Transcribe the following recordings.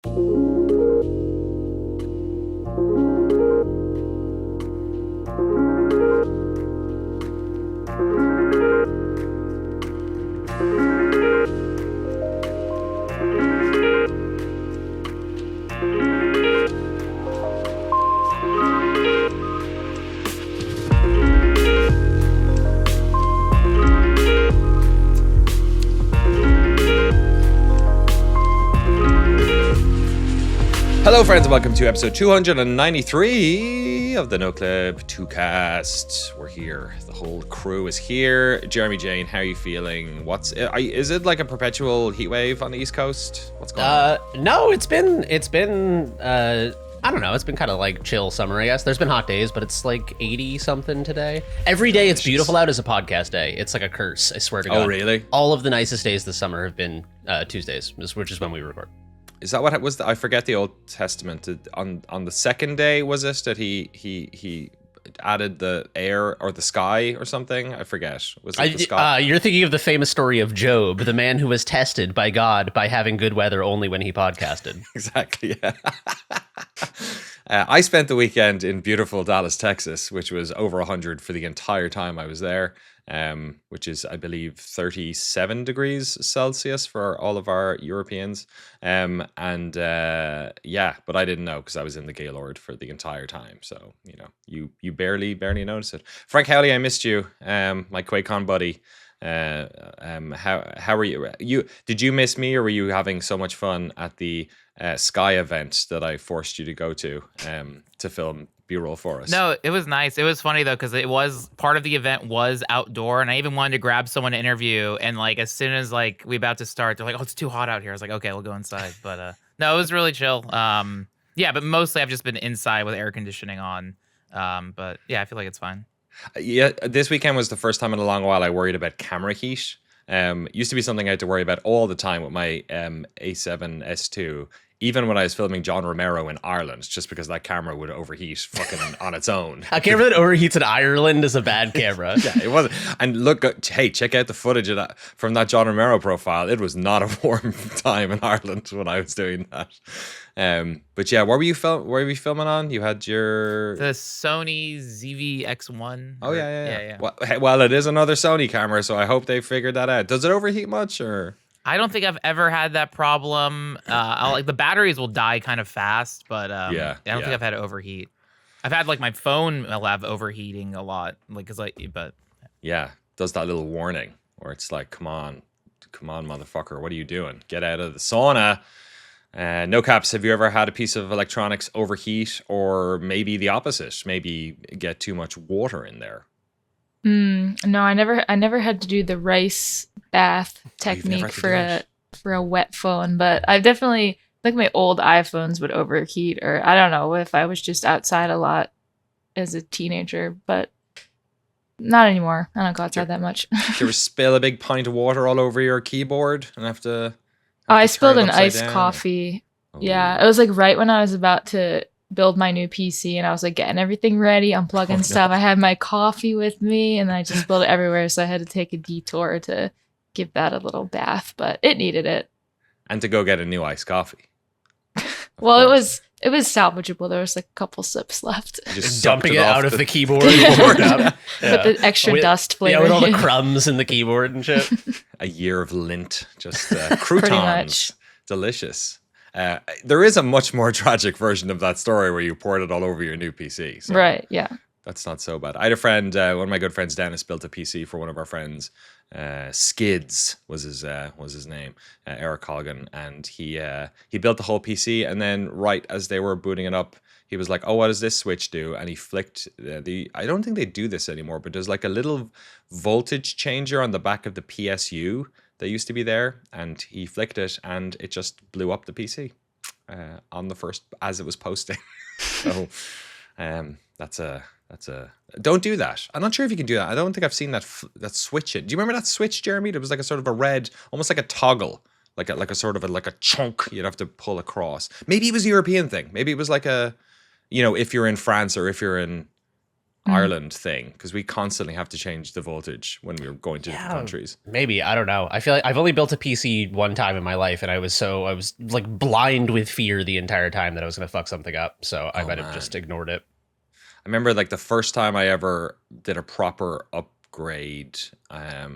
Hello friends and welcome to episode 293 of the Noclip 2cast. We're here. The whole crew is here. Jeremy, Jane, how are you feeling? Is it like a perpetual heat wave on the East Coast? What's going on? No, it's been I don't know, it's been kind of like chill summer, I guess. There's been hot days, but it's like 80 something today. Every day it's beautiful out is a podcast day. It's like a curse, I swear to God. Oh, really? All of the nicest days this summer have been Tuesdays, which is when we record. Is that what it was? I forget the Old Testament. On the second day, was it that he added the air or the sky or something? I forget. Was it the sky? You're thinking of the famous story of Job, the man who was tested by God by having good weather only when he podcasted. Exactly, yeah. I spent the weekend in beautiful Dallas, Texas, which was over 100 for the entire time I was there. Which is, I believe, 37 degrees Celsius for all of our Europeans. Yeah, but I didn't know because I was in the Gaylord for the entire time. So, you know, you barely noticed it. Frank Howley, I missed you, my QuakeCon buddy. How are you? Did you miss me, or were you having so much fun at the Sky event that I forced you to go to film B-roll for us? No, it was nice. It was funny though, because it was part of the event was outdoor, and I even wanted to grab someone to interview. And like as soon as like we about to start, they're like, "Oh, it's too hot out here." I was like, "Okay, we'll go inside." But no, it was really chill. Yeah, but mostly I've just been inside with air conditioning on. But yeah, I feel like it's fine. Yeah, this weekend was the first time in a long while I worried about camera heat. Used to be something I had to worry about all the time with my A7 S2. Even when I was filming John Romero in Ireland, just because that camera would overheat fucking on its own. A camera that overheats in Ireland is a bad camera. Yeah, it wasn't. And look, hey, check out the footage of that from that John Romero profile. It was not a warm time in Ireland when I was doing that. But yeah, what were you filming on? You had the Sony ZV-X1. Oh yeah. Well, it is another Sony camera, so I hope they figured that out. Does it overheat much, or? I don't think I've ever had that problem. Like the batteries will die kind of fast, but I don't think I've had it overheat. I've had like my phone will have overheating a lot, but yeah, does that little warning where it's like, come on, motherfucker, what are you doing? Get out of the sauna. No caps. Have you ever had a piece of electronics overheat, or maybe the opposite? Maybe get too much water in there. No, I never had to do the rice bath technique for a wet phone, but I've definitely, like, my old iPhones would overheat, or I don't know if I was just outside a lot as a teenager, but not anymore. I don't go outside that much. Did you ever spill a big pint of water all over your keyboard and have to I spilled an iced coffee. Oh. Yeah, it was like right when I was about to build my new PC, and I was like getting everything ready, unplugging stuff. I had my coffee with me, and I just spilled it everywhere, so I had to take a detour to give that a little bath, but it needed it. And to go get a new iced coffee. Well, it was salvageable. There was like a couple sips left. Just dumping it out of the keyboard. With the extra dust flavor. Yeah, with all the crumbs in the keyboard and shit. A year of lint, just croutons. Delicious. There is a much more tragic version of that story where you poured it all over your new PC. So right, yeah. That's not so bad. I had a friend, one of my good friends, Dennis, built a PC for one of our friends. Skids was his name, Eric Colgan, and he built the whole PC, and then right as they were booting it up, he was like, "Oh, what does this switch do?" And he flicked I don't think they do this anymore, but there's like a little voltage changer on the back of the PSU that used to be there, and he flicked it, and it just blew up the PC on the first as it was posting. So that's a don't do that. I'm not sure if you can do that. I don't think I've seen that switch. Do you remember that switch, Jeremy? There was like a sort of a red, almost like a toggle, like a sort of a chunk you'd have to pull across. Maybe it was a European thing. Maybe it was like a, if you're in France or if you're in Ireland thing, because we constantly have to change the voltage when we're going to different countries. Maybe, I don't know. I feel like I've only built a PC one time in my life, and I was like blind with fear the entire time that I was going to fuck something up. So I might have just ignored it. I remember like the first time I ever did a proper upgrade. I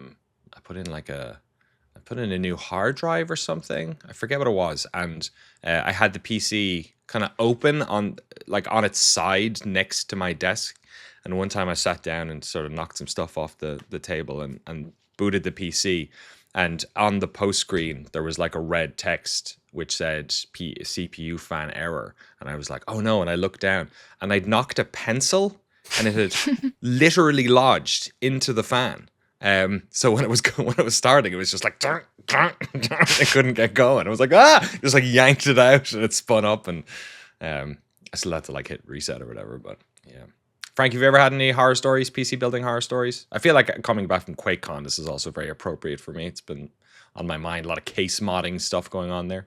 put in a new hard drive or something. I forget what it was, and I had the PC kind of open on its side next to my desk. And one time I sat down and sort of knocked some stuff off the table and booted the PC. And on the post screen, there was like a red text which said CPU fan error. And I was like, oh no. And I looked down and I'd knocked a pencil and it had literally lodged into the fan. So when it was starting, it was just like, it couldn't get going. I was like, just like yanked it out and it spun up. And I still had to like hit reset or whatever. But yeah. Frank, have you ever had any horror stories, PC building horror stories? I feel like coming back from QuakeCon, this is also very appropriate for me. It's been on my mind, a lot of case modding stuff going on there.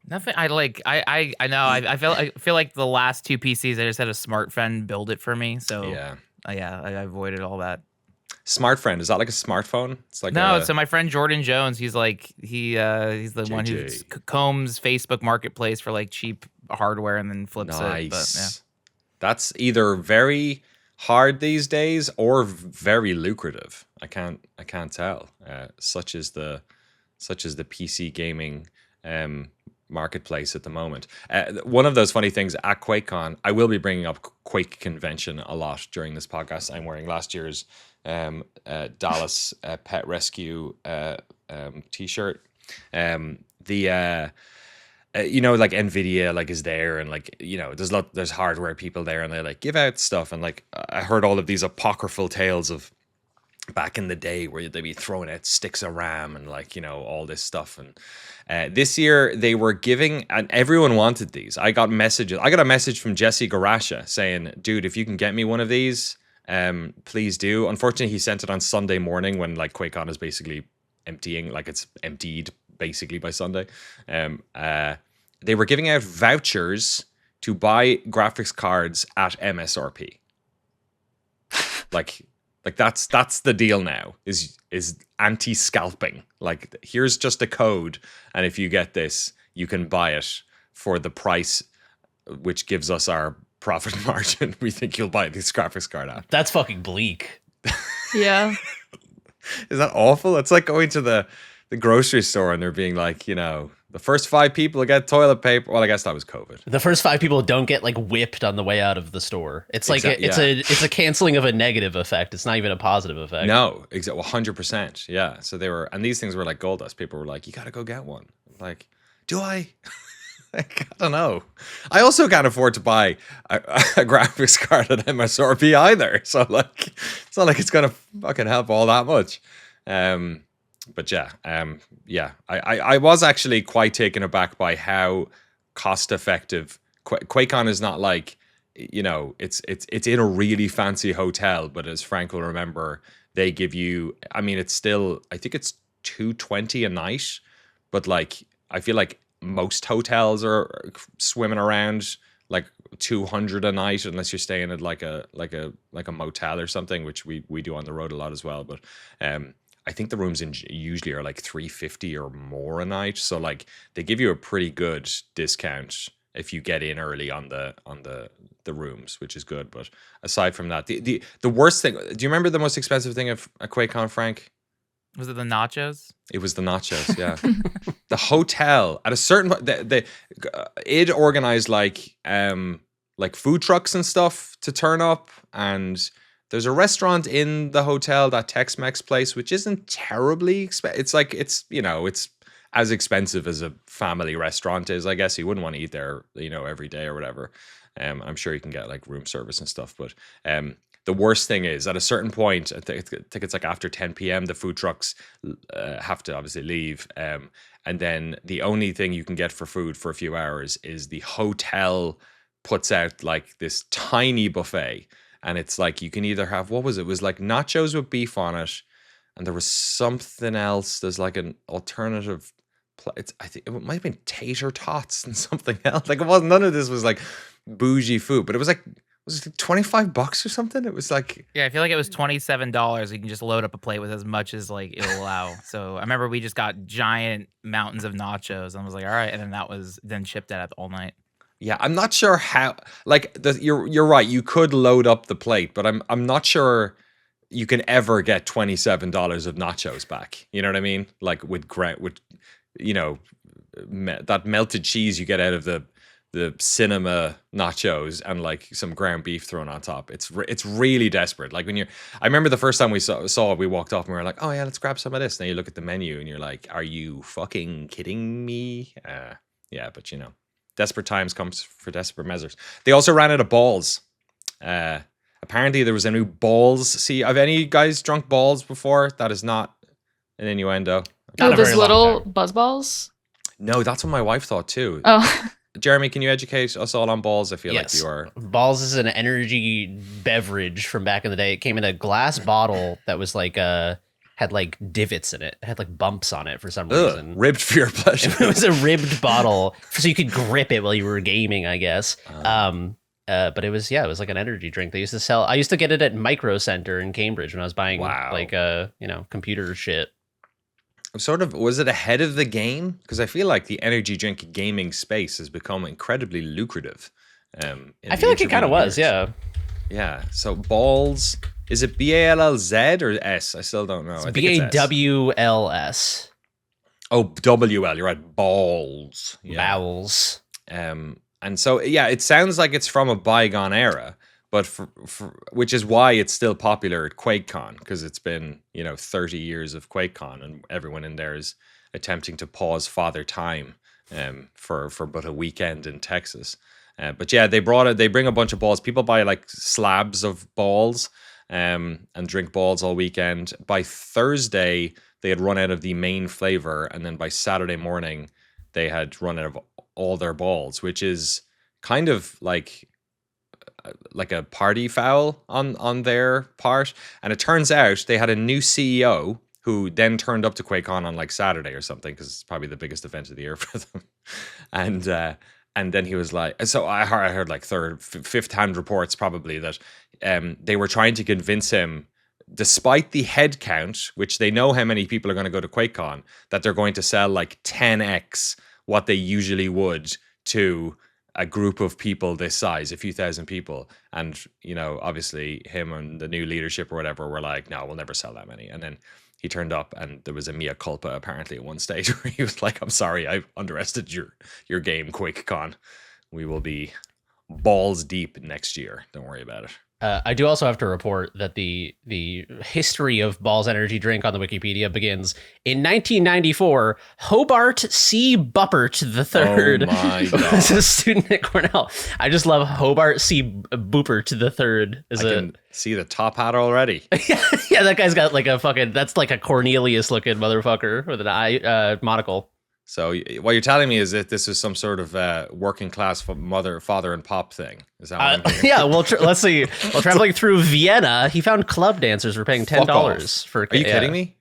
Nothing. I know. I feel like the last two PCs, I just had a smart friend build it for me. So yeah, I avoided all that. Smart friend, is that like a smartphone? It's like so my friend Jordan Jones, he's the one who combs Facebook Marketplace for like cheap hardware and then flips it. But, yeah. That's either very hard these days or very lucrative. I can't tell. Such is the PC gaming marketplace at the moment. One of those funny things at QuakeCon, I will be bringing up Quake Convention a lot during this podcast. I'm wearing last year's Dallas Pet Rescue t-shirt. Like Nvidia like is there, and like there's hardware people there, and they like give out stuff, and like I heard all of these apocryphal tales of back in the day where they'd be throwing out sticks of RAM and like all this stuff. And this year they were giving, and everyone wanted these. I got a message from Jesse Garasha saying, dude, if you can get me one of these, please do. Unfortunately, he sent it on Sunday morning when like QuakeCon is basically emptying, like it's emptied basically by Sunday. They were giving out vouchers to buy graphics cards at MSRP. like that's the deal now, is anti-scalping. Like, here's just a code, and if you get this, you can buy it for the price which gives us our profit margin. We think you'll buy this graphics card at. That's fucking bleak. Yeah. Is that awful? It's like going to the grocery store and they're being like, the first 5 people get toilet paper. Well, I guess that was COVID. The first 5 people don't get like whipped on the way out of the store. It's like it's a canceling of a negative effect. It's not even a positive effect. No, exactly. 100%. Yeah. So and these things were like gold dust. People were like, you got to go get one. Like, do I? Like, I don't know. I also can't afford to buy a graphics card at MSRP either. So like, it's not like it's going to fucking help all that much. But yeah, I was actually quite taken aback by how cost effective QuakeCon is. Not like, it's in a really fancy hotel, but as Frank will remember, they give you, I mean, it's still, I think it's $220 a night, but like, I feel like most hotels are swimming around like $200 a night, unless you're staying at like a motel or something, which we do on the road a lot as well. But I think the rooms usually are like $350 or more a night. So like they give you a pretty good discount if you get in early on the rooms, which is good. But aside from that, the worst thing, do you remember the most expensive thing at QuakeCon, Frank? Was it the nachos? It was the nachos, yeah. The hotel at a certain point, it organized like food trucks and stuff to turn up, and there's a restaurant in the hotel, that Tex-Mex place, which isn't terribly expensive. It's like it's as expensive as a family restaurant is, I guess. You wouldn't want to eat there, every day or whatever. I'm sure you can get like room service and stuff, but the worst thing is at a certain point, I think it's like after 10 p.m., the food trucks have to obviously leave. And then the only thing you can get for food for a few hours is the hotel puts out like this tiny buffet. And it's like, you can either have, what was it? It was like nachos with beef on it. And there was something else. There's like an alternative. I think it might have been tater tots and something else. Like, it wasn't, none of this was like bougie food, but it was like Was it $25 or something? It was like, Yeah, I feel like it was $27. You can just load up a plate with as much as like it'll allow. So I remember we just got giant mountains of nachos and was like, all right, and then that was then shipped at all night. yeah, I'm not sure how. Like, you're right. You could load up the plate, but I'm not sure you can ever get $27 of nachos back. You know what I mean? Like with you know, that melted cheese you get out of the cinema nachos and like some ground beef thrown on top. It's really desperate. Like I remember the first time we saw it, we walked off and we were like, oh yeah, let's grab some of this. Now you look at the menu and you're like, are you fucking kidding me? Yeah, but you know, desperate times comes for desperate measures. They also ran out of balls. Apparently there was a new balls. See, have any guys drunk balls before? That is not an innuendo. Not Oh, a those very long little time. buzz balls. No, that's what my wife thought too. Oh, Jeremy, can you educate us all on balls? I feel like Yes. you are. Balls is an energy beverage from back in the day. It came in a glass bottle that was like had like divots in it. It had like bumps on it for some reason. Ribbed for your pleasure. It was a ribbed bottle, so you could grip it while you were gaming, I guess. But it was like an energy drink. They used to sell. I used to get it at Micro Center in Cambridge when I was buying Wow. like computer shit. Sort of, was it ahead of the game? Because I feel like the energy drink gaming space has become incredibly lucrative. In I the feel like it kind of intervening was, years. yeah. Yeah. So balls, is it BALLZ or S? I still don't know. I think it's S. BAWLS. Oh, WL. You're right. Balls. Yeah. Bowels. And so yeah, it sounds like it's from a bygone era, but for which is why it's still popular at QuakeCon, because it's been 30 years of QuakeCon, and everyone in there is attempting to pause Father Time for but a weekend in Texas. But yeah, they bring a bunch of balls. People buy like slabs of balls and drink balls all weekend. By Thursday, they had run out of the main flavor, and then by Saturday morning, they had run out of all their balls, which is kind of like a party foul on their part. And it turns out they had a new CEO who then turned up to QuakeCon on like Saturday or something, because it's probably the biggest event of the year for them. And then he was like, so I heard like fifth hand reports probably that they were trying to convince him, despite the head count, which they know how many people are going to go to QuakeCon, that they're going to sell like 10x what they usually would to a group of people this size, a few thousand people. And, obviously him and the new leadership or whatever were like, no, we'll never sell that many. And then he turned up and there was a mea culpa apparently at one stage where he was like, I'm sorry, I underestimated your game, QuakeCon. We will be balls deep next year. Don't worry about it. I do also have to report that the history of Ball's energy drink on the Wikipedia begins in 1994. Hobart C. Buppert III was a student at Cornell. I just love Hobart C. Buppert III. I can see the top hat already. Yeah, that guy's got like that's like a Cornelius looking motherfucker with an eye monocle. So what you're telling me is that this is some sort of working class father and pop thing. Is that what I'm hearing? Yeah, well, let's see. While traveling through Vienna, he found club dancers were paying $10 for. Are you kidding me?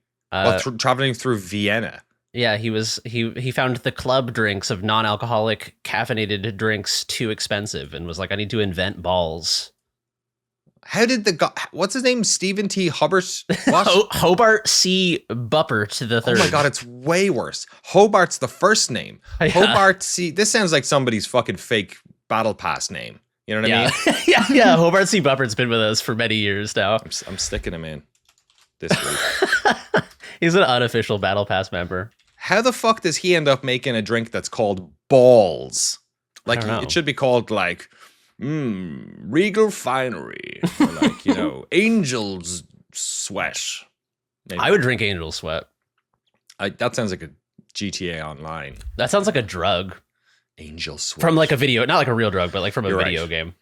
Traveling through Vienna. Yeah, he found the club drinks of non-alcoholic caffeinated drinks too expensive and was like, I need to invent balls. How did what's his name? Stephen T. Hubbard? What? Hobart C. Buppert III. Oh my God, it's way worse. Hobart's the first name. Yeah. Hobart C. This sounds like somebody's fucking fake battle pass name. You know what I mean? Yeah. Hobart C. Buppert's been with us for many years now. I'm sticking him in this week. He's an unofficial battle pass member. How the fuck does he end up making a drink that's called balls? Like, it should be called like Regal Finery, or like, Angel's Sweat. Maybe. I would drink Angel's Sweat. That sounds like a GTA Online. That sounds like a drug. Angel Sweat. From like a video, not like a real drug, but like from a You're video right. game.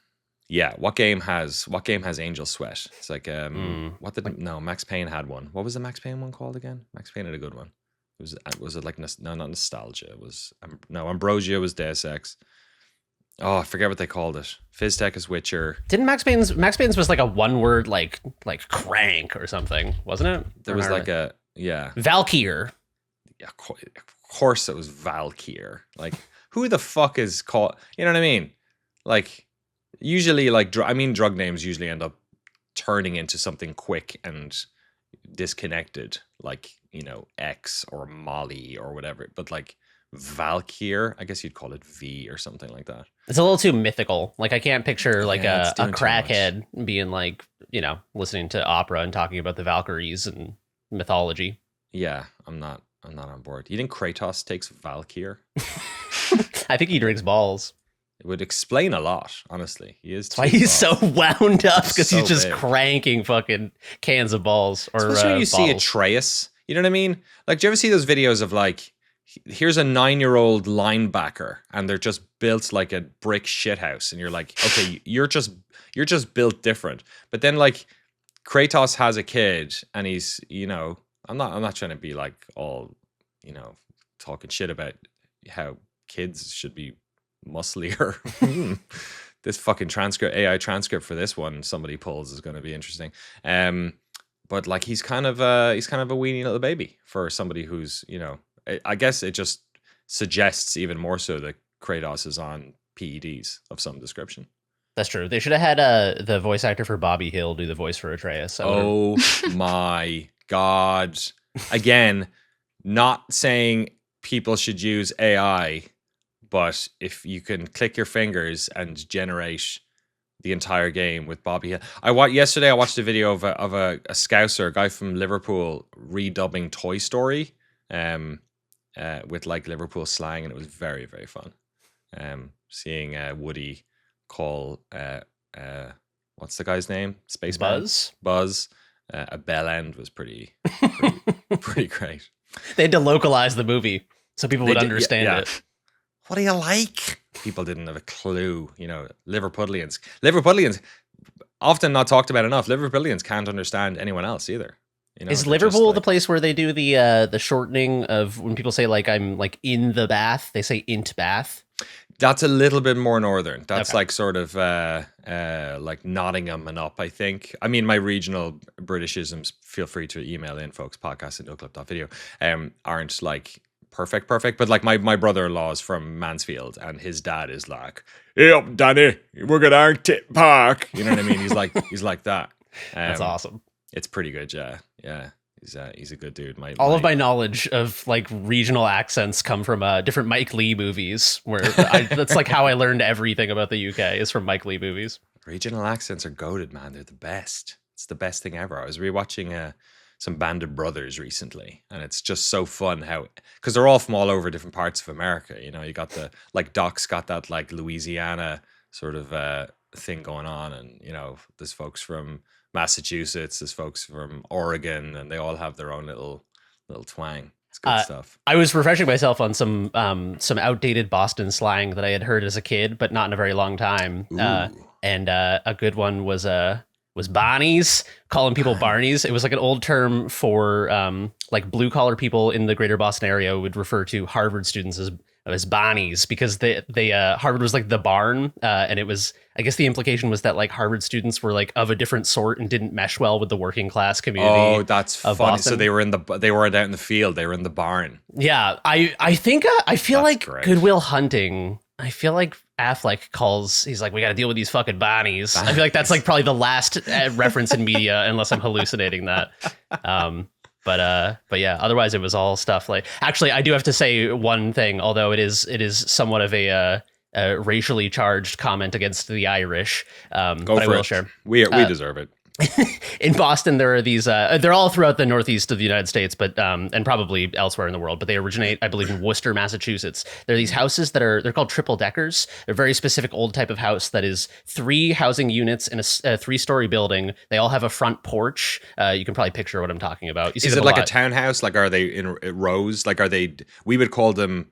Yeah, what game has Angel Sweat? It's like Max Payne had one. What was the Max Payne one called again? Max Payne had a good one. Was it like not Nostalgia? It was Ambrosia was Deus Ex. Oh, I forget what they called it. Fizztech is Witcher. Didn't Max Payne's was like a one word like crank or something, wasn't it? There was like Valkyr. Yeah, of course it was Valkyr. Like, who the fuck is called? You know what I mean? Like, Usually, like, drug names usually end up turning into something quick and disconnected, like, X or Molly or whatever. But like Valkyr, I guess you'd call it V or something like that. It's a little too mythical. Like I can't picture like Yeah, a it's doing too much. crackhead being like, listening to opera and talking about the Valkyries and mythology. Yeah, I'm not on board. You think Kratos takes Valkyr? I think he drinks balls. It would explain a lot, honestly. He is. That's why he's so wound up, because so he's just big. cranking fucking cans of balls. Or especially when you see bottles. Atreus. You know what I mean? Like, do you ever see those videos of like, here's a 9-year-old linebacker, and they're just built like a brick shithouse, and you're like, okay, you're just built different. But then like, Kratos has a kid, and he's, I'm not trying to be like all, talking shit about how kids should be musclier. This fucking AI transcript for this one somebody pulls is going to be interesting. But like he's kind of a weenie little baby for somebody who's, I guess it just suggests even more so that Kratos is on PEDs of some description. That's true. They should have had the voice actor for Bobby Hill do the voice for Atreus. Oh my God. Again, not saying people should use AI, but if you can click your fingers and generate the entire game with Bobby Hill. Yesterday I watched a video of a Scouser, a guy from Liverpool, redubbing Toy Story with like Liverpool slang, and it was very, very fun. Seeing Woody call what's the guy's name? Spaceman? Buzz. A bell end was pretty great. They had to localize the movie so people would understand it. What do you like? People didn't have a clue. Liverpudlians, often not talked about enough. Liverpudlians can't understand anyone else either. Is Liverpool the place where they do the shortening of when people say like I'm like in the bath? They say int bath. That's a little bit more northern. That's like sort of like Nottingham and up, I think. I mean, my regional Britishisms, feel free to email in, folks, podcast@noclip.video, aren't like perfect, but like my brother-in-law is from Mansfield, and his dad is like, "Hey up, Danny, we're at Arctic Park." You know what I mean? He's like that. That's awesome. It's pretty good, yeah. He's a good dude. All of my knowledge of like regional accents come from different Mike Leigh movies, where that's like how I learned everything about the UK is from Mike Leigh movies. Regional accents are goated, man. They're the best. It's the best thing ever. I was rewatching some Band of Brothers recently, and it's just so fun how, because they're all from all over different parts of America. You got the, like, Doc's got that like Louisiana sort of thing going on, and there's folks from Massachusetts, there's folks from Oregon, and they all have their own little twang. It's good stuff. I was refreshing myself on some outdated Boston slang that I had heard as a kid, but not in a very long time. And a good one was Barneys, calling people Barneys. It was like an old term for like blue collar people in the greater Boston area would refer to Harvard students as Barneys, because they Harvard was like the barn, and it was, I guess the implication was that like Harvard students were like of a different sort and didn't mesh well with the working class community. Oh, that's funny. Boston. So they weren't out in the field, they were in the barn. Yeah, I think I feel That's like great. Good Will Hunting. I feel like Affleck he's like, we got to deal with these fucking Barneys. I feel like that's like probably the last reference in media, unless I'm hallucinating that. But yeah, otherwise it was all stuff like, actually, I do have to say one thing, although it is somewhat of a racially charged comment against the Irish. But I will share. We deserve it. In Boston, there are these, they're all throughout the northeast of the United States, but and probably elsewhere in the world, but they originate, I believe, in Worcester, Massachusetts. There are these houses they're called triple deckers. They're a very specific old type of house that is 3 housing units in a 3-story building. They all have a front porch. You can probably picture what I'm talking about. You see Is it like a townhouse? Like, are they in rows? Like, are they? We would call them.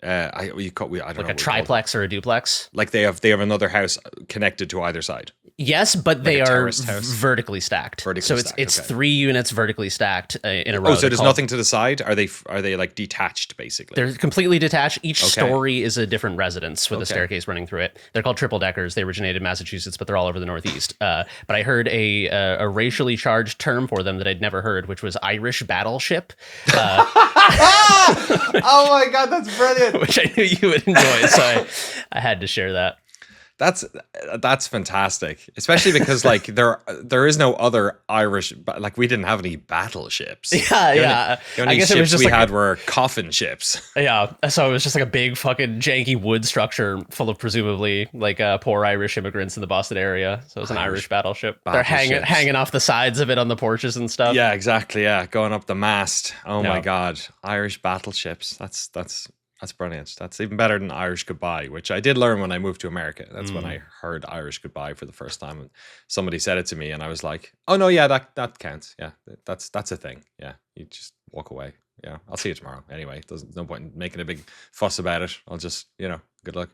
I don't know. A triplex or a duplex. Like they have another house connected to either side. Yes, but Like they a are terraced house? vertically stacked. It's okay. 3 units vertically stacked in a row. Oh, so there's nothing to the side? Are they like detached basically? They're completely detached. Each story is a different residence with a staircase running through it. They're called triple deckers. They originated in Massachusetts, but they're all over the Northeast. But I heard a racially charged term for them that I'd never heard, which was Irish battleship. Oh my God, that's brilliant. Which I knew you would enjoy, so I had to share that. That's fantastic, especially because like there is no other Irish, like we didn't have any battleships. Yeah. The only I guess ships it was just we like had were coffin ships. yeah. So it was just like a big fucking janky wood structure full of presumably like poor Irish immigrants in the Boston area. So it was an Irish battleship. They're hanging off the sides of it on the porches and stuff. Yeah, exactly. Yeah, going up the mast. Oh my Yeah. God, Irish battleships. That's brilliant. That's even better than Irish Goodbye, which I did learn when I moved to America. That's when I heard Irish Goodbye for the first time, and somebody said it to me, and I was like, "Oh no, yeah, that counts. Yeah, that's a thing. Yeah, you just walk away. Yeah, I'll see you tomorrow. Anyway, there's no point in making a big fuss about it. I'll just, good luck."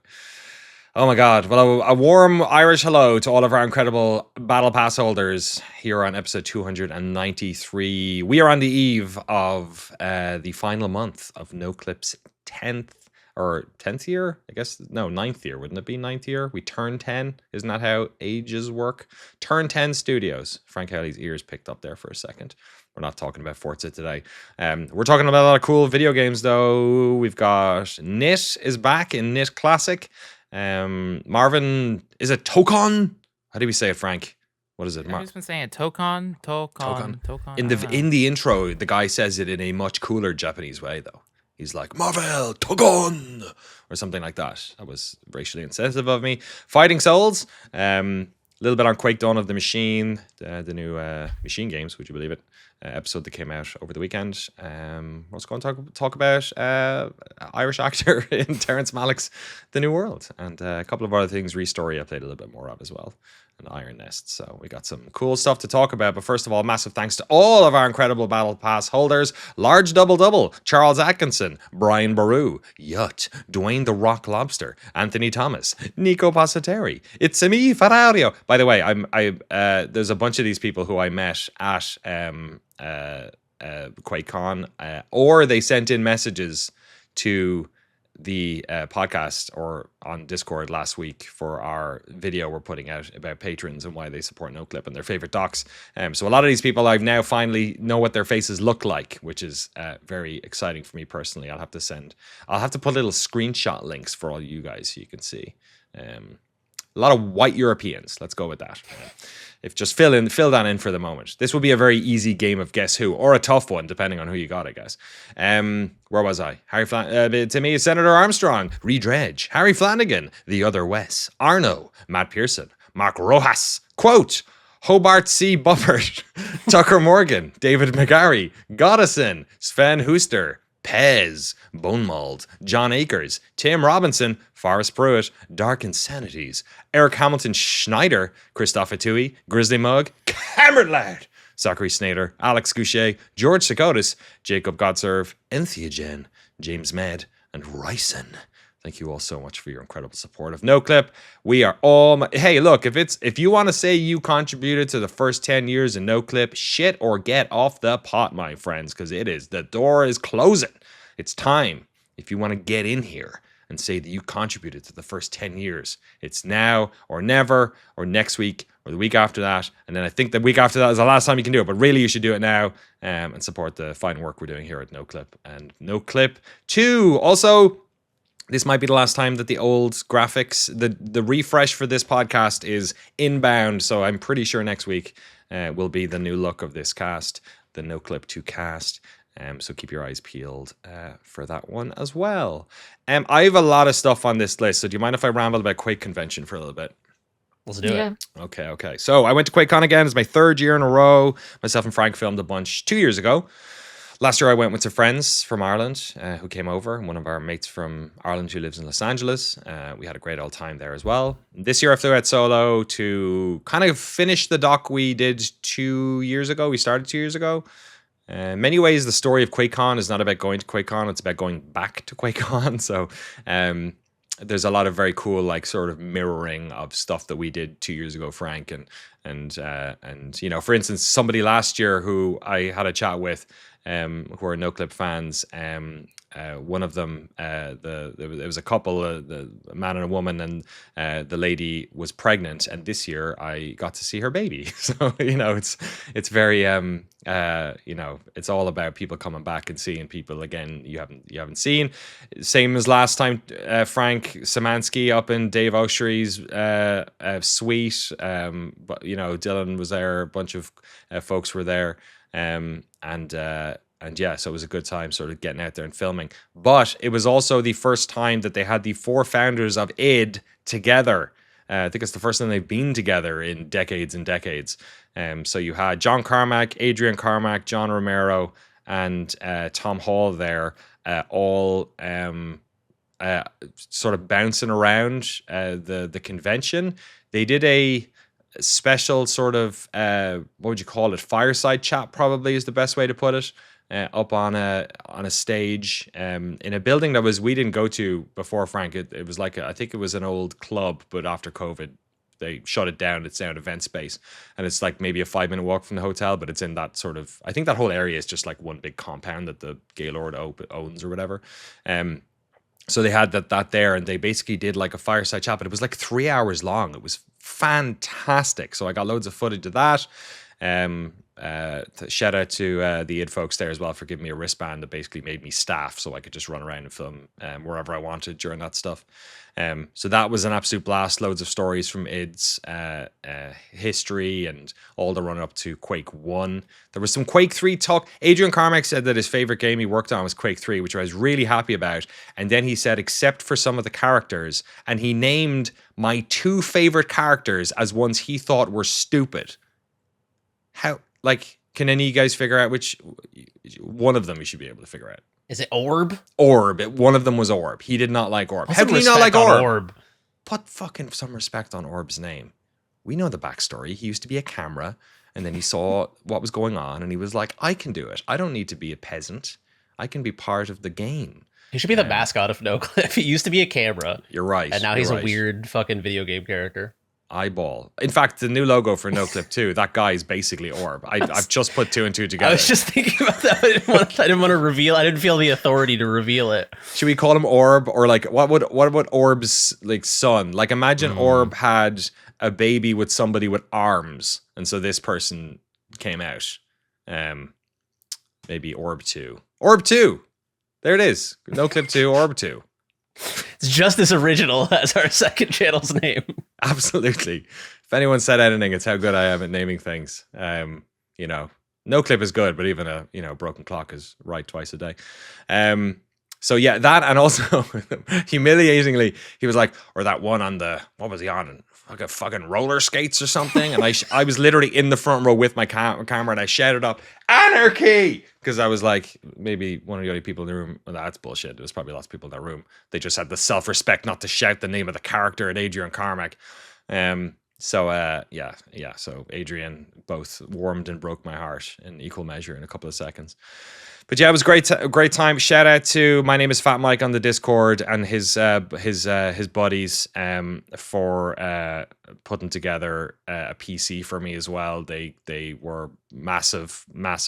Oh my God. Well, a warm Irish hello to all of our incredible Battle Pass holders here on episode 293. We are on the eve of the final month of Noclip's 10th year, I guess. No, 9th year. Wouldn't it be 9th year? We turn 10. Isn't that how ages work? Turn 10 Studios. Frank Howley's ears picked up there for a second. We're not talking about Forza today. We're talking about a lot of cool video games, though. We've got Knit is back in Knit Classic. Marvin, is it Tokon? How do we say it, Frank? What is it? I've just been saying Tokon. In the intro, the guy says it in a much cooler Japanese way, though. He's like, Marvel, Tokon, or something like that. That was racially insensitive of me. Fighting Souls, a little bit on Quake Dawn of the Machine, the new Machine games, would you believe it? Episode that came out over the weekend. What's going to talk about Irish actor in Terrence Malick's The New World, and a couple of other things. Restory I played a little bit more of as well, and Iron Nest. So we got some cool stuff to talk about. But first of all, massive thanks to all of our incredible Battle Pass holders. Large Double, Charles Atkinson, Brian Baru, Yut, Dwayne the Rock Lobster, Anthony Thomas, Nico Passateri, It's me, Ferrario. By the way, there's a bunch of these people who I met at QuakeCon, or they sent in messages to the podcast or on Discord last week for our video we're putting out about patrons and why they support Noclip and their favorite docs. So a lot of these people I've now finally know what their faces look like, which is very exciting for me personally. I'll have to put little screenshot links for all you guys so you can see. A lot of white Europeans. Let's go with that. If just fill that in for the moment. This will be a very easy game of Guess Who, or a tough one, depending on who you got, I guess. Where was I? To me, Senator Armstrong, Reed Dredge, Harry Flanagan, The Other Wes, Arno, Matt Pearson, Mark Rojas, Quote, Hobart C. Buffert, Tucker Morgan, David McGarry, Goddison, Sven Huster, Pez, Bonemauld, John Akers, Tim Robinson, Forrest Pruitt, Dark Insanities, Eric Hamilton Schneider, Christoph Atui, Grizzly Mug, Cameron Laird, Zachary Snader, Alex Goucher, George Sakotis, Jacob Godserve, Entheogen, James Med, and Ryson. Thank you all so much for your incredible support of Noclip. We are all... Hey, look, if you want to say you contributed to the first 10 years of Noclip, shit or get off the pot, my friends, because the door is closing. It's time. If you want to get in here and say that you contributed to the first 10 years, it's now or never, or next week, or the week after that. And then I think the week after that is the last time you can do it. But really, you should do it now and support the fine work we're doing here at Noclip. And Noclip 2. Also, this might be the last time that the old graphics, the refresh for this podcast is inbound. So I'm pretty sure next week will be the new look of this cast, the Noclip 2 cast. So keep your eyes peeled for that one as well. I have a lot of stuff on this list. So do you mind if I ramble about Quake Convention for a little bit? Let's do it. Okay. So I went to QuakeCon again. It's my third year in a row. Myself and Frank filmed a bunch 2 years ago. Last year I went with some friends from Ireland who came over. One of our mates from Ireland who lives in Los Angeles. We had a great old time there as well. This year I flew out solo to kind of finish the doc we did 2 years ago. We started 2 years ago. In many ways, the story of QuakeCon is not about going to QuakeCon. It's about going back to QuakeCon. So there's a lot of very cool, like, sort of mirroring of stuff that we did 2 years ago, Frank. And for instance, somebody last year who I had a chat with, who are Noclip fans. One of them, there was a couple, the man and a woman, and the lady was pregnant. And this year, I got to see her baby. So it's very it's all about people coming back and seeing people again you haven't seen. Same as last time, Frank Szymanski up in Dave Oshry's suite. But Dylan was there, a bunch of folks were there, and yeah, so it was a good time sort of getting out there and filming. But it was also the first time that they had the 4 founders of id together. I think it's the first time they've been together in decades and decades. So you had John Carmack, Adrian Carmack, John Romero, and Tom Hall there, all sort of bouncing around the convention. They did a special sort of, what would you call it? Fireside chat, probably is the best way to put it. Up on a stage in a building that we didn't go to before, Frank. It was like I think it was an old club, but after COVID they shut it down. It's now an event space, and it's like maybe a 5-minute walk from the hotel, but it's in that sort of, I think that whole area is just like one big compound that the Gaylord owns or whatever. So they had that there, and they basically did like a fireside chat, but it was like 3 hours long. It was fantastic. So I got loads of footage of that. Shout out to the id folks there as well for giving me a wristband that basically made me staff, so I could just run around and film wherever I wanted during that stuff. So that was an absolute blast. Loads of stories from id's history and all the run up to Quake 1. There was some Quake 3 talk. Adrian Carmack said that his favorite game he worked on was Quake 3, which I was really happy about. And then he said, except for some of the characters, and he named my 2 favorite characters as ones he thought were stupid. How, like, can any of you guys figure out which one of them you should be able to figure out? Is it Orb? Orb. One of them was Orb. He did not like Orb. How can you not like Orb? Put fucking some respect on Orb's name. We know the backstory. He used to be a camera, and then he saw what was going on, and he was like, I can do it. I don't need to be a peasant. I can be part of the game. He should be the mascot of Noclip. He used to be a camera. You're right. And now he's a weird fucking video game character. Eyeball. In fact, the new logo for Noclip 2, that guy is basically Orb. I've just put 2 and 2 together. I was just thinking about that. I didn't want to reveal. I didn't feel the authority to reveal it. Should we call him Orb, or like what would Orb's like son? Like imagine Orb had a baby with somebody with arms, and so this person came out. Maybe Orb 2. Orb 2. There it is. Noclip 2, Orb 2. It's just as original as our second channel's name. Absolutely. If anyone said anything, it's how good I am at naming things. Noclip is good, but even a broken clock is right twice a day. So yeah, that, and also humiliatingly, he was like, or that one on what was he on? Like fucking roller skates or something. And I was literally in the front row with my camera, and I shouted up, "Anarchy!" Because I was like, maybe one of the only people in the room. Well, that's bullshit. There's probably lots of people in that room. They just had the self-respect not to shout the name of the character at Adrian Carmack. So Adrian both warmed and broke my heart in equal measure in a couple of seconds. But yeah, it was a great time. Shout out to My Name is Fat Mike on the Discord and his buddies for putting together a PC for me as well. They were massive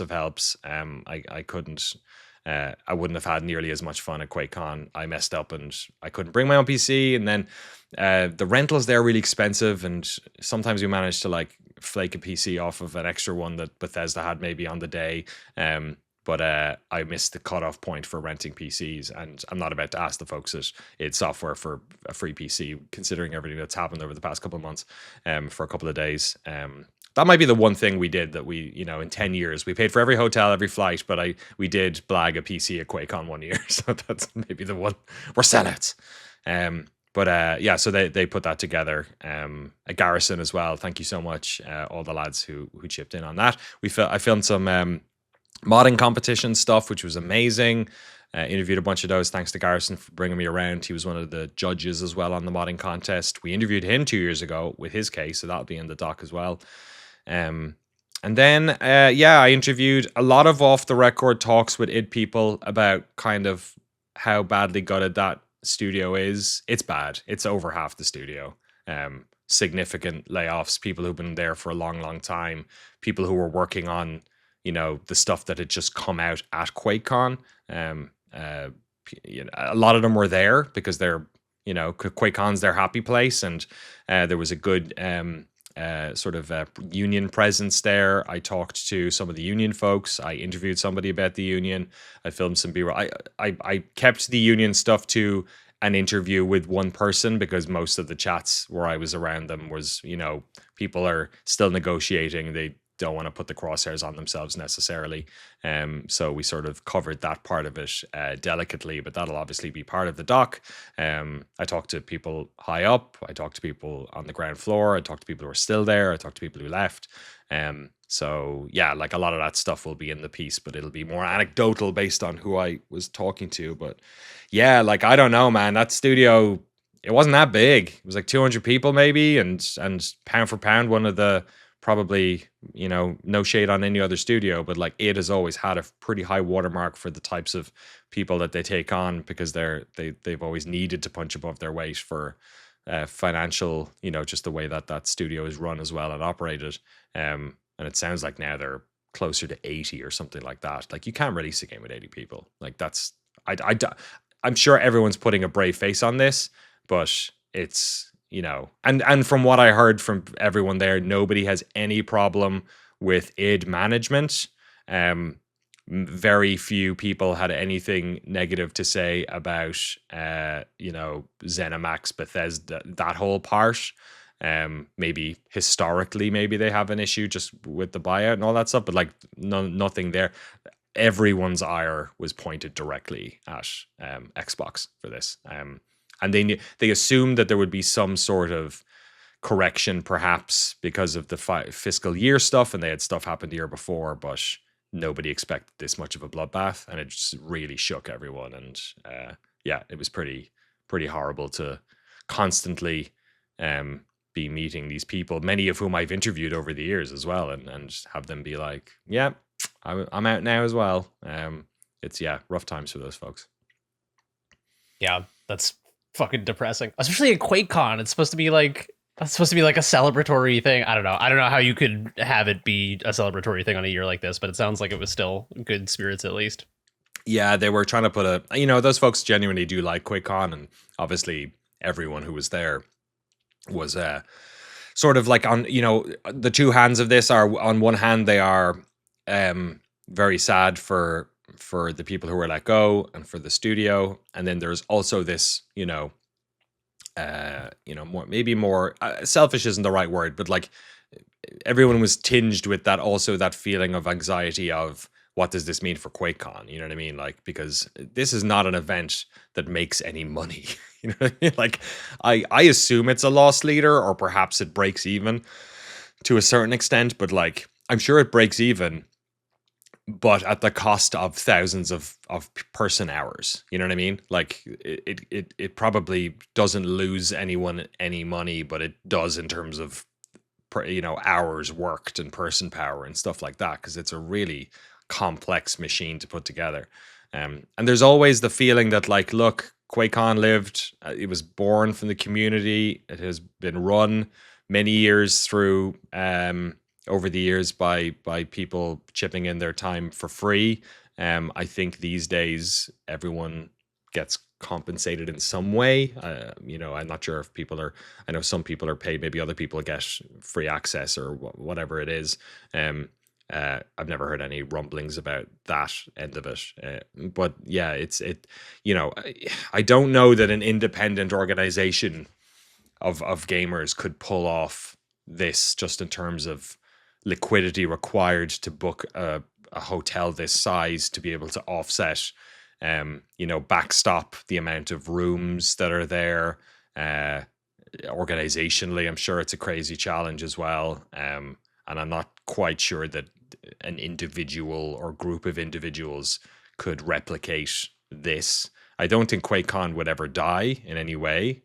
helps. I couldn't. I wouldn't have had nearly as much fun at QuakeCon. I messed up and I couldn't bring my own PC, and then the rentals there are really expensive, and sometimes we managed to like flake a PC off of an extra one that Bethesda had maybe on the day. But I missed the cutoff point for renting PCs, and I'm not about to ask the folks at id Software for a free PC, considering everything that's happened over the past couple of months, for a couple of days. That might be the one thing we did that we, in 10 years, we paid for every hotel, every flight, but we did blag a PC at QuakeCon 1 year. So that's maybe the one. We're sellouts. So they put that together. At Garrison as well. Thank you so much, all the lads who chipped in on that. I filmed some modding competition stuff, which was amazing. Interviewed a bunch of those. Thanks to Garrison for bringing me around. He was one of the judges as well on the modding contest. We interviewed him 2 years ago with his case, so that'll be in the doc as well. And then I interviewed a lot of off the record talks with id people about kind of how badly gutted that studio is. It's bad. It's over half the studio. Significant layoffs, people who've been there for a long time, people who were working on the stuff that had just come out at QuakeCon. A lot of them were there because they're, QuakeCon's their happy place, and there was a good sort of union presence there. I talked to some of the union folks. I interviewed somebody about the union. I filmed some B-roll. I kept the union stuff to an interview with one person, because most of the chats where I was around them was, people are still negotiating. They don't want to put the crosshairs on themselves necessarily. So we sort of covered that part of it delicately, but that'll obviously be part of the doc. I talked to people high up. I talked to people on the ground floor. I talked to people who are still there. I talked to people who left. So yeah, like a lot of that stuff will be in the piece, but it'll be more anecdotal based on who I was talking to. But yeah, like, I don't know, man, that studio, it wasn't that big. It was like 200 people maybe. And pound for pound, one of the, probably, no shade on any other studio, but like, it has always had a pretty high watermark for the types of people that they take on, because they've always needed to punch above their weight for financial, just the way that studio is run as well and operated. And it sounds like now they're closer to 80 or something like that. Like, you can't release a game with 80 people. Like, that's, I'm sure everyone's putting a brave face on this, but it's, and from what I heard from everyone there, nobody has any problem with id management. Very few people had anything negative to say about, ZeniMax, Bethesda, that whole part. Maybe historically, maybe they have an issue just with the buyout and all that stuff, but like, nothing there. Everyone's ire was pointed directly at Xbox for this. And they assumed that there would be some sort of correction, perhaps because of the fiscal year stuff, and they had stuff happen the year before, but nobody expected this much of a bloodbath, and it just really shook everyone. And yeah, it was pretty horrible to constantly be meeting these people, many of whom I've interviewed over the years as well, and have them be like, yeah, I'm out now as well. It's, yeah, rough times for those folks. Yeah, that's fucking depressing, especially at QuakeCon. It's supposed to be like a celebratory thing. I don't know how you could have it be a celebratory thing on a year like this, but it sounds like it was still good spirits at least. Yeah, they were trying to put those folks genuinely do like QuakeCon, and obviously everyone who was there was sort of like, on, the two hands of this are, on one hand, they are very sad for the people who were let go and for the studio, and then there's also this, more selfish isn't the right word, but like, everyone was tinged with that feeling of anxiety of, what does this mean for QuakeCon? You know what I mean? Like, because this is not an event that makes any money. You know what I mean? Like, I assume it's a loss leader, or perhaps it breaks even to a certain extent, but like, I'm sure it breaks even, but at the cost of thousands of person hours. You know what I mean? Like, it probably doesn't lose anyone any money, but it does in terms of, hours worked and person power and stuff like that, because it's a really complex machine to put together. And there's always the feeling that, like, look, QuakeCon lived, it was born from the community. It has been run many years through, over the years by people chipping in their time for free. I think these days everyone gets compensated in some way. I'm not sure if I know some people are paid, maybe other people get free access or whatever it is. I've never heard any rumblings about that end of it. But yeah, I don't know that an independent organization of gamers could pull off this, just in terms of liquidity required to book a hotel this size, to be able to offset, backstop the amount of rooms that are there. Organizationally, I'm sure it's a crazy challenge as well. And I'm not quite sure that an individual or group of individuals could replicate this. I don't think QuakeCon would ever die in any way,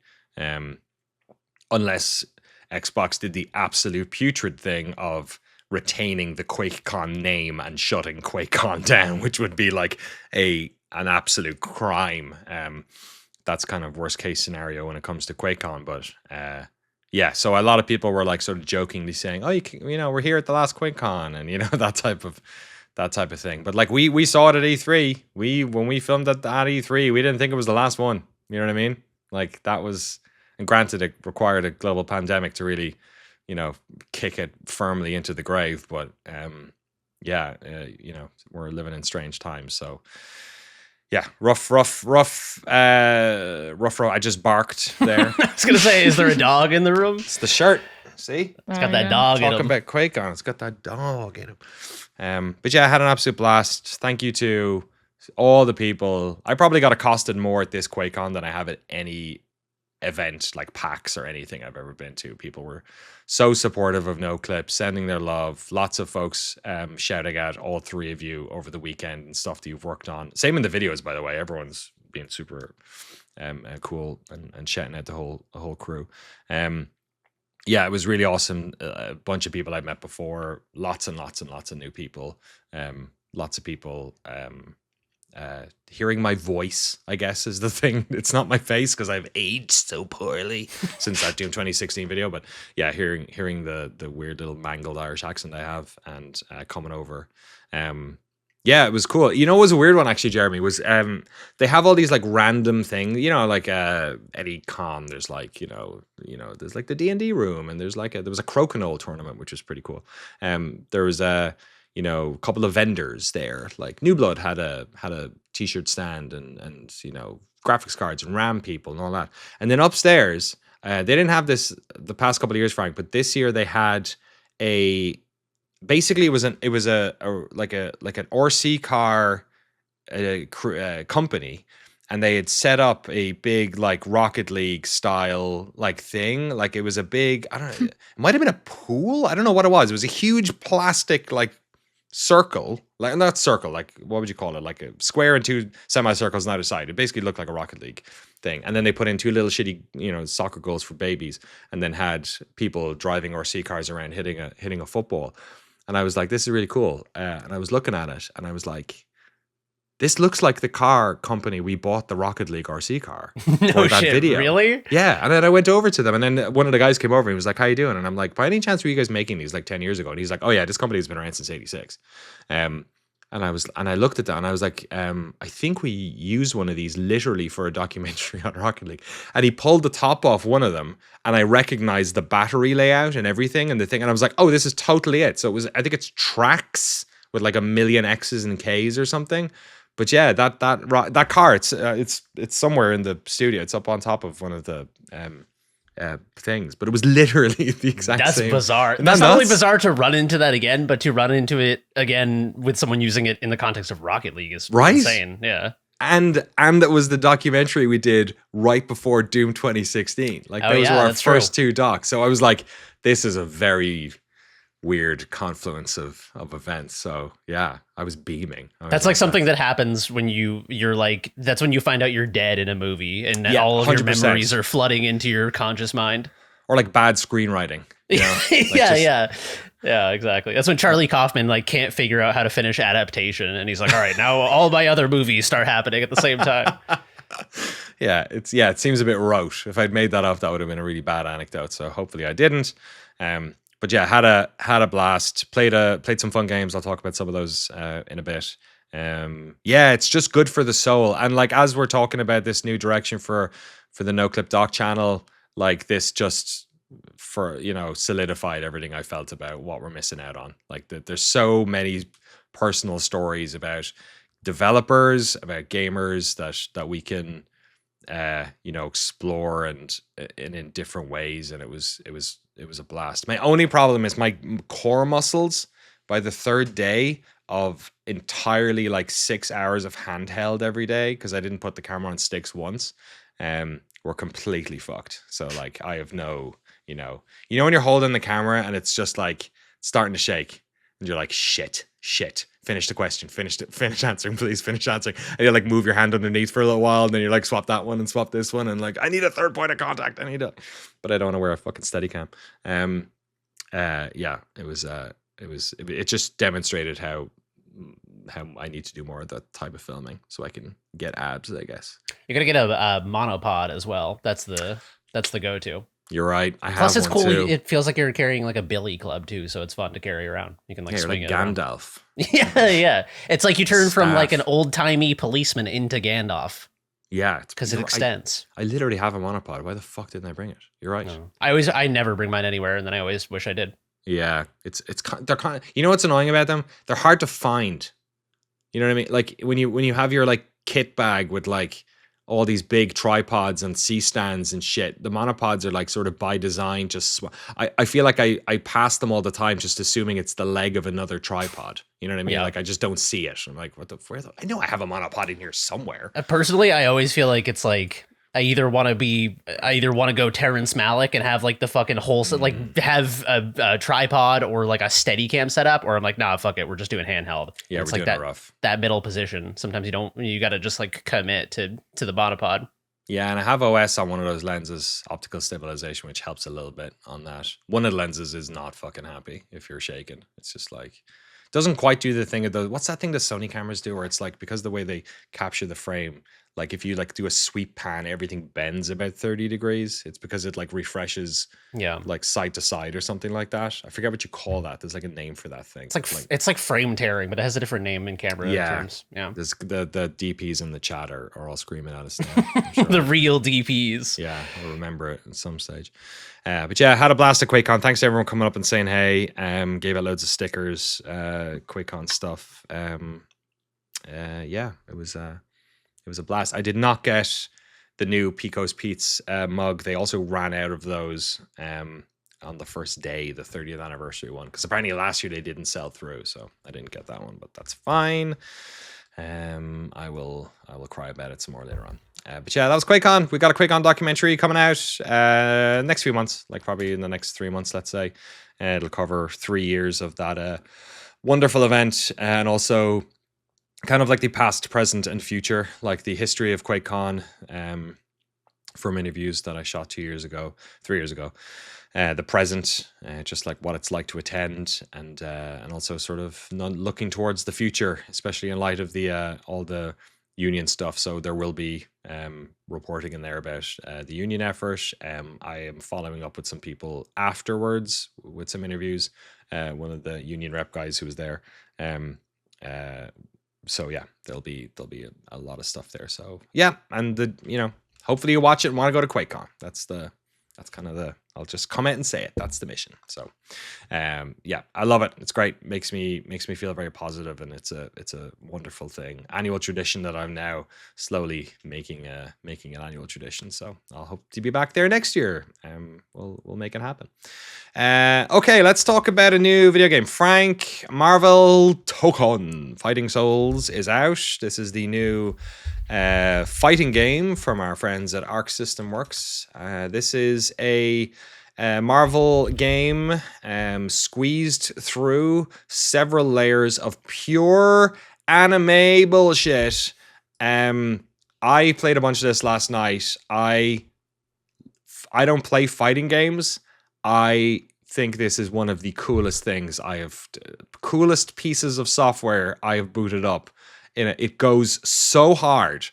unless Xbox did the absolute putrid thing of retaining the QuakeCon name and shutting QuakeCon down, which would be like an absolute crime. That's kind of worst case scenario when it comes to QuakeCon. But yeah, so a lot of people were like sort of jokingly saying, "Oh, we're here at the last QuakeCon," and that type of that type of thing. But like we saw it at E3. When we filmed at E3, we didn't think it was the last one. You know what I mean? Like that was, and granted, it required a global pandemic to really, kick it firmly into the grave. But we're living in strange times. So yeah, rough. I just barked there. I was gonna say, is there a dog in the room? It's the shirt. See, it's got that dog in him. Talking about QuakeCon, it's got that dog in him. But yeah, I had an absolute blast. Thank you to all the people. I probably got accosted more at this QuakeCon than I have at any event like PAX or anything I've ever been to. People were so supportive of Noclip, sending their love. Lots of folks shouting out all three of you over the weekend and stuff that you've worked on. Same in the videos, by the way. Everyone's being super cool and shouting out the whole crew. Yeah, it was really awesome. A bunch of people I've met before. Lots and lots and lots of new people. Lots of people hearing my voice, I guess, is the thing. It's not my face because I've aged so poorly since that Doom 2016 video. But yeah, hearing the weird little mangled Irish accent I have and coming over. Yeah, it was cool. You know, it was a weird one actually, Jeremy, was they have all these like random things, like Eddie Con, there's like, there's like the D&D room, and there was a Crokinole tournament, which was pretty cool. There was a couple of vendors there, like New Blood had a t-shirt stand and graphics cards and RAM people and all that. And then upstairs, they didn't have this the past couple of years, Frank, but this year they had basically it was an RC car company, and they had set up a big like Rocket League style like thing. Like it was a big, I don't know, it might have been a pool. I don't know what it was. It was a huge plastic like circle, like not circle, like what would you call it? Like a square and two semicircles on either side. It basically looked like a Rocket League thing. And then they put in two little shitty, soccer goals for babies, and then had people driving RC cars around hitting a football. And I was like, this is really cool. And I was looking at it and I was like, this looks like the car company we bought the Rocket League RC car for that video. Really? Yeah. And then I went over to them, and then one of the guys came over and he was like, how you doing? And I'm like, by any chance were you guys making these like 10 years ago? And he's like, oh yeah, this company has been around since 86. And I looked at that and I was like, I think we used one of these literally for a documentary on Rocket League. And he pulled the top off one of them, and I recognized the battery layout and everything and the thing. And I was like, oh, this is totally it. So I think it's tracks with like 1 million X's and K's or something. But yeah, that car, it's somewhere in the studio. It's up on top of one of the things, but it was literally the exact same. That's bizarre. That's not only bizarre to run into that again, but to run into it again with someone using it in the context of Rocket League is insane. Yeah. And that was the documentary we did right before Doom 2016. Like those were our first two docs. So I was like, this is a very weird confluence of events. So yeah, I was beaming. That's like something that happens when you're like, that's when you find out you're dead in a movie, and all of 100%. Your memories are flooding into your conscious mind. Or like bad screenwriting. Yeah, exactly. That's when Charlie Kaufman like can't figure out how to finish Adaptation, and he's like, all right, now all my other movies start happening at the same time. It seems a bit rote. If I'd made that up, that would have been a really bad anecdote. So hopefully I didn't. But yeah, had a blast. Played some fun games. I'll talk about some of those in a bit. It's just good for the soul. And like as we're talking about this new direction for the Noclip Doc channel, like this just solidified everything I felt about what we're missing out on. Like there's so many personal stories about developers, about gamers that we can explore and in different ways, and it was a blast. My only problem is my core muscles by the third day of entirely like 6 hours of handheld every day, because I didn't put the camera on sticks once, were completely fucked. So like I have no, when you're holding the camera and it's just like starting to shake and you're like, shit, finish the question, finish answering, please finish answering. And you like move your hand underneath for a little while, and then you're like, swap that one and swap this one, and like, I need a third point of contact, but I don't want to wear a fucking Steadicam. It just demonstrated how I need to do more of that type of filming so I can get abs, I guess. You're gonna get a monopod as well. That's the go-to. You're right. I Plus, have it's one cool. too. It feels like you're carrying like a billy club too, so it's fun to carry around. You can like Yeah, you're swing like it around. Gandalf. Yeah, yeah. It's like you turn from like an Staff. old timey policeman into Gandalf Yeah, because it extends. I literally have a monopod. Why the fuck didn't I bring it? You're right. No. I never bring mine anywhere, and then I always wish I did. Yeah, they're kind of, you know what's annoying about them? They're hard to find. You know what I mean? Like when you have your like kit bag with like all these big tripods and C-stands and shit, the monopods are like sort of by design just I feel like I pass them all the time just assuming it's the leg of another tripod. You know what I mean? Yeah. Like I just don't see it. I'm like, I know I have a monopod in here somewhere. Personally, I always feel like it's like I either want to go Terrence Malick and have like the fucking whole like have a tripod or like a steady cam setup, or I'm like, nah, fuck it, we're just doing handheld. Yeah, it's we're like doing it rough. that middle position. Sometimes you got to just like commit to the monopod. Yeah, and I have OS on one of those lenses, optical stabilization, which helps a little bit on that. One of the lenses is not fucking happy if you're shaking. It's just like, doesn't quite do the thing of the, what's that thing the Sony cameras do where it's like, because the way they capture the frame, like if you like do a sweep pan, everything bends about 30 degrees. It's because it like refreshes like side to side or something like that. I forget what you call that. There's like a name for that thing. It's like frame tearing, but it has a different name in camera terms. Yeah. There's the DPs in the chat are all screaming at us now. Sure. The real DPs. Yeah, I'll remember it at some stage. But yeah, had a blast at QuakeCon. Thanks to everyone coming up and saying hey. Gave out loads of stickers, QuakeCon stuff. Yeah, it was a blast. I did not get the new Pico's Pete's mug. They also ran out of those on the first day, the 30th anniversary one, because apparently last year they didn't sell through, so I didn't get that one, but that's fine. I will cry about it some more later on. But yeah, that was QuakeCon. We got a QuakeCon documentary coming out next few months, like probably in the next 3 months, let's say. It'll cover 3 years of that wonderful event, and also kind of like the past, present, and future, like the history of QuakeCon from interviews that I shot 3 years ago. The present, just like what it's like to attend, and also sort of looking towards the future, especially in light of the all the union stuff. So there will be reporting in there about the union effort. I am following up with some people afterwards with some interviews. One of the union rep guys who was there. So yeah, there'll be a lot of stuff there. So yeah, and hopefully you watch it and want to go to QuakeCon. That's kind of the, I'll just comment and say it. That's the mission. So, yeah, I love it. It's great. Makes me feel very positive, and it's a wonderful thing. Annual tradition that I'm now slowly making an annual tradition. So I'll hope to be back there next year. We'll make it happen. Okay, let's talk about a new video game. Frank, Marvel Tokon Fighting Souls is out. This is the new fighting game from our friends at Arc System Works. This is a Marvel game squeezed through several layers of pure anime bullshit. I played a bunch of this last night. I don't play fighting games. I think this is one of the coolest things coolest pieces of software I have booted up. It goes so hard.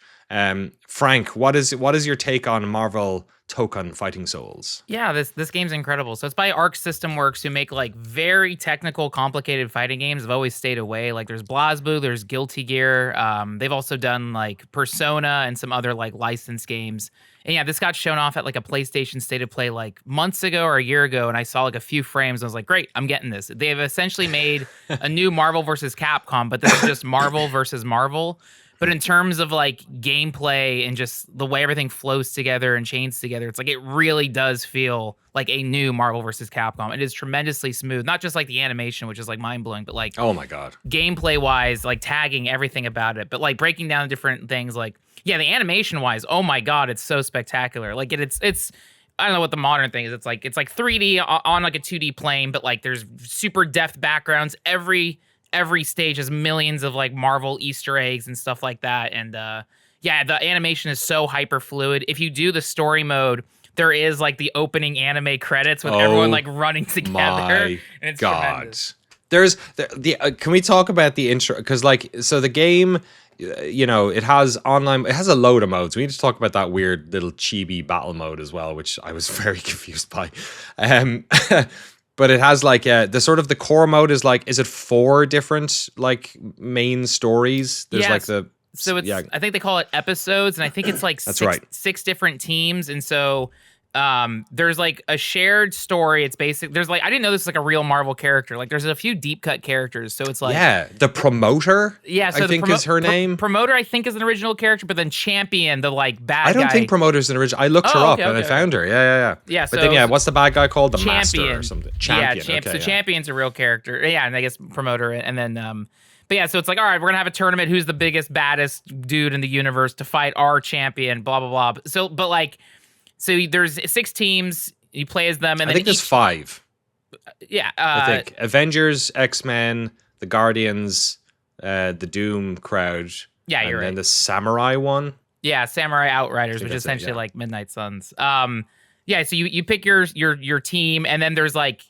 Frank, what is your take on Marvel Tokon Fighting Souls? Yeah, this game's incredible. So it's by Arc System Works, who make like very technical, complicated fighting games. I've always stayed away. Like there's BlazBlue, there's Guilty Gear. They've also done like Persona and some other like licensed games. And yeah, this got shown off at like a PlayStation State of Play like months ago or a year ago, and I saw like a few frames. And I was like, great, I'm getting this. They have essentially made a new Marvel versus Capcom, but this is just Marvel versus Marvel. But in terms of like gameplay and just the way everything flows together and chains together, it's like it really does feel like a new Marvel versus Capcom. It is tremendously smooth, not just like the animation, which is like mind blowing, but like, oh my god, gameplay wise, like tagging everything about it, but like breaking down different things. Like, yeah, the animation wise, oh my god, it's so spectacular. Like it's I don't know what the modern thing is. It's like 3D on like a 2D plane, but like there's super depth backgrounds. Every stage has millions of like Marvel Easter eggs and stuff like that. And yeah, the animation is so hyper fluid. If you do the story mode, there is like the opening anime credits with everyone like running together. My and it's god. tremendous. There's can we talk about the intro? Because like, so the game it has online. It has a load of modes. We need to talk about that weird little chibi battle mode as well, which I was very confused by. But it has like the sort of the core mode is like, is it 4 different like main stories? There's like the so it's I think they call it episodes, and I think it's like six different teams, and so there's like a shared story. It's basic. There's like, I didn't know this was like a real Marvel character. Like there's a few deep cut characters. So it's like, the Promoter. Yeah. So I think is her name. Promoter, I think, is an original character, but then Champion, the like bad guy. I don't think Promoter's an original. I looked her up and I found her. Yeah. Yeah. But then what's the bad guy called? The Champion. Master or something. Champion. So Champion's a real character. Yeah. And I guess Promoter. And then, but yeah, so it's like, all right, we're going to have a tournament. Who's the biggest, baddest dude in the universe to fight our champion, blah, blah, blah. So, but like, so there's 6 teams. You play as them, and I think there's 5. Yeah, I think Avengers, X-Men, the Guardians, the Doom crowd. Yeah, you're right. And then the Samurai one. Yeah, Samurai Outriders, which is essentially like Midnight Suns. Yeah, so you pick your team, and then there's like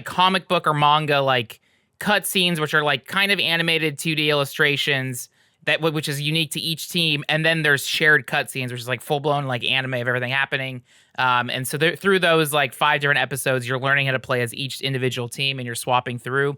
comic book or manga like cutscenes, which are like kind of animated 2D illustrations. Which is unique to each team, and then there's shared cutscenes, which is like full blown like anime of everything happening. And so through those like 5 different episodes, you're learning how to play as each individual team, and you're swapping through.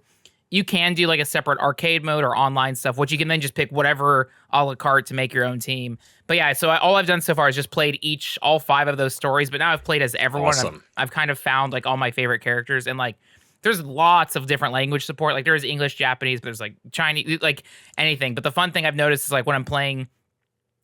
You can do like a separate arcade mode or online stuff, which you can then just pick whatever a la carte to make your own team. But yeah, so all I've done so far is just played all 5 of those stories, but now I've played as everyone. Awesome. I've kind of found like all my favorite characters, and like there's lots of different language support. Like there's English, Japanese, but there's like Chinese, like anything. But the fun thing I've noticed is like when I'm playing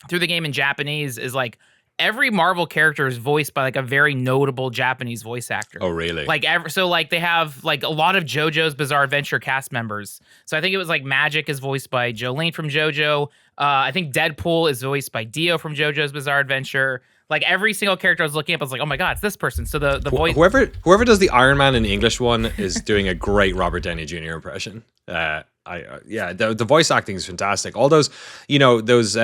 through the game in Japanese is like every Marvel character is voiced by like a very notable Japanese voice actor. Oh, really? Like so like they have like a lot of JoJo's Bizarre Adventure cast members. So I think it was like Magic is voiced by Jolene from JoJo. I think Deadpool is voiced by Dio from JoJo's Bizarre Adventure. Like every single character I was looking up, I was like, oh my god, it's this person. So the voice, whoever does the Iron Man in the English one is doing a great Robert Downey Jr. impression. The voice acting is fantastic. All those, those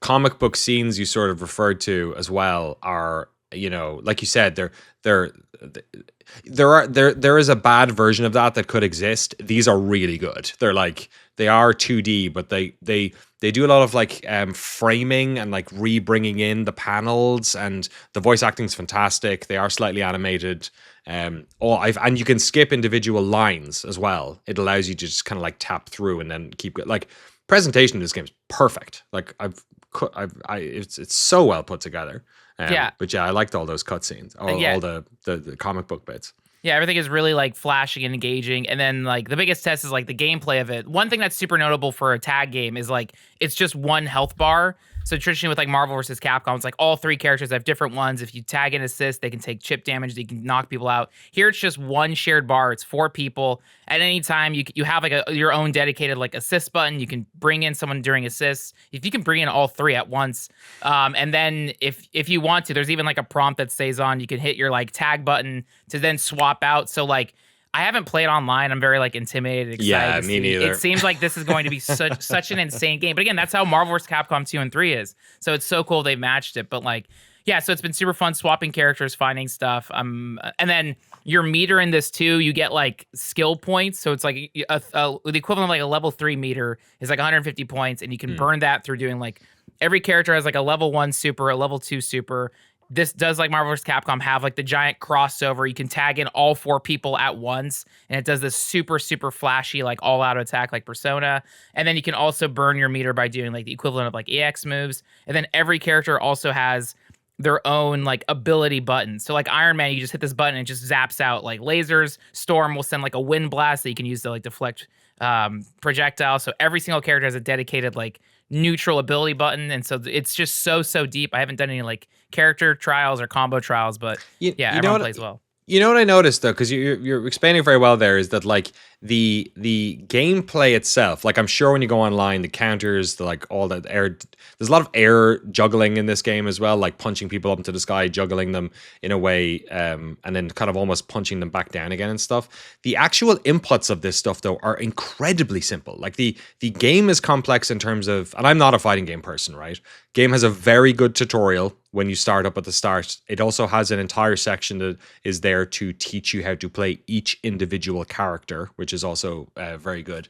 comic book scenes you sort of referred to as well are, like you said, there is a bad version of that could exist. These are really good. They are 2D, but they do a lot of like framing and like re-bringing in the panels, and the voice acting is fantastic. They are slightly animated. And you can skip individual lines as well. It allows you to just kind of like tap through and then keep like presentation of this game is perfect. Like it's so well put together. But I liked all those cutscenes, all the comic book bits. Yeah, everything is really like flashing and engaging. And then like the biggest test is like the gameplay of it. One thing that's super notable for a tag game is like it's just one health bar. So traditionally with like Marvel versus Capcom, it's like all 3 characters have different ones. If you tag and assist, they can take chip damage, they can knock people out. Here it's just one shared bar. It's 4 people. At any time you have like your own dedicated like assist button. You can bring in someone during assists. If you can bring in all 3 at once. And then if you want to, there's even like a prompt that stays on. You can hit your like tag button to then swap out. So like I haven't played online. I'm very like intimidated, excited. Yeah, me neither. It seems like this is going to be such an insane game. But again, that's how Marvel vs. Capcom 2 and 3 is. So it's so cool they matched it. But like, yeah, so it's been super fun swapping characters, finding stuff. And then your meter in this too, you get like skill points. So it's like the equivalent of like a level 3 meter is like 150 points, and you can burn that through doing like every character has like a level 1 super, a level 2 super. This does, like Marvel vs. Capcom, have like the giant crossover. You can tag in all 4 people at once, and it does this super, super flashy, like all-out attack like Persona. And then you can also burn your meter by doing like the equivalent of like EX moves. And then every character also has their own like ability button. So like Iron Man, you just hit this button and it just zaps out like lasers. Storm will send like a wind blast that you can use to like deflect projectiles. So every single character has a dedicated like neutral ability button, and so it's just so deep. I haven't done any like character trials or combo trials, but everyone plays well. You know what I noticed though, because you're explaining very well there, is that like the gameplay itself, like I'm sure when you go online, the counters, the like all that air, there's a lot of air juggling in this game as well, like punching people up into the sky, juggling them in a way, and then kind of almost punching them back down again and stuff. The actual inputs of this stuff though are incredibly simple. Like the game is complex in terms of, and I'm not a fighting game person, right? Game has a very good tutorial when you start up at the start. It also has an entire section that is there to teach you how to play each individual character, which is also very good.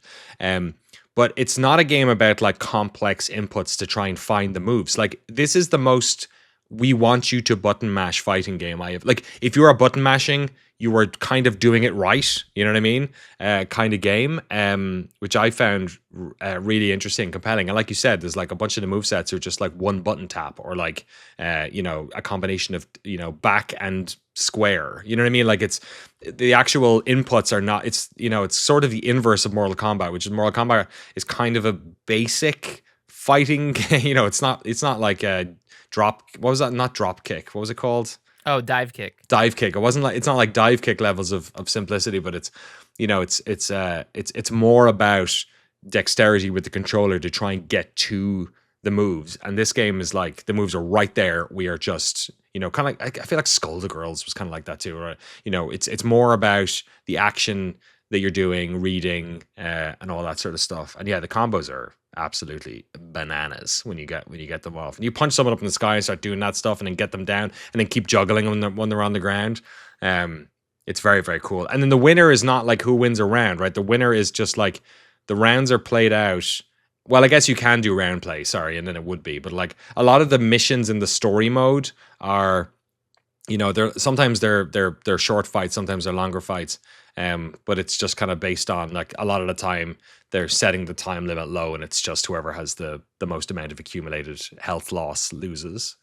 but it's not a game about like complex inputs to try and find the moves. Like this is the most we want you to button mash fighting game I have. Like if you are button mashing, you were kind of doing it right, you know what I mean? Kind of game, which I found really interesting, compelling. And like you said, there's like a bunch of the movesets are just like one button tap or like, you know, a combination of, you know, back and square. You know what I mean? Like it's the actual inputs are not. It's, you know, it's sort of the inverse of Mortal Kombat, which is Mortal Kombat is kind of a basic fighting. You know, it's not like a drop. What was that? Not drop kick. What was it called? Oh, dive kick. Dive kick. It's not like dive kick levels of simplicity, but it's, you know, it's more about dexterity with the controller to try and get to the moves. And this game is like the moves are right there. We are just, you know, kind of like, I feel like Skull-the-Girls was kind of like that too. Right? You know, it's more about the action that you're doing, reading, and all that sort of stuff. And yeah, the combos are absolutely bananas when you get them off. And you punch someone up in the sky and start doing that stuff, and then get them down, and then keep juggling them when they're on the ground. It's very, very cool. And then the winner is not like who wins a round, right? The winner is just like the rounds are played out. Well, I guess you can do round play, sorry, and then it would be, but like a lot of the missions in the story mode are, you know, sometimes they're short fights, sometimes they're longer fights. But it's just kind of based on like a lot of the time they're setting the time limit low, and it's just whoever has the most amount of accumulated health loss loses,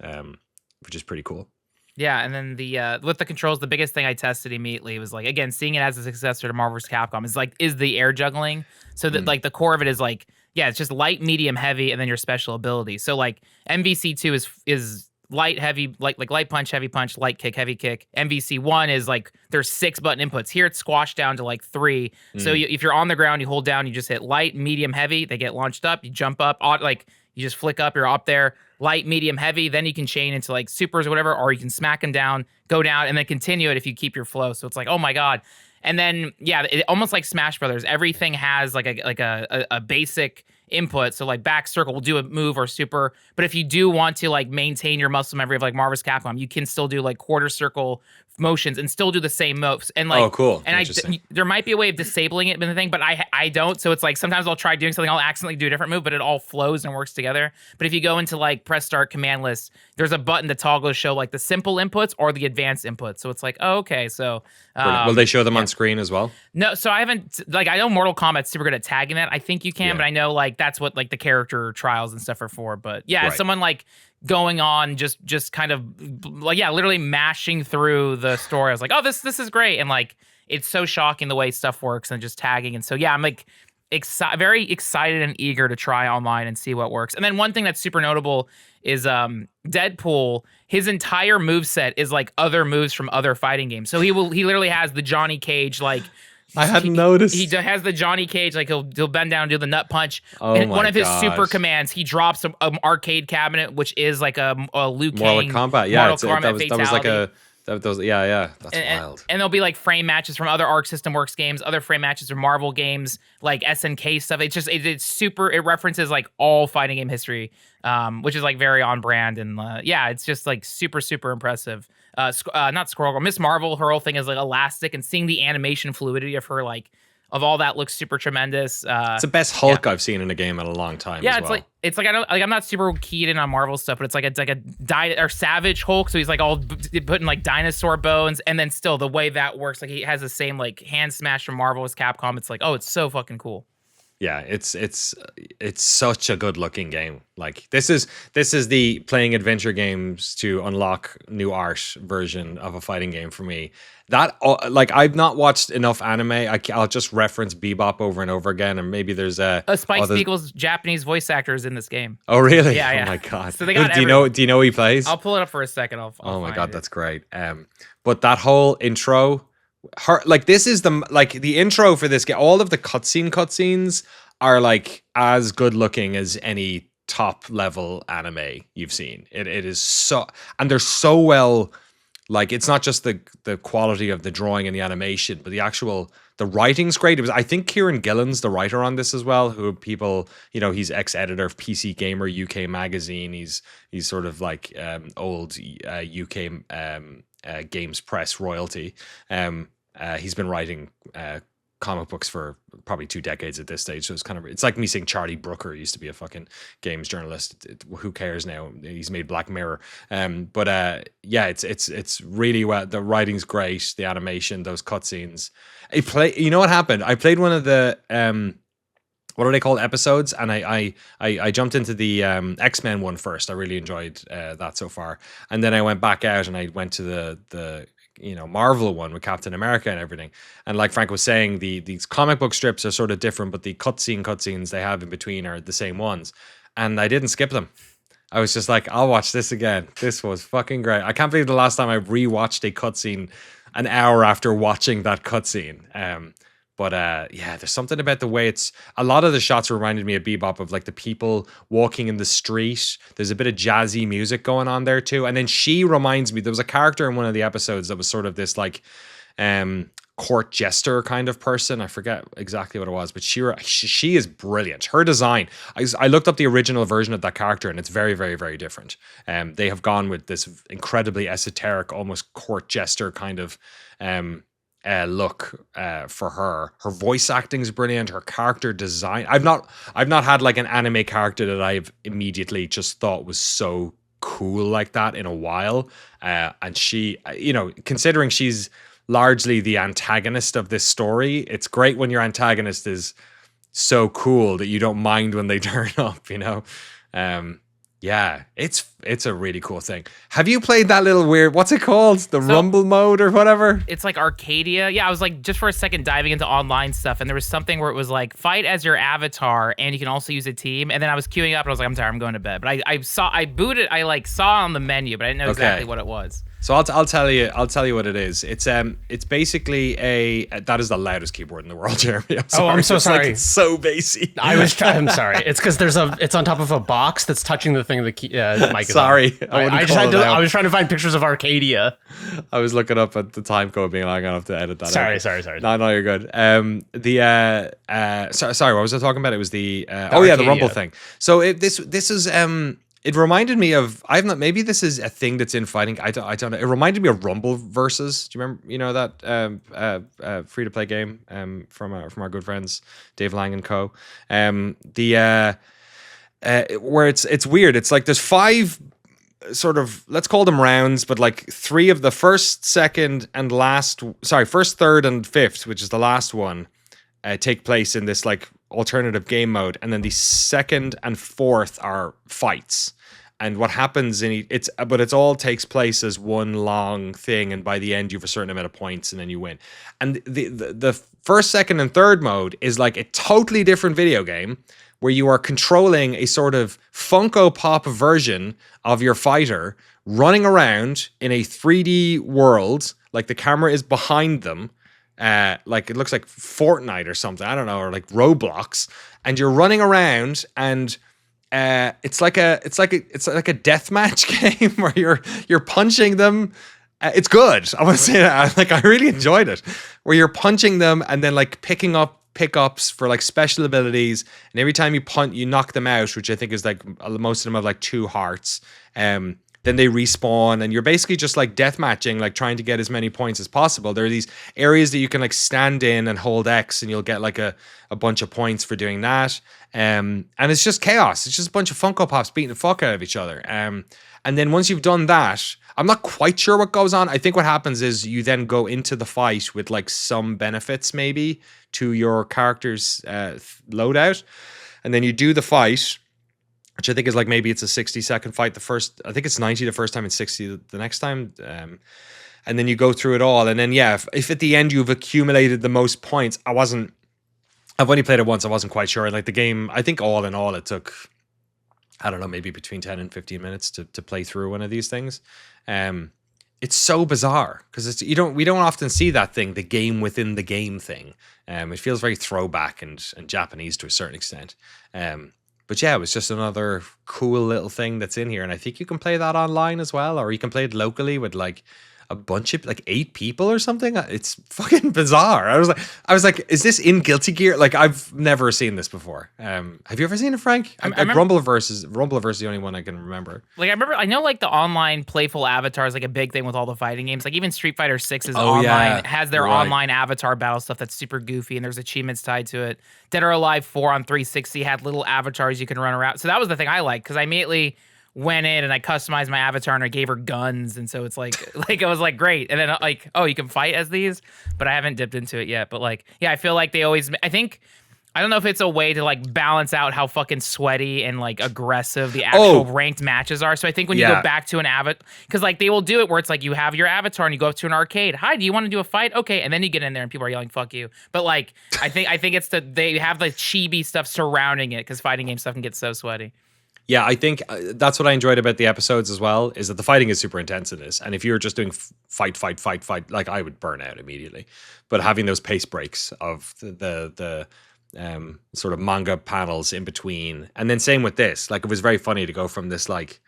which is pretty cool. Yeah, and then the with the controls, the biggest thing I tested immediately was like, again, seeing it as a successor to Marvel vs. Capcom is the air juggling. So that like the core of it is like, yeah, it's just light, medium, heavy, and then your special ability. So like MVC2 is light, heavy, like light punch, heavy punch, light kick, heavy kick. MVC1 is like there's 6 button inputs. Here it's squashed down to like 3. So if you're on the ground, you hold down, you just hit light, medium, heavy. They get launched up. You jump up, like you just flick up. You're up there. Light, medium, heavy. Then you can chain into like supers or whatever, or you can smack them down, go down, and then continue it if you keep your flow. So it's like, oh my god. And then yeah, almost like Smash Brothers. Everything has like a basic input. So like back circle will do a move or super, but if you do want to like maintain your muscle memory of like Marvel's Capcom, you can still do like quarter circle motions and still do the same moves. And like, oh cool. And there might be a way of disabling it in the thing, but I don't. So it's like sometimes I'll try doing something, I'll accidentally do a different move, but it all flows and works together. But if you go into like press start command list, there's a button to toggle to show like the simple inputs or the advanced inputs. So it's like, oh, okay. So will they show them on screen as well? No, so I haven't, like, I know Mortal Kombat's super good at tagging that. I think you can, but I know like that's what like the character trials and stuff are for. But yeah, as someone like going on just kind of like, yeah, literally mashing through the story, I was like, oh, this is great. And like it's so shocking the way stuff works and just tagging. And so yeah, I'm like very excited and eager to try online and see what works. And then one thing that's super notable is Deadpool, his entire moveset is like other moves from other fighting games. So he literally has the Johnny Cage like I hadn't noticed. He has the Johnny Cage, like he'll bend down and do the nut punch. Oh and my one of his gosh. super commands, he drops an arcade cabinet, which is like a Liu Kang. Mortal Kombat, yeah, Mortal Kombat that was like a yeah, that's wild. And there'll be like frame matches from other Arc System Works games, other frame matches from Marvel games, like SNK stuff. It's just it's super. It references like all fighting game history, which is like very on brand. And yeah, it's just like super impressive. Not Squirrel Girl, Miss Marvel. Her whole thing is like elastic, and seeing the animation fluidity of her like of all that looks super tremendous. It's the best Hulk I've seen in a game in a long time. Yeah, as well. it's like I don't like I'm not super keyed in on Marvel stuff, but it's like a Savage Hulk, so he's like all putting like dinosaur bones, and then still the way that works, like he has the same like hand smash from Marvel as Capcom. It's like, oh, it's so fucking cool. Yeah, it's such a good looking game. Like this is the playing adventure games to unlock new art version of a fighting game for me. That like I've not watched enough anime. I'll just reference Bebop over and over again, and maybe there's a Spike Spiegel's Japanese voice actor is in this game. Oh really? Yeah. Oh my god. So they got do you know who he plays? I'll pull it up for a second. Oh my god, that's great. But that whole intro. Like this is the intro for this game. All of the cutscenes are like as good looking as any top level anime you've seen. It is so, and they're so well, like it's not just the quality of the drawing and the animation, but the writing's great. I think Kieran Gillen's the writer on this as well, who people, you know, he's ex-editor of PC Gamer UK magazine. He's sort of like old UK games press royalty. He's been writing comic books for probably 2 decades at this stage. So it's like me saying Charlie Brooker used to be a fucking games journalist. Who cares now? He's made Black Mirror. Yeah, it's really well. The writing's great. The animation, those cutscenes. You know what happened? I played one of the what are they called, episodes, and I jumped into the X-Men one first. I really enjoyed that so far, and then I went back out and I went to the Marvel one with Captain America and everything. And like Frank was saying, these comic book strips are sort of different, but the cutscenes they have in between are the same ones. And I didn't skip them. I was just like, I'll watch this again. This was fucking great. I can't believe the last time I rewatched a cutscene an hour after watching that cutscene. But yeah, there's something about the way a lot of the shots reminded me of Bebop, of like the people walking in the street. There's a bit of jazzy music going on there too. And then she reminds me, there was a character in one of the episodes that was sort of this like court jester kind of person. I forget exactly what it was, but she is brilliant. Her design, I looked up the original version of that character, and it's very, very, very different. They have gone with this incredibly esoteric, almost court jester kind of look for her. Her voice acting is brilliant. Her character design. I've not had like an anime character that I've immediately just thought was so cool like that in a while. And she, considering she's largely the antagonist of this story, it's great when your antagonist is so cool that you don't mind when they turn up. Yeah, it's a really cool thing. Have you played that little weird, what's it called? The Rumble mode or whatever? It's like Arcadia. Yeah, I was like just for a second diving into online stuff, and there was something where it was like fight as your avatar, and you can also use a team. And then I was queuing up, and I was like, I'm tired, I'm going to bed. But I saw on the menu, but I didn't know exactly what it was. So I'll tell you what it is. It's basically that is the loudest keyboard in the world, Jeremy. I'm so sorry. Like, it's so bassy. I'm sorry. It's because it's on top of a box that's touching the thing the mic is sorry. on. I was trying to find pictures of Arcadia. I was looking up at the time code, being like, I'm gonna have to edit that. Sorry. No, you're good. Sorry, what was I talking about? It was the the Rumble thing. So this is it reminded me of, maybe this is a thing that's in fighting. I don't know. It reminded me of Rumble Versus. Do you remember, that free to play game from our good friends Dave Lang and Co. Where it's weird. It's like there's 5 sort of, let's call them rounds, but like 3 of the first, third, and fifth, which is the last one, take place in this like alternative game mode, and then the second and fourth are fights. And what happens it all takes place as one long thing, and by the end you have a certain amount of points, and then you win. And the first, second, and third mode is like a totally different video game, where you are controlling a sort of Funko Pop version of your fighter running around in a 3D world, like the camera is behind them. Like it looks like Fortnite or something, I don't know, or like Roblox, and you're running around, and it's like a deathmatch game where you're punching them. It's good. I want to say that. Like, I really enjoyed it, where you're punching them and then like picking up pickups for like special abilities, and every time you punt, you knock them out, which I think is like most of them have like 2 hearts. Then they respawn, and you're basically just like deathmatching, like trying to get as many points as possible. There are these areas that you can like stand in and hold X, and you'll get like a bunch of points for doing that. And it's just chaos. It's just a bunch of Funko Pops beating the fuck out of each other. And then once you've done that, I'm not quite sure what goes on. I think what happens is you then go into the fight with like some benefits maybe to your character's loadout. And then you do the fight, which I think is like, maybe it's a 60-second fight. I think it's 90 the first time and 60 the next time. And then you go through it all. And then, yeah, if at the end you've accumulated the most points, I've only played it once. I wasn't quite sure. Like the game, I think all in all, it took, I don't know, maybe between 10 and 15 minutes to play through one of these things. It's so bizarre because we don't often see that thing, the game within the game thing. It feels very throwback and Japanese to a certain extent. But yeah, it was just another cool little thing that's in here. And I think you can play that online as well, or you can play it locally with like, a bunch of like 8 people or something. It's fucking bizarre. I was like, is this in Guilty Gear? Like, I've never seen this before. Have you ever seen it, Frank? I remember, Rumbleverse is the only one I can remember. Like, I know like the online playful avatar is like a big thing with all the fighting games. Like even Street Fighter 6's online has their online avatar battle stuff that's super goofy, and there's achievements tied to it. Dead or Alive 4 on 360 had little avatars you can run around. So that was the thing I liked, because I immediately went in and I customized my avatar and I gave her guns, and so it's like it was like great. And then like, oh, you can fight as these, but I haven't dipped into it yet. But like, yeah, I feel like they always, I don't know if it's a way to like balance out how fucking sweaty and like aggressive the actual ranked matches are. So I think when you go back to an avatar, because like they will do it where it's like you have your avatar and you go up to an arcade. Hi, do you want to do a fight? Okay, and then you get in there and people are yelling "fuck you." But like I think it's they have the chibi stuff surrounding it, because fighting game stuff can get so sweaty. Yeah, I think that's what I enjoyed about the episodes as well, is that the fighting is super intense in this. And if you're just doing fight, like I would burn out immediately. But having those pace breaks of the sort of manga panels in between, and then same with this, like it was very funny to go from this like,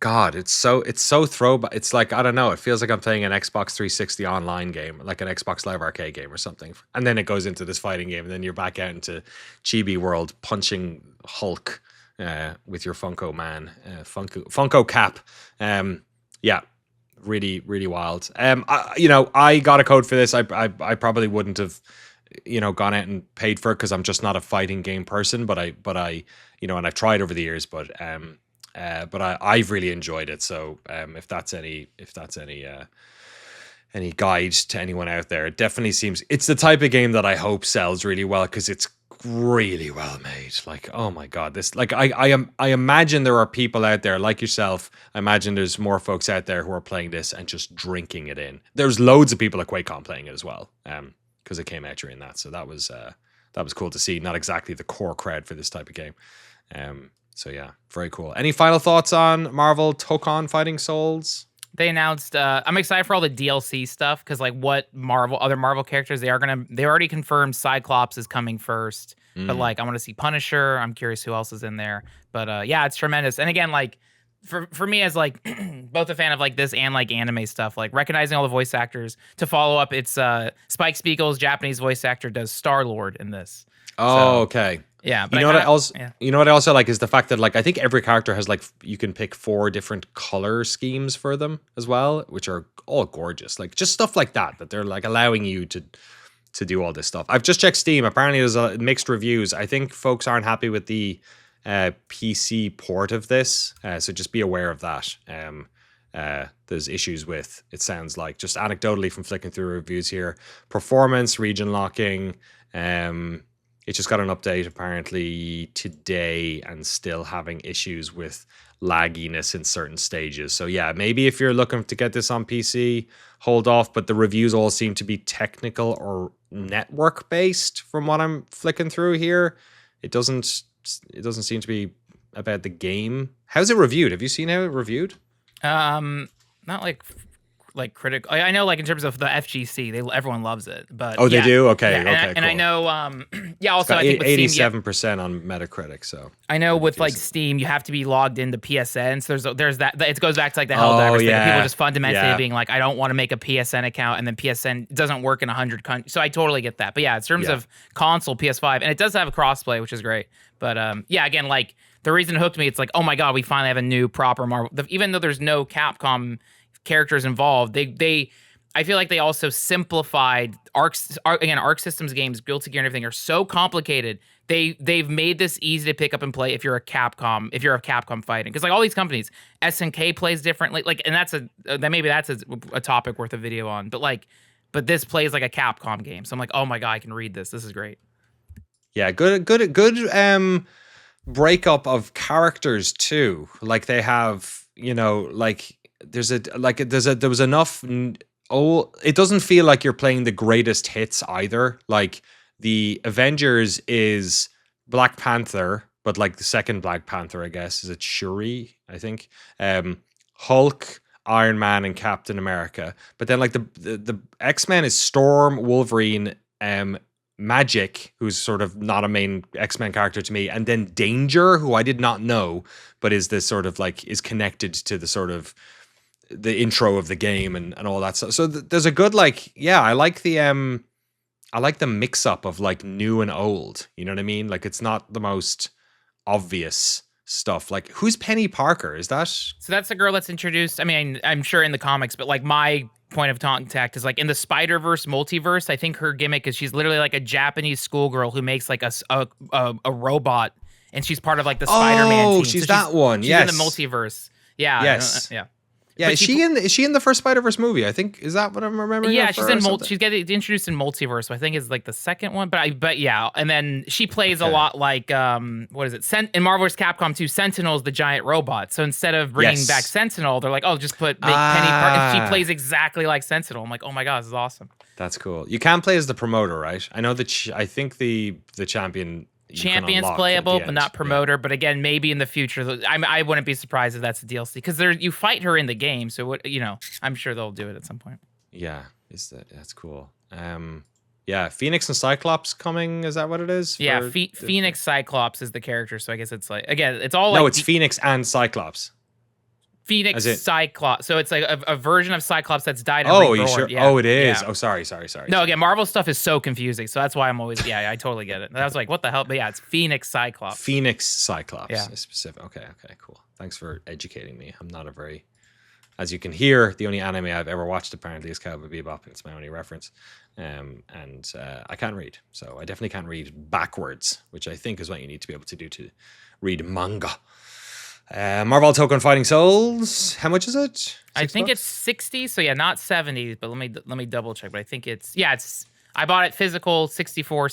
God, it's so throwback. It's like, I don't know, it feels like I'm playing an Xbox 360 online game, like an Xbox Live Arcade game or something, and then it goes into this fighting game, and then you're back out into Chibi World punching Hulk with your Funko Man, Funko cap. Yeah, really wild. I got a code for this. I probably wouldn't have gone out and paid for it, because I'm just not a fighting game person, but I and I've tried over the years, but I've really enjoyed it. So if that's any guide to anyone out there, it definitely seems it's the type of game that I hope sells really well, because it's really well made. Like, oh my God, this, like, I imagine there are people out there like yourself. I imagine there's more folks out there who are playing this and just drinking it in. There's loads of people at QuakeCon playing it as well, because it came out during that. So that was cool to see. Not exactly the core crowd for this type of game. So yeah, very cool. Any final thoughts on Marvel Tokon Fighting Souls? They announced, I'm excited for all the DLC stuff, because like what other Marvel characters they already confirmed Cyclops is coming first, but like I want to see Punisher. I'm curious who else is in there, but yeah, it's tremendous. And again, like for me as like both a fan of like this and like anime stuff, like recognizing all the voice actors to follow up, it's Spike Spiegel's Japanese voice actor does Star-Lord in this. Okay. Yeah, but you know what I also like is the fact that like I think every character has like you can pick 4 different color schemes for them as well, which are all gorgeous. Like just stuff like that they're like allowing you to do all this stuff. I've just checked Steam. Apparently there's mixed reviews. I think folks aren't happy with the PC port of this, so just be aware of that. There's issues with, it sounds like, just anecdotally from flicking through reviews here, performance, region locking. It just got an update apparently today and still having issues with lagginess in certain stages. So yeah, maybe if you're looking to get this on PC, hold off. But the reviews all seem to be technical or network based from what I'm flicking through here. It doesn't seem to be about the game. How's it reviewed? Have you seen how it reviewed? Not like critical. I know, like in terms of the FGC, everyone loves it. But they do. Okay, and cool. I know. Also, I think with 87% on Metacritic. So I know with like Steam, you have to be logged into PSN. So there's that. It goes back to like the Helldivers thing. People just fundamentally being like, I don't want to make a PSN account, and then PSN doesn't work in 100 countries. So I totally get that. But yeah, in terms of console, PS5, and it does have a crossplay, which is great. But again, like the reason it hooked me, it's like, oh my God, we finally have a new proper Marvel. Even though there's no Capcom characters involved, I feel like they also simplified Arc Systems games, Guilty Gear and everything are so complicated. They've made this easy to pick up and play if you're a Capcom fighting, because like all these companies, SNK plays differently, like, and that's a topic worth a video on, but this plays like a Capcom game, so I'm like, oh my God, I can read this is great. Yeah, good breakup of characters too. Like they have, like there was enough. It doesn't feel like you're playing the greatest hits either. Like the Avengers is Black Panther, but like the second Black Panther, I guess, is it Shuri? I think. Hulk, Iron Man, and Captain America. But then like the X-Men is Storm, Wolverine, Magic, who's sort of not a main X-Men character to me, and then Danger, who I did not know, but is this sort of like is connected to the sort of the intro of the game and all that stuff. So there's a good I like the mix up of like new and old. You know what I mean? Like it's not the most obvious stuff. Like who's Penny Parker? Is that? So that's the girl that's introduced. I mean, I'm sure in the comics, but like my point of contact is like in the Spider-Verse multiverse. I think her gimmick is she's literally like a Japanese schoolgirl who makes like a robot, and she's part of like the Spider-Man team. Oh, she's that one. She's yes, in the multiverse. Yeah. Yes. Yeah. Yeah, is she in the first Spider-Verse movie? I think, is that what I'm remembering? Yeah, she's in she's getting introduced in Multiverse, so I think it's like the second one. But yeah, and then she plays a lot like what is it? In Marvel vs. Capcom 2, Sentinel's the giant robot. So instead of bringing back Sentinel, they're like, oh, just make Penny Parker. She plays exactly like Sentinel. I'm like, oh my god, this is awesome. That's cool. You can play as the promoter, right? I know that I think the champion. Champion's playable, but not promoter. Yeah. But again, maybe in the future, I wouldn't be surprised if that's the DLC because you fight her in the game. So I'm sure they'll do it at some point. Yeah, that's cool. Yeah, Phoenix and Cyclops coming. Is that what it is? Yeah, Phoenix Cyclops is the character. So I guess it's like again, it's all no, it's Phoenix and Cyclops. Phoenix Cyclops. So it's like a version of Cyclops that's died and reborn. You sure? Yeah. Oh, it is. Yeah. Oh, sorry. No, again, Marvel stuff is so confusing. So that's why I'm always, I totally get it. And I was like, what the hell? But yeah, it's Phoenix Cyclops. Phoenix Cyclops. Yeah. Specific. Okay, cool. Thanks for educating me. I'm not as you can hear, the only anime I've ever watched apparently is Cowboy Bebop. It's my only reference. And I can't read. So I definitely can't read backwards, which I think is what you need to be able to do to read manga. Marvel Tokon Fighting Souls. How much is it? I think it's 60. So yeah, not 70. But let me double check. But I think it's I bought it physical 64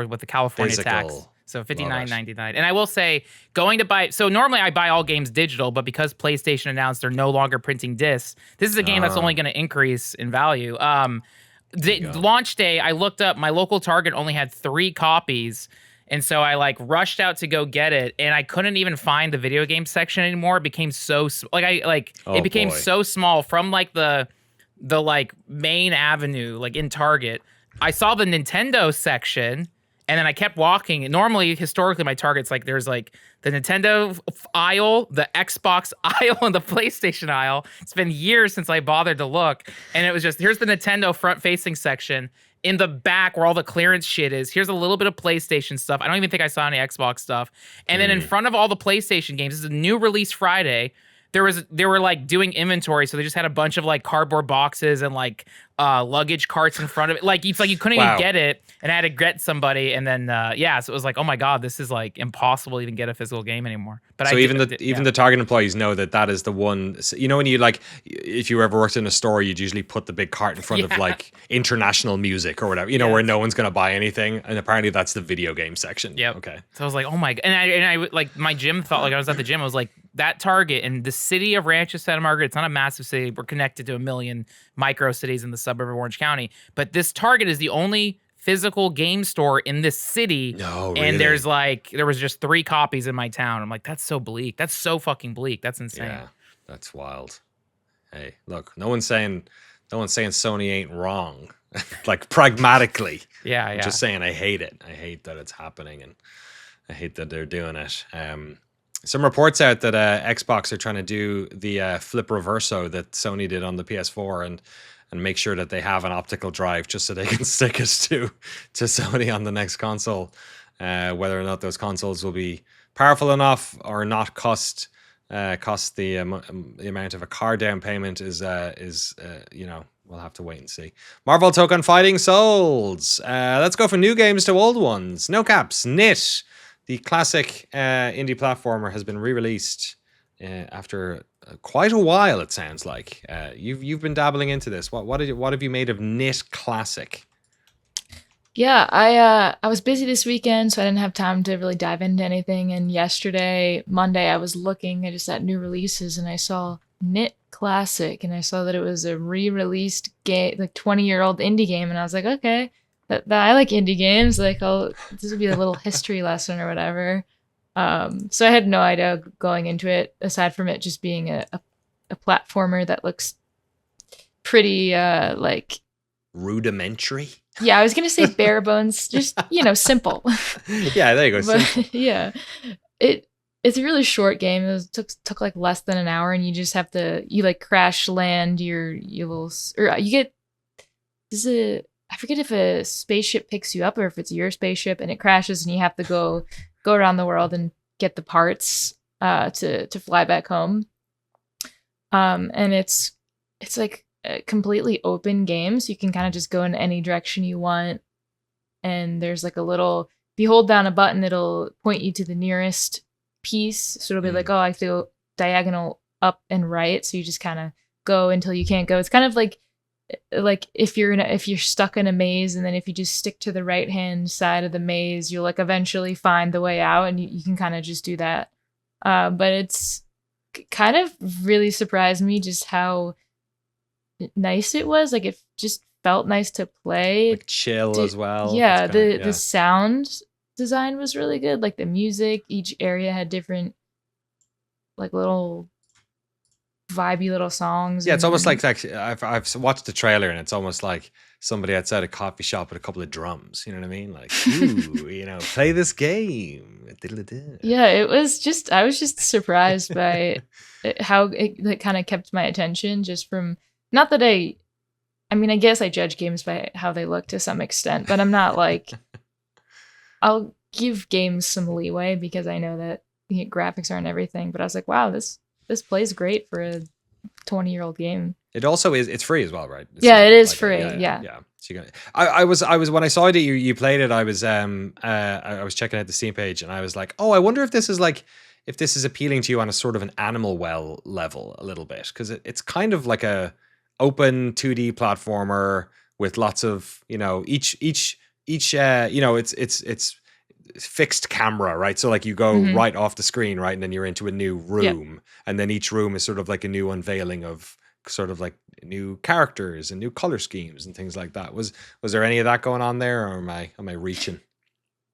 with the California tax. So $59.99. And I will say, going to buy. So normally I buy all games digital, but because PlayStation announced they're no longer printing discs, this is a game that's only going to increase in value. The launch day, I looked up. My local Target only had 3 copies. And so I like rushed out to go get it, and I couldn't even find the video game section anymore. It became so it became so small from like the like main avenue, like in Target. I saw the Nintendo section, and then I kept walking. And normally, historically, my Target's like there's like the Nintendo aisle, the Xbox aisle, and the PlayStation aisle. It's been years since I bothered to look, and it was just here's the Nintendo front-facing section. In the back where all the clearance shit is, here's a little bit of PlayStation stuff. I don't even think I saw any Xbox stuff. And then in front of all the PlayStation games, this is a new release Friday. They were like doing inventory, so they just had a bunch of like cardboard boxes and like luggage carts in front of it. Like it's like you couldn't even get it, and I had to get somebody. And then so it was like, oh my god, this is like impossible to even get a physical game anymore. But so even the Target employees know that is the one. You know, when you like, if you ever worked in a store, you'd usually put the big cart in front of like international music or whatever. You know, where no one's gonna buy anything, and apparently that's the video game section. Yeah. Okay. So I was like, oh my god, and I like my gym felt like I was at the gym. I was like, that Target in the city of Rancho Santa Margarita, it's not a massive city. We're connected to a million micro cities in the suburb of Orange County. But this Target is the only physical game store in this city. No, really? And there was just 3 copies in my town. I'm like, that's so bleak. That's so fucking bleak. That's insane. Yeah, that's wild. Hey, look, no one's saying Sony ain't wrong. Like pragmatically. Yeah. I'm just saying I hate it. I hate that it's happening, and I hate that they're doing it. Some reports out that Xbox are trying to do the flip reverso that Sony did on the PS4 and make sure that they have an optical drive just so they can stick it to Sony on the next console. Whether or not those consoles will be powerful enough or not cost the amount of a car down payment is we'll have to wait and see. Marvel Tokon Fighting Souls. Let's go from new games to old ones. No caps. Knit. The classic indie platformer has been re-released after quite a while. It sounds like you've been dabbling into this. What have you made of Knit Classic? Yeah, I was busy this weekend, so I didn't have time to really dive into anything. And Monday, I was looking just at new releases, and I saw Knit Classic, and I saw that it was a re-released game, like 20-year-old indie game, and I was like, okay. That I like indie games. Like, this would be a little history lesson or whatever. So I had no idea going into it, aside from it just being a platformer that looks pretty like rudimentary. Yeah, I was gonna say bare bones, just simple. Yeah, there you go. But, yeah, it it's a really short game. Took like less than an hour, and you just have to like crash land your little or you get I forget if a spaceship picks you up or if it's your spaceship and it crashes and you have to go around the world and get the parts to fly back home. And it's like a completely open game, so you can kind of just go in any direction you want. And there's like a little, if you hold down a button, it'll point you to the nearest piece. So it'll be like, oh, I feel diagonal up and right. So you just kind of go until you can't go. It's kind of like if you're stuck in a maze, and then if you just stick to the right hand side of the maze, you'll like eventually find the way out, and you can kind of just do that. But it's kind of really surprised me just how nice it was. Like it just felt nice to play. Like chill as well. Yeah, the sound design was really good. Like the music, each area had different like little vibey little songs. Yeah, it's almost like I've watched the trailer, and it's almost like somebody outside a coffee shop with a couple of drums. You know what I mean? Like, ooh, play this game. Yeah, I was just surprised by how it kind of kept my attention. Just from, not that I mean, I guess I judge games by how they look to some extent, but I'm not like, I'll give games some leeway because I know that graphics aren't everything. But I was like, wow, this plays great for a 20-year-old game. It also is. It's free as well, right? It is free. Yeah. So I was when I saw that you played it, I was checking out the Steam page, and I was like, oh, I wonder if this is appealing to you on a sort of an Animal Well level a little bit, because it's kind of like a open 2D platformer with lots of each it's fixed camera, right? So like you go right off the screen, right, and then you're into a new room, and then each room is sort of like a new unveiling of sort of like new characters and new color schemes and things like that. Was there any of that going on there, or am I reaching?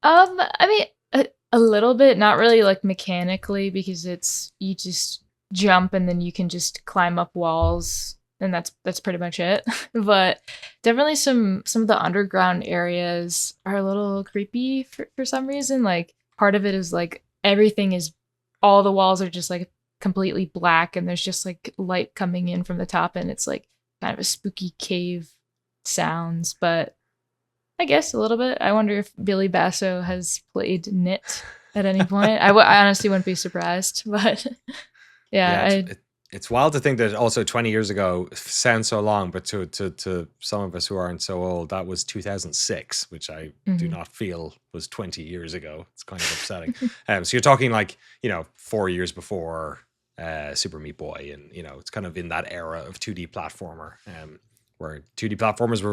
I mean, a little bit, not really like mechanically, because you just jump and then you can just climb up walls, and that's pretty much it. But definitely some of the underground areas are a little creepy for some reason. Like part of it is like all the walls are just like completely black, and there's just like light coming in from the top, and it's like kind of a spooky cave sounds. But I guess a little bit. I wonder if Billy Basso has played Knit at any point. I honestly wouldn't be surprised, but it's wild to think that also 20 years ago sounds so long, but to some of us who aren't so old, that was 2006, which I do not feel was 20 years ago. It's kind of upsetting. So you're talking like 4 years before Super Meat Boy, and it's kind of in that era of 2D platformer, where 2D platformers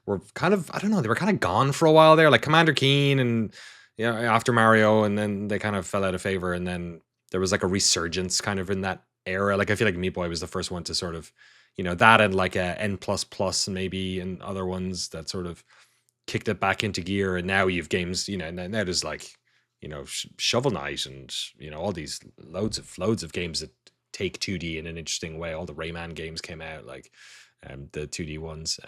were kind of, I don't know, they were kind of gone for a while there, like Commander Keen, and after Mario, and then they kind of fell out of favor, and then there was like a resurgence kind of in that era. Like I feel like Meat Boy was the first one to sort of that, and like a N++ maybe, and other ones that sort of kicked it back into gear. And now you've games, now there's like Shovel Knight, and all these loads of games that take 2D in an interesting way. All the Rayman games came out, like the 2D ones.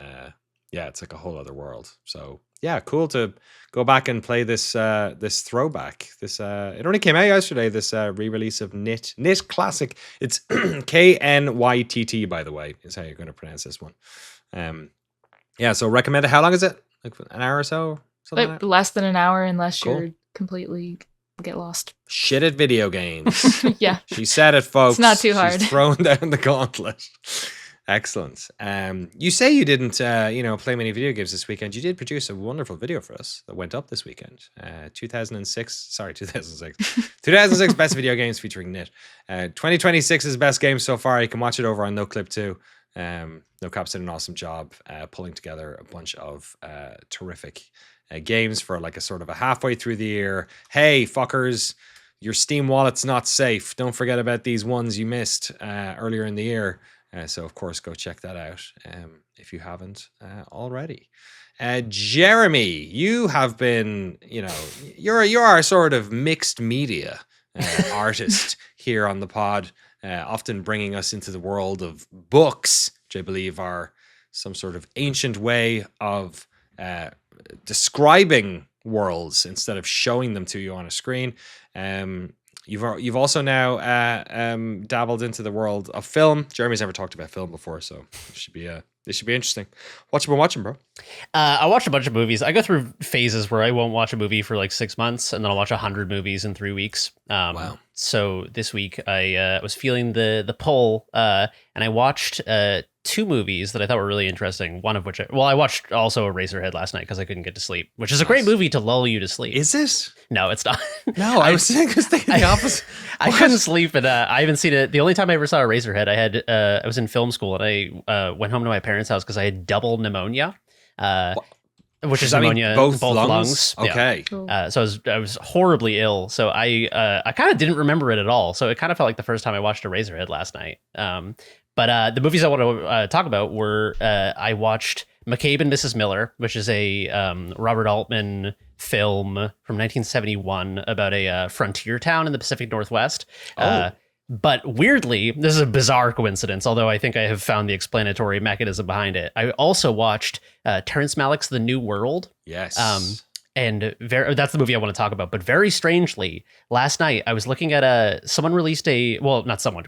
It's like a whole other world. So yeah, cool to go back and play this this throwback. This it only came out yesterday, this re-release of Knit Classic. It's KNYTT, by the way, is how you're going to pronounce this one. So recommend it. How long is it? Like an hour or so? Something like less than an hour, unless you're completely get lost. Shit at video games. Yeah. She said it, folks. It's not too hard. She's thrown down the gauntlet. Excellent. You say you didn't, play many video games this weekend. You did produce a wonderful video for us that went up this weekend. 2006 best video games featuring Knit. 2026's best game so far. You can watch it over on Noclip too. Noclip did an awesome job pulling together a bunch of terrific games for like a sort of a halfway through the year. Hey, fuckers, your Steam wallet's not safe. Don't forget about these ones you missed earlier in the year. So, of course, go check that out if you haven't already. Jeremy, you have been, you're our sort of mixed media artist here on the pod, often bringing us into the world of books, which I believe are some sort of ancient way of describing worlds instead of showing them to you on a screen. You've also now dabbled into the world of film. Jeremy's never talked about film before, so it should be interesting. What you been watching, bro? I watch a bunch of movies. I go through phases where I won't watch a movie for like 6 months, and then I'll watch 100 movies in 3 weeks. Wow. So this week I was feeling the pull, and I watched 2 movies that I thought were really interesting. One of which, I watched also Eraserhead last night because I couldn't get to sleep, which is a great movie to lull you to sleep. Is it? No, it's not. No, I was thinking the opposite. I couldn't sleep, and I haven't seen it. The only time I ever saw Eraserhead, I was in film school, and I went home to my parents' house because I had double pneumonia. Which is pneumonia, both lungs. Yeah. Okay. Cool. So I was horribly ill. So I kind of didn't remember it at all. So it kind of felt like the first time I watched Eraserhead last night. But the movies I want to talk about were I watched McCabe and Mrs. Miller, which is a Robert Altman film from 1971 about a frontier town in the Pacific Northwest. But weirdly, this is a bizarre coincidence, although I think I have found the explanatory mechanism behind it. I also watched Terrence Malick's The New World. Yes. And that's the movie I want to talk about. But very strangely, last night I was looking at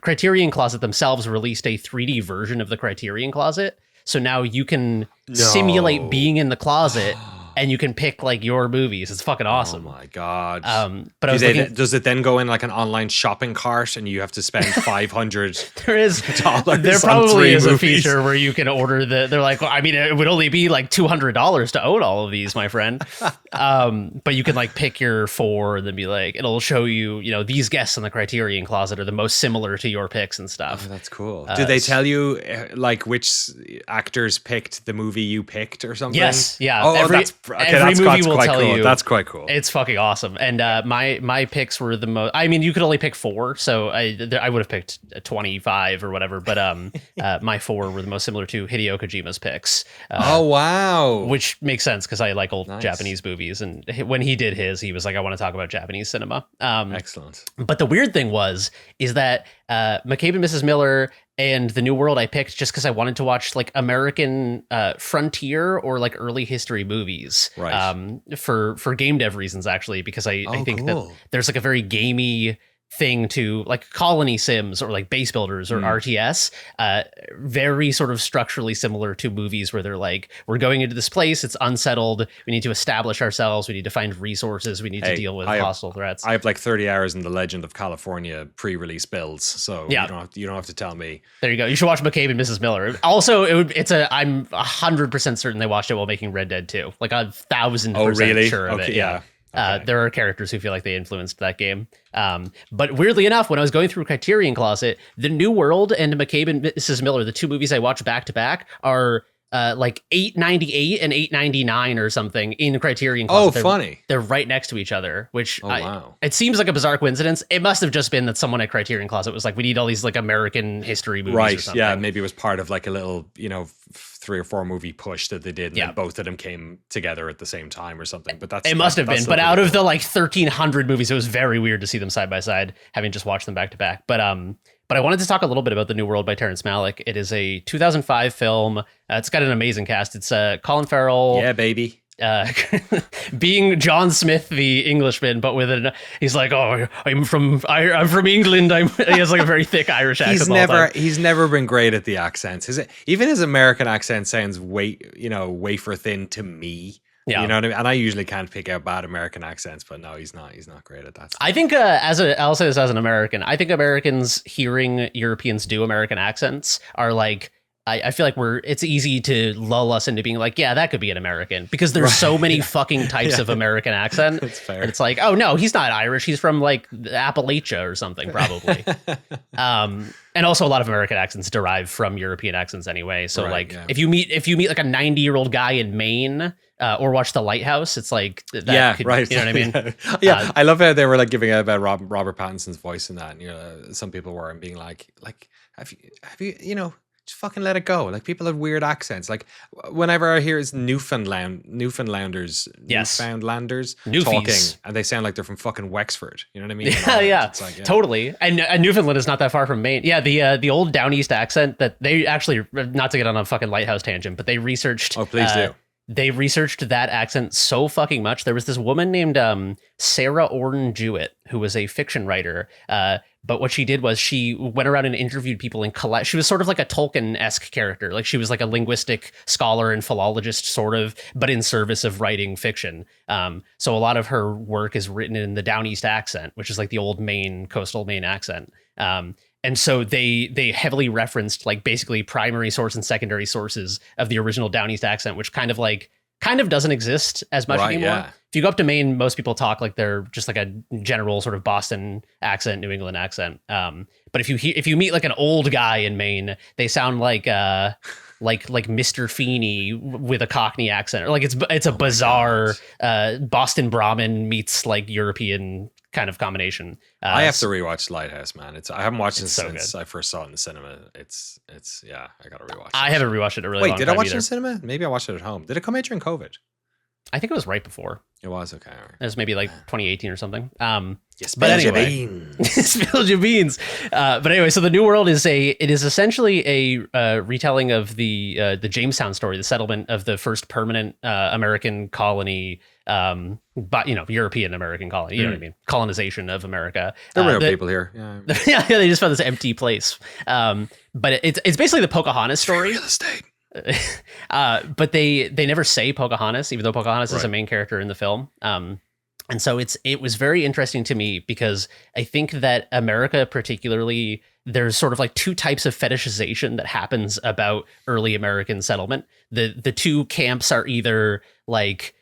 Criterion Closet themselves released a 3D version of the Criterion Closet. So now you can simulate being in the closet and you can pick like your movies. It's fucking awesome. Oh my god! But does it then go in like an online shopping cart and you have to spend $500? There probably is a feature where you can order they're like, well, I mean, it would only be like $200 to own all of these, my friend. But you can like pick your 4 and then be like, it'll show you, these guests in the Criterion Closet are the most similar to your picks and stuff. Oh, that's cool. Did they tell you like which actors picked the movie you picked or something? Yes. Yeah. Oh, every movie will tell cool. you. That's quite cool. It's fucking awesome. And my picks were the most. I mean, you could only pick 4, so I would have picked 25 or whatever. But my 4 were the most similar to Hideo Kojima's picks. Oh wow! Which makes sense because I like old Japanese movies, and when he did his, he was like, I want to talk about Japanese cinema. Excellent. But the weird thing is that McCabe and Mrs. Miller and The New World I picked just because I wanted to watch like American frontier or like early history movies, right? For game dev reasons, actually, because I think that there's like a very gamey thing to like Colony Sims or like Base Builders or RTS, very sort of structurally similar to movies where they're like, we're going into this place, it's unsettled, we need to establish ourselves, we need to find resources, we need to deal with hostile threats. I have like 30 hours in the Legend of California pre-release builds, so you don't have to tell me. There you go. You should watch McCabe and Mrs. Miller. Also, I'm 100% certain they watched it while making Red Dead 2. Like 1,000% sure of it. Yeah. Okay. There are characters who feel like they influenced that game. But weirdly enough, when I was going through Criterion Closet, The New World and McCabe and Mrs. Miller, the 2 movies I watched back to back, are like $8.98 and $8.99 or something in Criterion Closet. Oh, funny. They're right next to each other, which wow. It seems like a bizarre coincidence. It must have just been that someone at Criterion Closet was like, we need all these like American history movies or something. Yeah, maybe it was part of like a little, 3 or 4 movie push that they did, and then both of them came together at the same time or something. But it must have been. But out of the like 1,300 movies, it was very weird to see them side by side, having just watched them back to back. But I wanted to talk a little bit about The New World by Terrence Malick. It is a 2005 film. It's got an amazing cast. It's Colin Farrell. Yeah, baby. Being John Smith, the Englishman, but he's like, oh, I'm from England. He has like a very thick Irish accent. He's never been great at the accents. Even his American accent sounds wafer thin to me. Yeah. You know what I mean? And I usually can't pick out bad American accents, but no, he's not great at that stuff. I think I'll say this as an American, I think Americans hearing Europeans do American accents are like, I feel like it's easy to lull us into being like, yeah, that could be an American, because there's so many fucking types of American accent. That's fair. And it's like, oh no, he's not Irish. He's from like Appalachia or something, probably. And also a lot of American accents derive from European accents anyway. So if you meet like a 90-year-old guy in Maine, or watch The Lighthouse, it's like that. You know what I mean? Yeah. I love how they were like giving out about Robert Pattinson's voice in that. And, some people were being like, have you just fucking let it go. Like, people have weird accents. Like, whenever I hear it's Newfoundlanders talking, and they sound like they're from fucking Wexford. You know what I mean? Yeah. Totally. And Newfoundland is not that far from Maine. Yeah, the old Down East accent that they actually, not to get on a fucking Lighthouse tangent, but they researched. Oh, please do. they researched that accent so fucking much. There was this woman named Sarah Orton Jewett, who was a fiction writer. But what she did was she went around and interviewed people and she was sort of like a Tolkien-esque character. Like she was like a linguistic scholar and philologist sort of, but in service of writing fiction. So a lot of her work is written in the Down East accent, which is like the old coastal Maine accent. And so they heavily referenced like basically primary source and secondary sources of the original Down East accent, which kind of doesn't exist as much anymore. Yeah. If you go up to Maine, most people talk like they're just like a general sort of Boston accent, New England accent. But if you meet like an old guy in Maine, they sound like Mr. Feeney with a Cockney accent, or like it's a bizarre Boston Brahmin meets like European kind of combination. I have to rewatch Lighthouse, man. I haven't watched it so since good. I first saw it in the cinema. It's yeah, I gotta rewatch it. I haven't rewatched it in a really long Wait, time did I watch it either. in the cinema? Maybe I watched it at home. Did it come out during COVID? I think it was right before. It was, okay. All right. It was maybe like 2018 or something. Yes, but anyway, spilled your beans. But anyway, so the New World is essentially a retelling of the Jamestown story, the settlement of the first permanent American colony, but European American colony. You know what I mean? Colonization of America. There were no people here. Yeah. Yeah, they just found this empty place. But it's basically the Pocahontas story. Real estate. But they never say Pocahontas, even though Pocahontas is a Right. main character in the film. And so it was very interesting to me because I think that America particularly, there's sort of like two types of fetishization that happens about early American settlement. The two camps are either like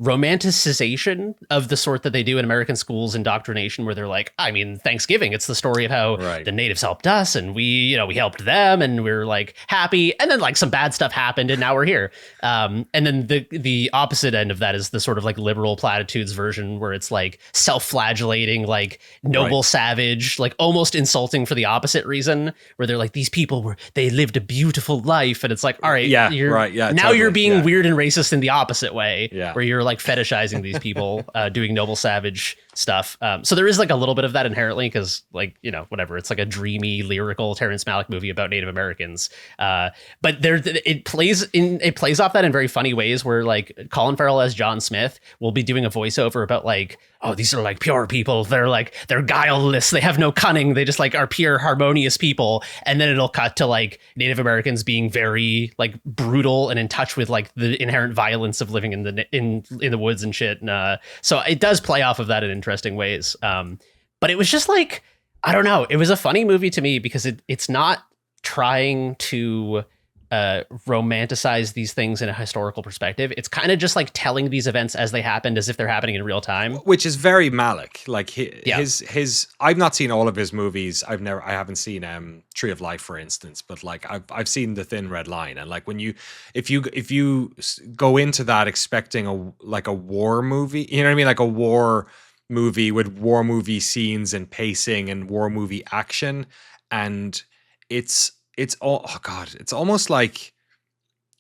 romanticization of the sort that they do in American schools, indoctrination, where they're like, I mean, Thanksgiving, it's the story of how Right. the natives helped us and we helped them and we're like happy, and then like some bad stuff happened and now we're here. And then the opposite end of that is the sort of like liberal platitudes version where it's like self-flagellating, like noble Right. savage, like almost insulting for the opposite reason, where they're like, these people they lived a beautiful life, and it's like, all right, Yeah, right, yeah, now you're totally, being yeah. weird and racist in the opposite way, Yeah. where you're like fetishizing these people doing noble savage stuff. So there is like a little bit of that inherently because like, whatever, it's like a dreamy lyrical Terrence Malick movie about Native Americans. But it plays off that in very funny ways where like Colin Farrell as John Smith will be doing a voiceover about like, oh, these are like pure people. They're guileless. They have no cunning. They just like are pure harmonious people. And then it'll cut to like Native Americans being very like brutal and in touch with like the inherent violence of living in the woods and shit. And so it does play off of that in interesting ways. But it was just like, I don't know. It was a funny movie to me because it's not trying to romanticize these things in a historical perspective. It's kind of just like telling these events as they happened, as if they're happening in real time. Which is very Malick. Like Yeah. his I've not seen all of his movies. I haven't seen Tree of Life, for instance, but like I've seen The Thin Red Line, and like if you go into that expecting a war movie, you know what I mean, like a war movie with war movie scenes and pacing and war movie action, and it's almost like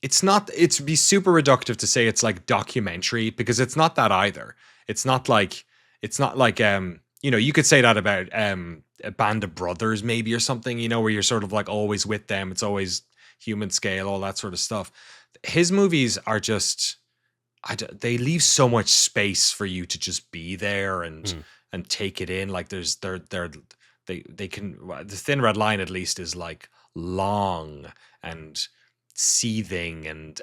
it'd be super reductive to say it's like documentary, because it's not that either. It's not like you could say that about a Band of Brothers maybe, or something, where you're sort of like always with them. It's always human scale, all that sort of stuff. His movies are just, they leave so much space for you to just be there and take it in. Like they can, The Thin Red Line at least is like long and seething and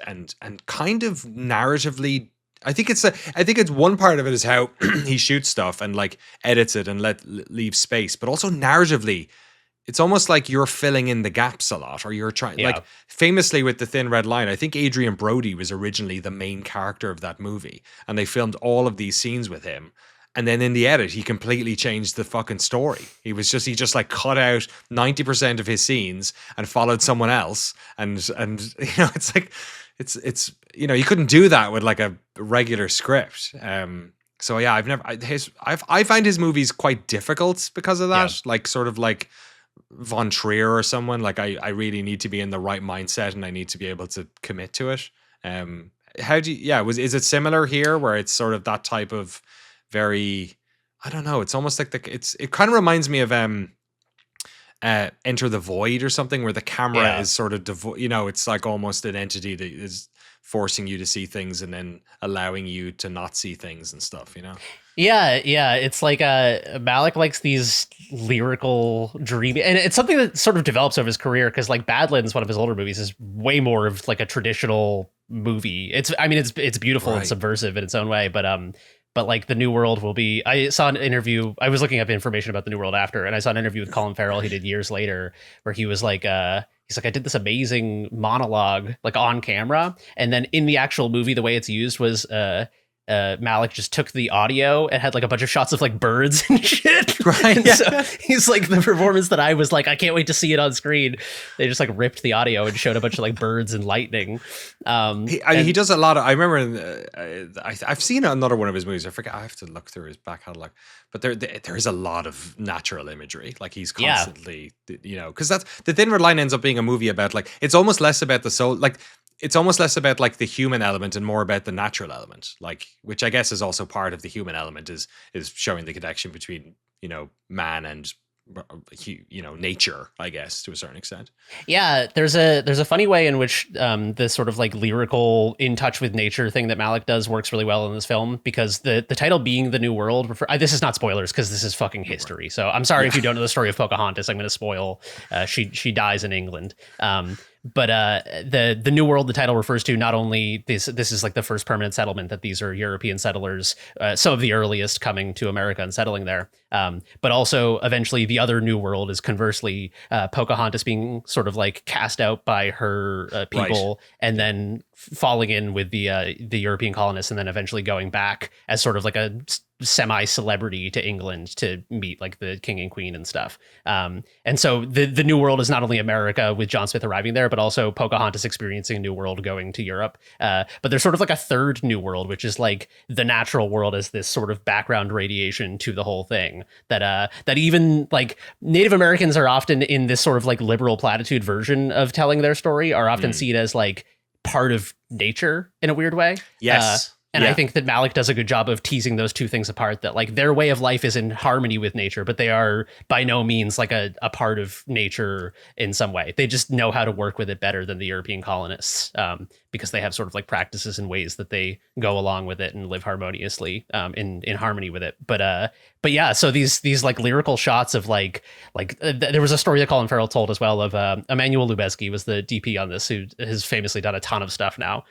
kind of narratively. I think it's one part of it is how he shoots stuff and like edits it and leaves space, but also narratively it's almost like you're filling in the gaps a lot, or you're trying, like famously with The Thin Red Line, I think Adrian Brody was originally the main character of that movie, and they filmed all of these scenes with him. And then in the edit, he completely changed the fucking story. He just like cut out 90% of his scenes and followed someone else. And it's like, it's you couldn't do that with like a regular script. So yeah, I find his movies quite difficult because of that. Yeah. Like sort of like Von Trier or someone. Like I really need to be in the right mindset and I need to be able to commit to it. Is it similar here where it's sort of that type of very, I don't know, it's almost like it kind of reminds me of Enter the Void or something, where the camera is sort of it's like almost an entity that is forcing you to see things and then allowing you to not see things and stuff, you know? Yeah. It's like Malick likes these lyrical, dreamy, and it's something that sort of develops over his career because like Badlands, one of his older movies, is way more of like a traditional movie. It's beautiful and subversive in its own way, but like the New World will be. I saw an interview. I was looking up information about the New World after, and I saw an interview with Colin Farrell he did years later, where he was like, he's like, I did this amazing monologue like on camera, and then in the actual movie, the way it's used was Malick just took the audio and had like a bunch of shots of like birds and shit. Right. And so he's like, the performance that I was like, I can't wait to see it on screen. They just like ripped the audio and showed a bunch of like birds and lightning. He does a lot of. I remember I've seen another one of his movies. I forget. I have to look through his back catalog. But there is a lot of natural imagery. Like he's constantly, because that's the Thin Red Line ends up being a movie about like it's almost less about the soul. Like it's almost less about like the human element and more about the natural element. Like which I guess is also part of the human element is showing the connection between man and nature, I guess, to a certain extent. Yeah, there's a funny way in which this sort of like lyrical in touch with nature thing that Malick does works really well in this film, because the title being The New World, this is not spoilers because this is fucking history. So I'm sorry if you don't know the story of Pocahontas. I'm going to spoil. She dies in England. But the New World, the title refers to not only this is like the first permanent settlement, that these are European settlers, some of the earliest coming to America and settling there, but also eventually the other New World is conversely Pocahontas being sort of like cast out by her people, and then falling in with the European colonists, and then eventually going back as sort of like a semi-celebrity to England to meet like the king and queen and stuff. And so the New World is not only America with John Smith arriving there, but also Pocahontas experiencing a New World going to Europe. But there's sort of like a third New World, which is like the natural world as this sort of background radiation to the whole thing, that even like Native Americans are often in this sort of like liberal platitude version of telling their story, are often seen as like part of nature in a weird way. Yes. And I think that Malick does a good job of teasing those two things apart, that like their way of life is in harmony with nature, but they are by no means like a part of nature in some way. They just know how to work with it better than the European colonists, because they have sort of like practices and ways that they go along with it and live harmoniously in harmony with it. But yeah, so these like lyrical shots of like there was a story that Colin Farrell told as well of Emmanuel Lubezki was the DP on this, who has famously done a ton of stuff now.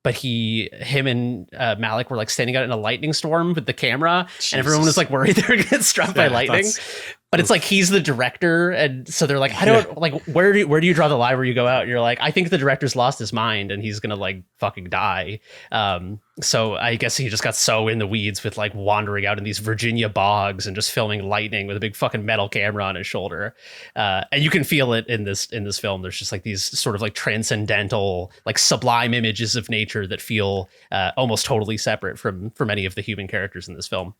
But him and Malick were like standing out in a lightning storm with the camera, and everyone was like worried they were going to get struck by lightning. But it's like he's the director, and so they're like, I don't like where do you draw the line where you go out? And you're like, I think the director's lost his mind and he's gonna like fucking die. So I guess he just got so in the weeds with like wandering out in these Virginia bogs and just filming lightning with a big fucking metal camera on his shoulder. And you can feel it in this film. There's just like these sort of like transcendental, like sublime images of nature that feel almost totally separate from any of the human characters in this film.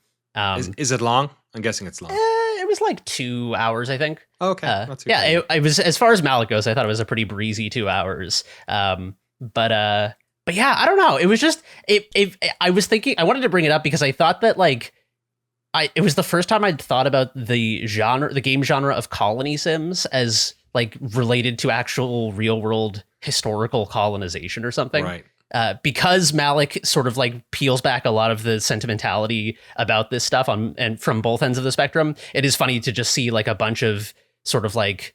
Is it long? I'm guessing it's long. It was like 2 hours, I think. Oh, okay. Not too yeah, it was, as far as Malick goes, I thought it was a pretty breezy 2 hours. But yeah, I don't know. It was just I was thinking, I wanted to bring it up because I thought that like it was the first time I'd thought about the game genre of colony sims as like related to actual real world historical colonization or something. Right. Because Malick sort of like peels back a lot of the sentimentality about this stuff and from both ends of the spectrum, it is funny to just see like a bunch of sort of like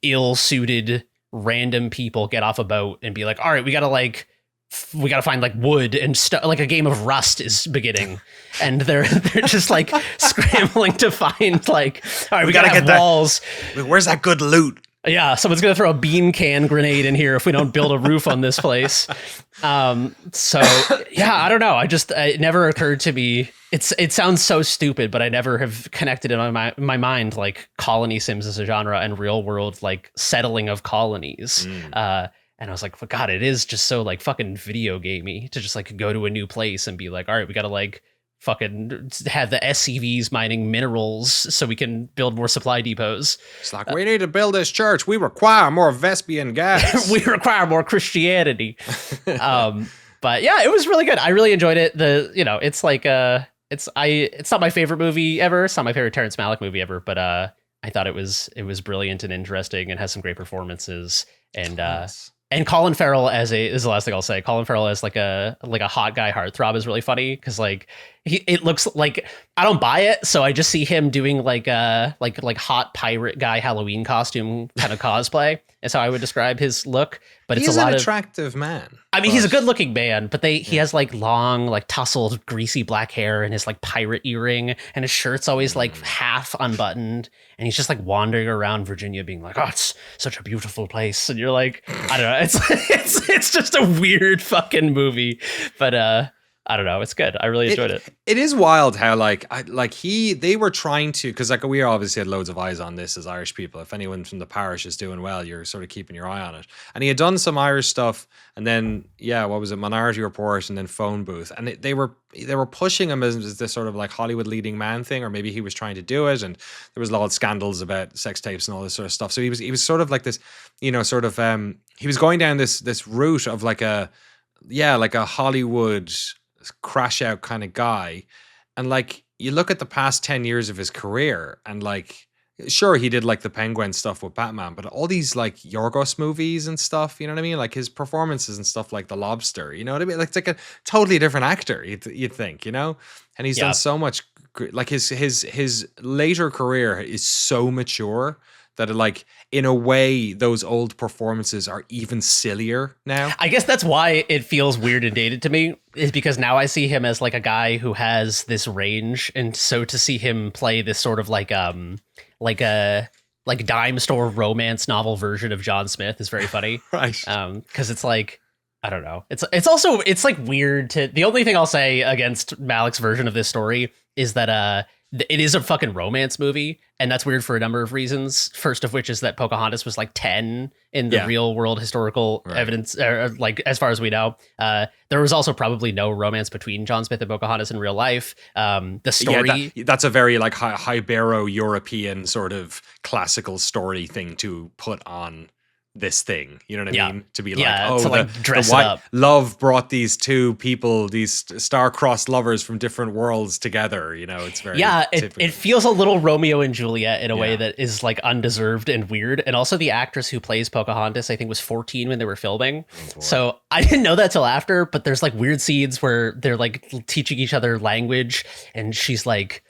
ill-suited random people get off a boat and be like, all right, we gotta find like wood and stuff. Like a game of Rust is beginning, and they're just like scrambling to find like, all right, we gotta get walls. Where's that good loot? Yeah, someone's gonna throw a bean can grenade in here if we don't build a roof on this place. So yeah, I don't know. It never occurred to me. It sounds so stupid, but I never have connected in my mind like colony sims as a genre and real world like settling of colonies. And I was like, well, God, it is just so like fucking video gamey to just like go to a new place and be like, all right, we gotta like fucking have the SCVs mining minerals so we can build more supply depots. It's like, we need to build this church. We require more Vespian gas. We require more Christianity. But yeah, it was really good. I really enjoyed it. It's like it's not my favorite movie ever. It's not my favorite Terrence Malick movie ever, but I thought it was brilliant and interesting and has some great performances. And And Colin Farrell as is the last thing I'll say. Colin Farrell as like a hot guy heartthrob is really funny because like it looks like I don't buy it, so I just see him doing like a like hot pirate guy Halloween costume kind of cosplay. Is how I would describe his look. But He's it's a lot an of attractive man. I mean, he's a good looking man, but he has like long, like tousled, greasy black hair and his like pirate earring, and his shirt's always like half unbuttoned, and he's just like wandering around Virginia, being like, "Oh, it's such a beautiful place," and you're like, I don't know, it's just a weird fucking movie, but I don't know, it's good. I really enjoyed it. It is wild how they were trying to, because like we obviously had loads of eyes on this as Irish people. If anyone from the parish is doing well, you're sort of keeping your eye on it. And he had done some Irish stuff, and then what was it, Minority Report, and then Phone Booth, and they were pushing him as this sort of like Hollywood leading man thing, or maybe he was trying to do it, and there was a lot of scandals about sex tapes and all this sort of stuff. So he was sort of like this, he was going down this route of like a Hollywood crash out kind of guy. And like you look at the past 10 years of his career, and like sure he did like the Penguin stuff with Batman, but all these like Yorgos movies and stuff, you know what I mean, like his performances and stuff, like The Lobster, you know what I mean, like it's like a totally different actor, you'd think, you know. And he's done so much, like his later career is so mature that like in a way those old performances are even sillier now. I guess that's why it feels weird and dated to me, is because now I see him as like a guy who has this range, and so to see him play this sort of like a dime store romance novel version of John Smith is very funny. Right. Because it's like, I don't know. It's also like weird to, the only thing I'll say against Malik's version of this story is that it is a fucking romance movie, and that's weird for a number of reasons. First of which is that Pocahontas was like 10 in the real world historical evidence, like as far as we know. There was also probably no romance between John Smith and Pocahontas in real life. The story that's a very like Ibero-European sort of classical story thing to put on this thing, you know what I mean? To be dress it up. Love brought these two people, these star-crossed lovers from different worlds together, you know. It's very it feels a little Romeo and Juliet in a way that is like undeserved and weird. And also the actress who plays Pocahontas, I think, was 14 when they were filming. So I didn't know that till after, but there's like weird scenes where they're like teaching each other language, and she's like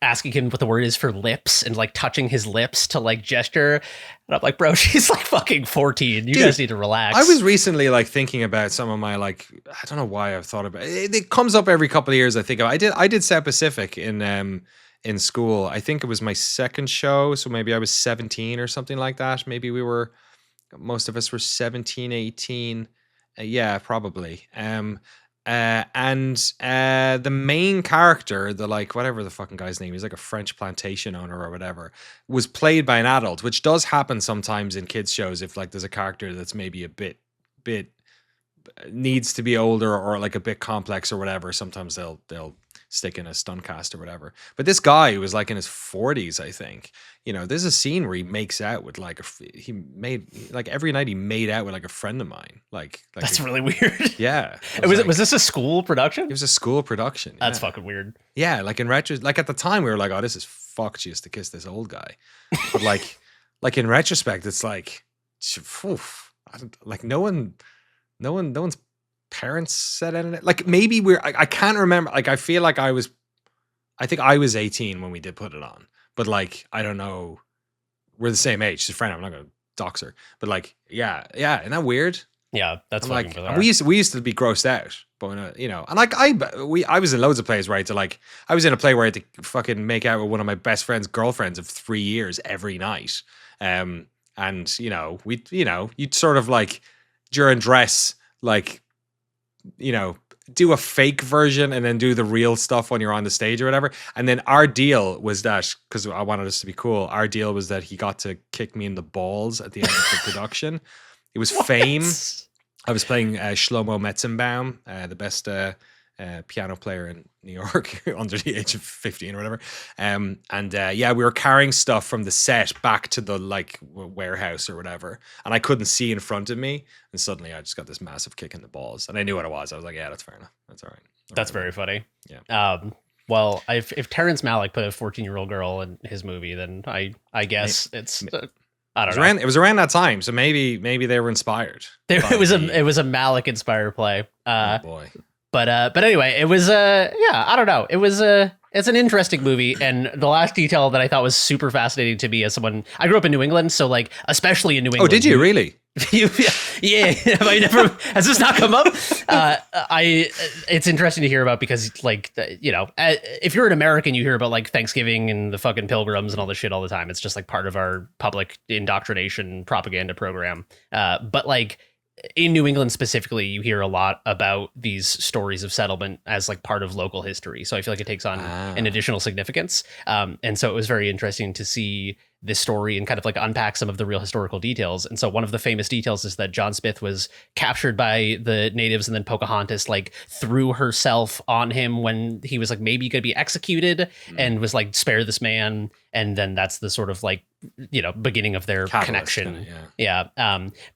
asking him what the word is for lips, and like touching his lips to like gesture. And I'm like, bro, she's like fucking 14. You guys need to relax. I was recently like thinking about some of my like, I don't know why I've thought about it. It comes up every couple of years. I think I did South Pacific in school. I think it was my second show. So maybe I was 17 or something like that. Maybe most of us were 17, 18. Yeah, probably. And the main character, the like whatever the fucking guy's name, he's like a French plantation owner or whatever, was played by an adult, which does happen sometimes in kids shows. If like there's a character that's maybe a bit needs to be older or like a bit complex or whatever, sometimes they'll stick in a stunt cast or whatever. But this guy who was like in his 40s, I think, you know, there's a scene where he makes out with like every night he made out with like a friend of mine. Like that's really weird. Yeah. Was this a school production? It was a school production. That's fucking weird. Yeah. Like in like at the time we were like, oh, this is fucked. She has to kiss this old guy. But like in retrospect, it's like, no one's parents said anything. Like maybe I can't remember. Like I feel like I think I was 18 when we did put it on, but like I don't know, we're the same age. She's a friend. I'm not gonna dox her, but like yeah, isn't that weird? Yeah, that's fucking like bizarre. we used to be grossed out, but you know, and like I was in loads of plays where I had to like, I was in a play where I had to fucking make out with one of my best friend's girlfriends of 3 years every night, and you know you'd sort of like during dress, like, you know, do a fake version and then do the real stuff when you're on the stage or whatever. And then our deal was that, because I wanted us to be cool, our deal was that he got to kick me in the balls at the end of the production. It was Fame. I was playing Shlomo Metzenbaum, the best piano player in New York under the age of 15 or whatever. We were carrying stuff from the set back to the like warehouse or whatever, and I couldn't see in front of me, and suddenly I just got this massive kick in the balls, and I knew what it was. I was like, yeah, that's fair enough. That's all right. That's very funny. Yeah. Well, if Terrence Malick put a 14-year-old girl in his movie, then I guess it's I don't know. It was around that time, so maybe they were inspired. It was a Malick inspired play. Oh boy. But anyway, it was I don't know. It was it's an interesting movie, and the last detail that I thought was super fascinating to me as someone, I grew up in New England, so like especially in New England. Oh, did you really? Yeah. Have I never? Has this not come up? It's interesting to hear about because, like, you know, if you're an American, you hear about like Thanksgiving and the fucking Pilgrims and all this shit all the time. It's just like part of our public indoctrination propaganda program. But like in New England specifically, you hear a lot about these stories of settlement as like part of local history. So I feel like it takes on an additional significance. And so it was very interesting to see this story and kind of like unpack some of the real historical details. And so one of the famous details is that John Smith was captured by the natives, and then Pocahontas like threw herself on him when he was like maybe going to be executed, and was like, spare this man. And then that's the sort of like, you know, beginning of their connection. Yeah.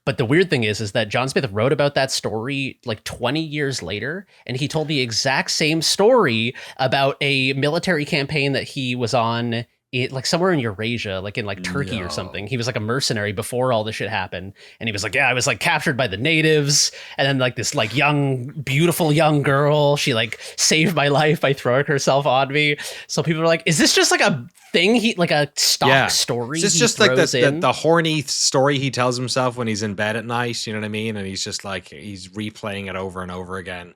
But the weird thing is that John Smith wrote about that story like 20 years later, and he told the exact same story about a military campaign that he was on like somewhere in Eurasia, like in like Turkey or something. He was like a mercenary before all this shit happened. And he was like, yeah, I was like captured by the natives. And then like this like young, beautiful young girl, she like saved my life by throwing herself on me. So people are like, is this just like a thing like a stock story? Is this just like the horny story he tells himself when he's in bed at night? You know what I mean? And he's just like, he's replaying it over and over again.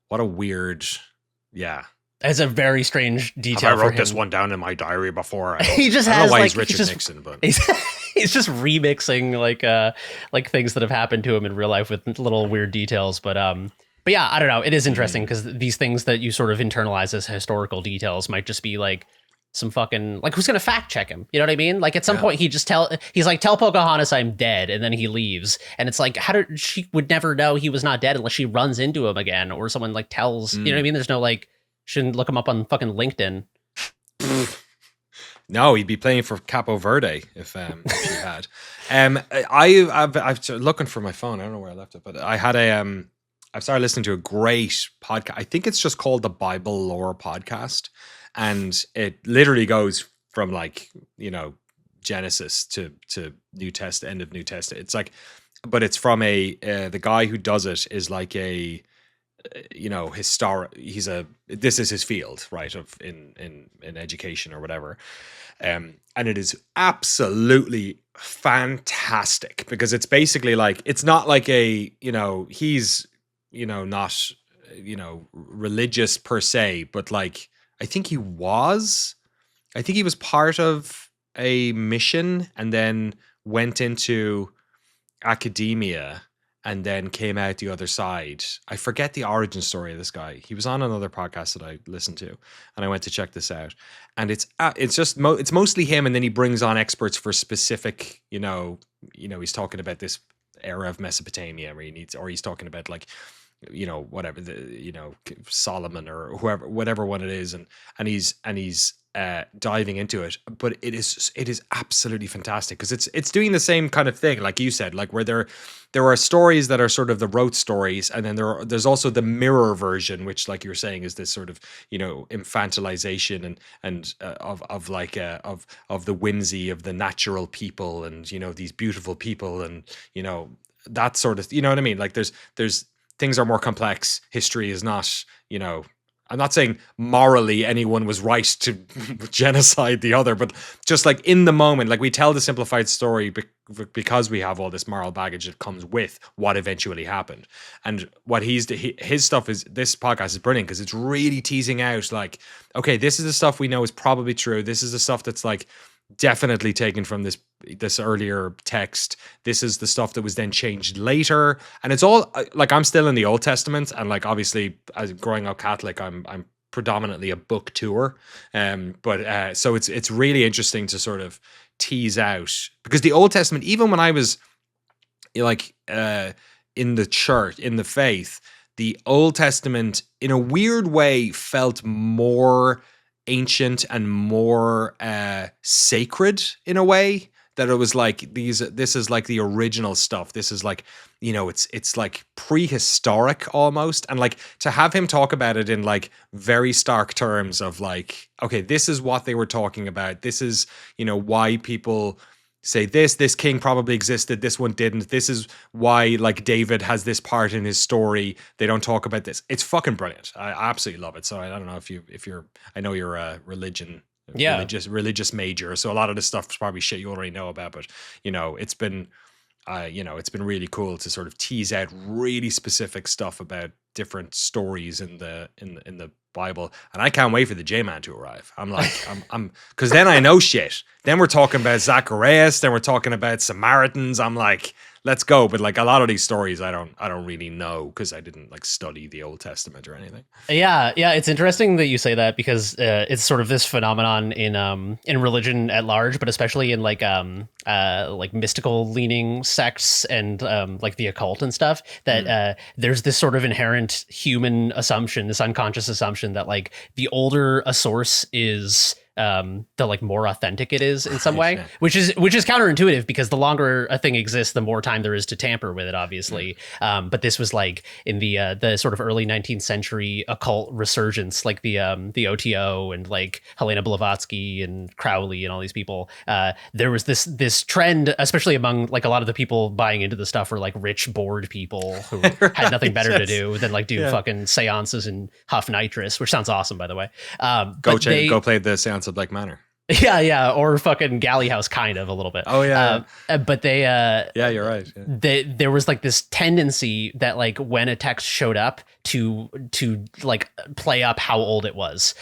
What a weird, It's a very strange detail. I wrote this one down in my diary before. He just I don't has know why like he's Richard Nixon, but he's just remixing like things that have happened to him in real life with little weird details. But yeah, I don't know. It is interesting because these things that you sort of internalize as historical details might just be like some fucking like, who's gonna fact check him? You know what I mean? Like at some point he's like, tell Pocahontas I'm dead, and then he leaves, and it's like, she would never know he was not dead unless she runs into him again, or someone like tells. You know what I mean? There's no like. Shouldn't look him up on fucking LinkedIn. No, he'd be playing for Capo Verde if he had. I'm looking for my phone. I don't know where I left it, but I had I started listening to a great podcast. I think it's just called the Bible Lore Podcast, and it literally goes from like, you know, Genesis to New Testament, end of New Testament. It's like, but it's from the guy who does it is like a, you know, this is his field, right, of in education or whatever, and it is absolutely fantastic because it's basically like, it's not like a, you know, he's, you know, not, you know, religious per se, but like I think he was part of a mission and then went into academia and then came out the other side. I forget the origin story of this guy. He was on another podcast that I listened to, and I went to check this out. And it's mostly him, and then he brings on experts for specific, you know, he's talking about this era of Mesopotamia where he's talking about like, you know, whatever Solomon or whoever, whatever one it is, and he's diving into it, but it is absolutely fantastic because it's doing the same kind of thing, like you said, like where there are stories that are sort of the rote stories, and then there's also the mirror version, which, like you're saying, is this sort of, you know, infantilization and of the whimsy of the natural people, and, you know, these beautiful people, and, you know, that sort of, you know what I mean? Like there's things are more complex. History is not, you know, I'm not saying morally anyone was right to genocide the other, but just like in the moment, like we tell the simplified story because we have all this moral baggage that comes with what eventually happened. And what his stuff is, this podcast is brilliant because it's really teasing out like, okay, this is the stuff we know is probably true. This is the stuff that's like definitely taken from this earlier text. This is the stuff that was then changed later, and it's all like, I'm still in the Old Testament, and like obviously as growing up Catholic, I'm predominantly a book tour, but so it's really interesting to sort of tease out, because the Old Testament, even when I was like in the church, in the faith, the Old Testament in a weird way felt more ancient and more sacred in a way, that it was like this is like the original stuff. This is like, you know, it's like prehistoric almost. And like to have him talk about it in like very stark terms of like, okay, this is what they were talking about. This is, you know, why people say this king probably existed, this one didn't. This is why like David has this part in his story. They don't talk about this. It's fucking brilliant. I absolutely love it. So I don't know if you're I know you're a religious major, so a lot of this stuff is probably shit you already know about, but you know, it's been it's been really cool to sort of tease out really specific stuff about different stories in the Bible, and I can't wait for the J-Man to arrive. I'm like, I'm because then I know shit. Then we're talking about Zacharias, then we're talking about Samaritans. I'm like, let's go. But like a lot of these stories, I don't really know because I didn't like study the Old Testament or anything. Yeah, it's interesting that you say that because it's sort of this phenomenon in religion at large, but especially in like mystical leaning sects and like the occult and stuff. That there's this sort of inherent human assumption, this unconscious assumption that like the older a source is, the like more authentic it is in some way, which is counterintuitive because the longer a thing exists, the more time there is to tamper with it, obviously. But this was like in the sort of early 19th century occult resurgence, like the OTO and like Helena Blavatsky and Crowley and all these people. There was this trend, especially among like a lot of the people buying into the stuff were like rich bored people who had nothing better to do than like do fucking seances and huff nitrous, which sounds awesome, by the way. Go play the seance of Black Manor. Yeah, or fucking Galley House, kind of a little bit. Oh yeah, but they yeah, you're right. Yeah. There was like this tendency that like when a text showed up to like play up how old it was.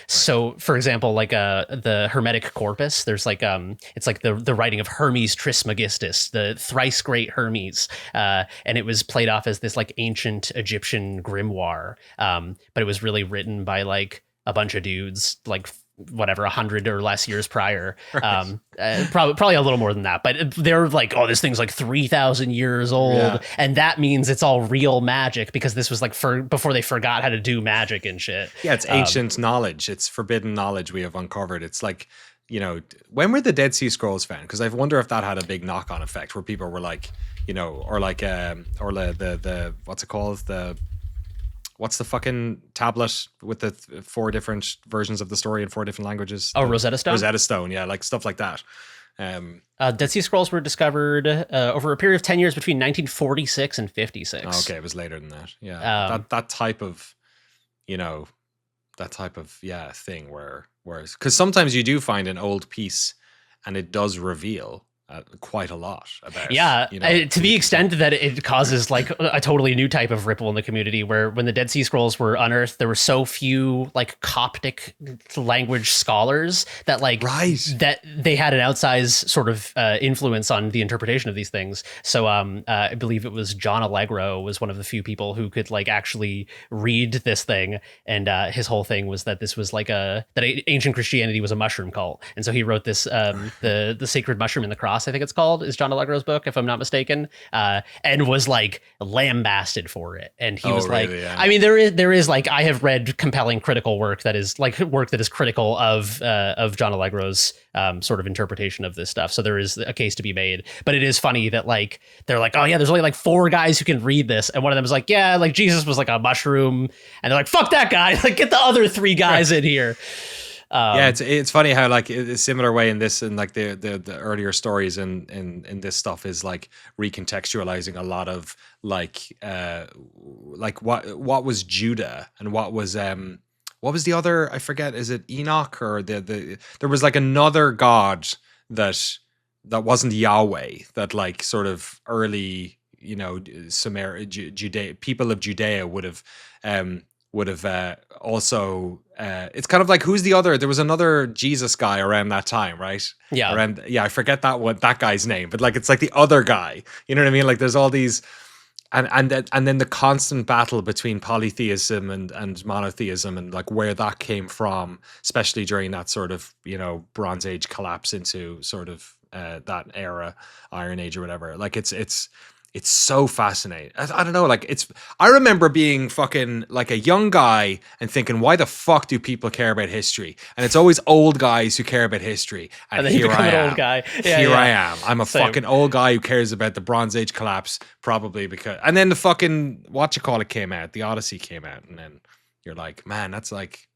So for example, like the Hermetic Corpus, there's like it's like the writing of Hermes Trismegistus, the thrice great Hermes, and it was played off as this like ancient Egyptian grimoire, but it was really written by like a bunch of dudes like whatever 100 or less years prior. Right. Probably a little more than that, but they're like, oh, this thing's like 3,000 years old, and that means it's all real magic because this was like before they forgot how to do magic and shit. Yeah, it's ancient knowledge. It's forbidden knowledge we have uncovered. It's like, you know, when were the Dead Sea Scrolls found? Because I wonder if that had a big knock-on effect where people were like, you know, or like or the what's it called, what's the fucking tablet with the 4 different versions of the story in 4 different languages? Oh, Rosetta Stone? Rosetta Stone, yeah, like stuff like that. Dead Sea Scrolls were discovered over a period of 10 years between 1946 and 56. Oh, okay, it was later than that. Yeah, that type of, you know, thing whereas because sometimes you do find an old piece and it does reveal quite a lot about, you know, to the extent that it causes like a totally new type of ripple in the community, where when the Dead Sea Scrolls were unearthed, there were so few like Coptic language scholars that like that they had an outsized sort of influence on the interpretation of these things. So I believe it was John Allegro was one of the few people who could like actually read this thing, and his whole thing was that this was like that ancient Christianity was a mushroom cult, and so he wrote this the Sacred Mushroom in the Cross, I think it's called, is John Allegro's book, if I'm not mistaken, and was like lambasted for it. And he was really, like, yeah. I mean, there is like, I have read compelling critical work that is critical of John Allegro's sort of interpretation of this stuff. So there is a case to be made, but it is funny that like, they're like, oh yeah, there's only like 4 guys who can read this. And one of them is like, yeah, like Jesus was like a mushroom. And they're like, fuck that guy. Like, get the other 3 guys in here. Yeah, it's funny how like a similar way in this and like the earlier stories in this stuff is like recontextualizing a lot of like what was Judah and what was the other, I forget, is it Enoch or there was like another god that wasn't Yahweh, that like sort of early, you know, Judea, people of Judea would have also it's kind of like, who's the other, there was another Jesus guy around that time, right? I forget that guy's name, but like it's like the other guy, you know what I mean? Like there's all these and then the constant battle between polytheism and monotheism and like where that came from, especially during that sort of, you know, Bronze Age collapse into sort of that era, Iron Age or whatever. Like it's so fascinating. I don't know, like I remember being fucking like a young guy and thinking, why the fuck do people care about history? And it's always old guys who care about history. And here I am. Old guy. I am. I'm a fucking old guy who cares about the Bronze Age collapse, probably because, and then the fucking, came out, the Odyssey came out, and then you're like, man, that's like,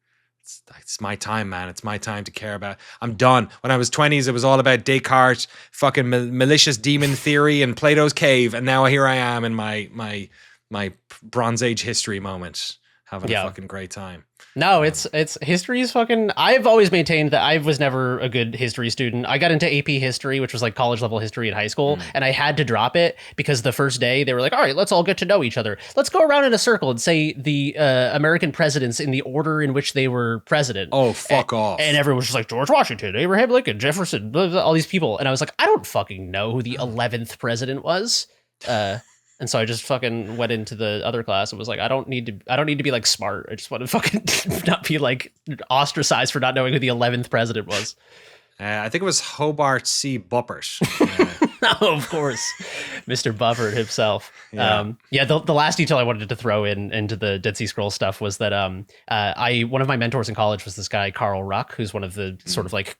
it's my time, man. It's my time to care about. I'm done. When I was 20s, it was all about Descartes, fucking malicious demon theory, and Plato's cave. And now here I am in my Bronze Age history moment, having a fucking great time. No, it's history is fucking. I've always maintained that I was never a good history student. I got into AP history, which was like college level history in high school, and I had to drop it because the first day they were like, "All right, let's all get to know each other. Let's go around in a circle and say the American presidents in the order in which they were president." Oh, fuck off! And everyone was just like George Washington, Abraham Lincoln, Jefferson, blah, blah, all these people, and I was like, I don't fucking know who the 11th president was. And so I just fucking went into the other class and was like, I don't need to be like smart. I just want to fucking not be like ostracized for not knowing who the 11th president was. I think it was Hobart C. Buppert. Oh, of course, Mr. Bufford himself. Yeah. The last detail I wanted to throw into the Dead Sea Scrolls stuff was that one of my mentors in college was this guy Carl Ruck, who's one of the sort of like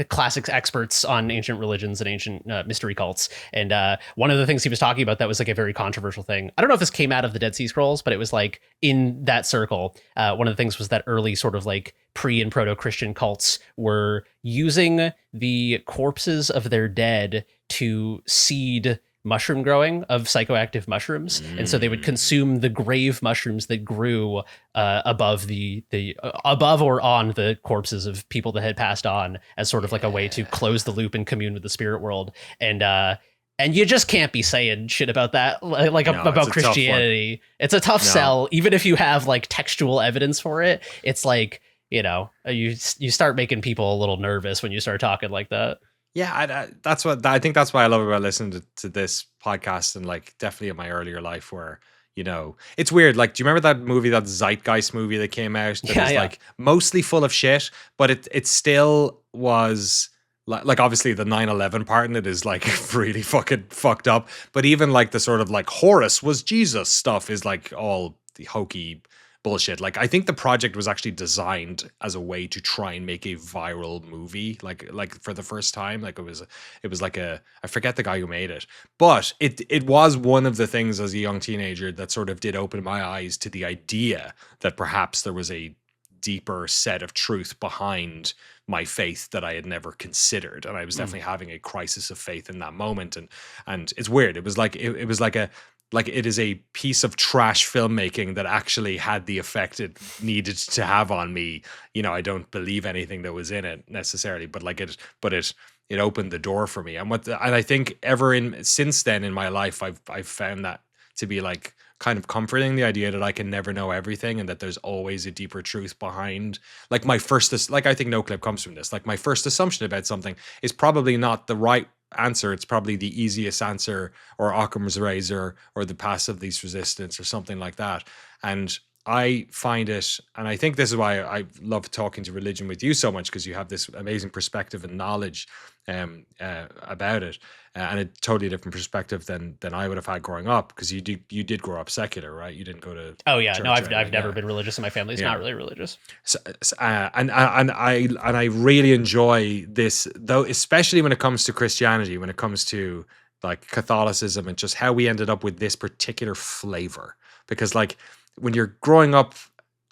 classic experts on ancient religions and ancient mystery cults. And one of the things he was talking about that was like a very controversial thing. I don't know if this came out of the Dead Sea Scrolls, but it was like in that circle. One of the things was that early sort of like pre and proto-Christian cults were using the corpses of their dead to seed mushroom growing of psychoactive mushrooms. And so they would consume the grave mushrooms that grew above above or on the corpses of people that had passed on as sort of like a way to close the loop and commune with the spirit world. And you just can't be saying shit about that, about Christianity. It's a tough sell, even if you have like textual evidence for it. It's like, you start making people a little nervous when you start talking like that. Yeah, I think that's what I love about listening to this podcast, and like definitely in my earlier life where, it's weird. Like, do you remember that movie, that Zeitgeist movie that came out that was like mostly full of shit, but it still was like obviously the 9/11 part in it is like really fucking fucked up, but even like the sort of like Horus was Jesus stuff is like all the hokey bullshit. Like, I think the project was actually designed as a way to try and make a viral movie, like for the first time. Like it was like I forget the guy who made it, but it was one of the things as a young teenager that sort of did open my eyes to the idea that perhaps there was a deeper set of truth behind my faith that I had never considered, and I was definitely having a crisis of faith in that moment. And it's weird. It was like it is a piece of trash filmmaking that actually had the effect it needed to have on me. I don't believe anything that was in it necessarily, but it opened the door for me. And I think since then in my life, I've found that to be like kind of comforting, the idea that I can never know everything and that there's always a deeper truth behind. Like I think Noclip comes from this. Like my first assumption about something is probably not the right answer. It's probably the easiest answer, or Occam's razor, or the path of least resistance, or something like that. And I find it, and I think this is why I love talking to religion with you so much, because you have this amazing perspective and knowledge about it, and a totally different perspective than I would have had growing up, because you did grow up secular, right? You didn't go to church. I've never been religious, and my family's not really religious. So, and I really enjoy this, though, especially when it comes to Christianity, when it comes to like Catholicism, and just how we ended up with this particular flavor, because like when you're growing up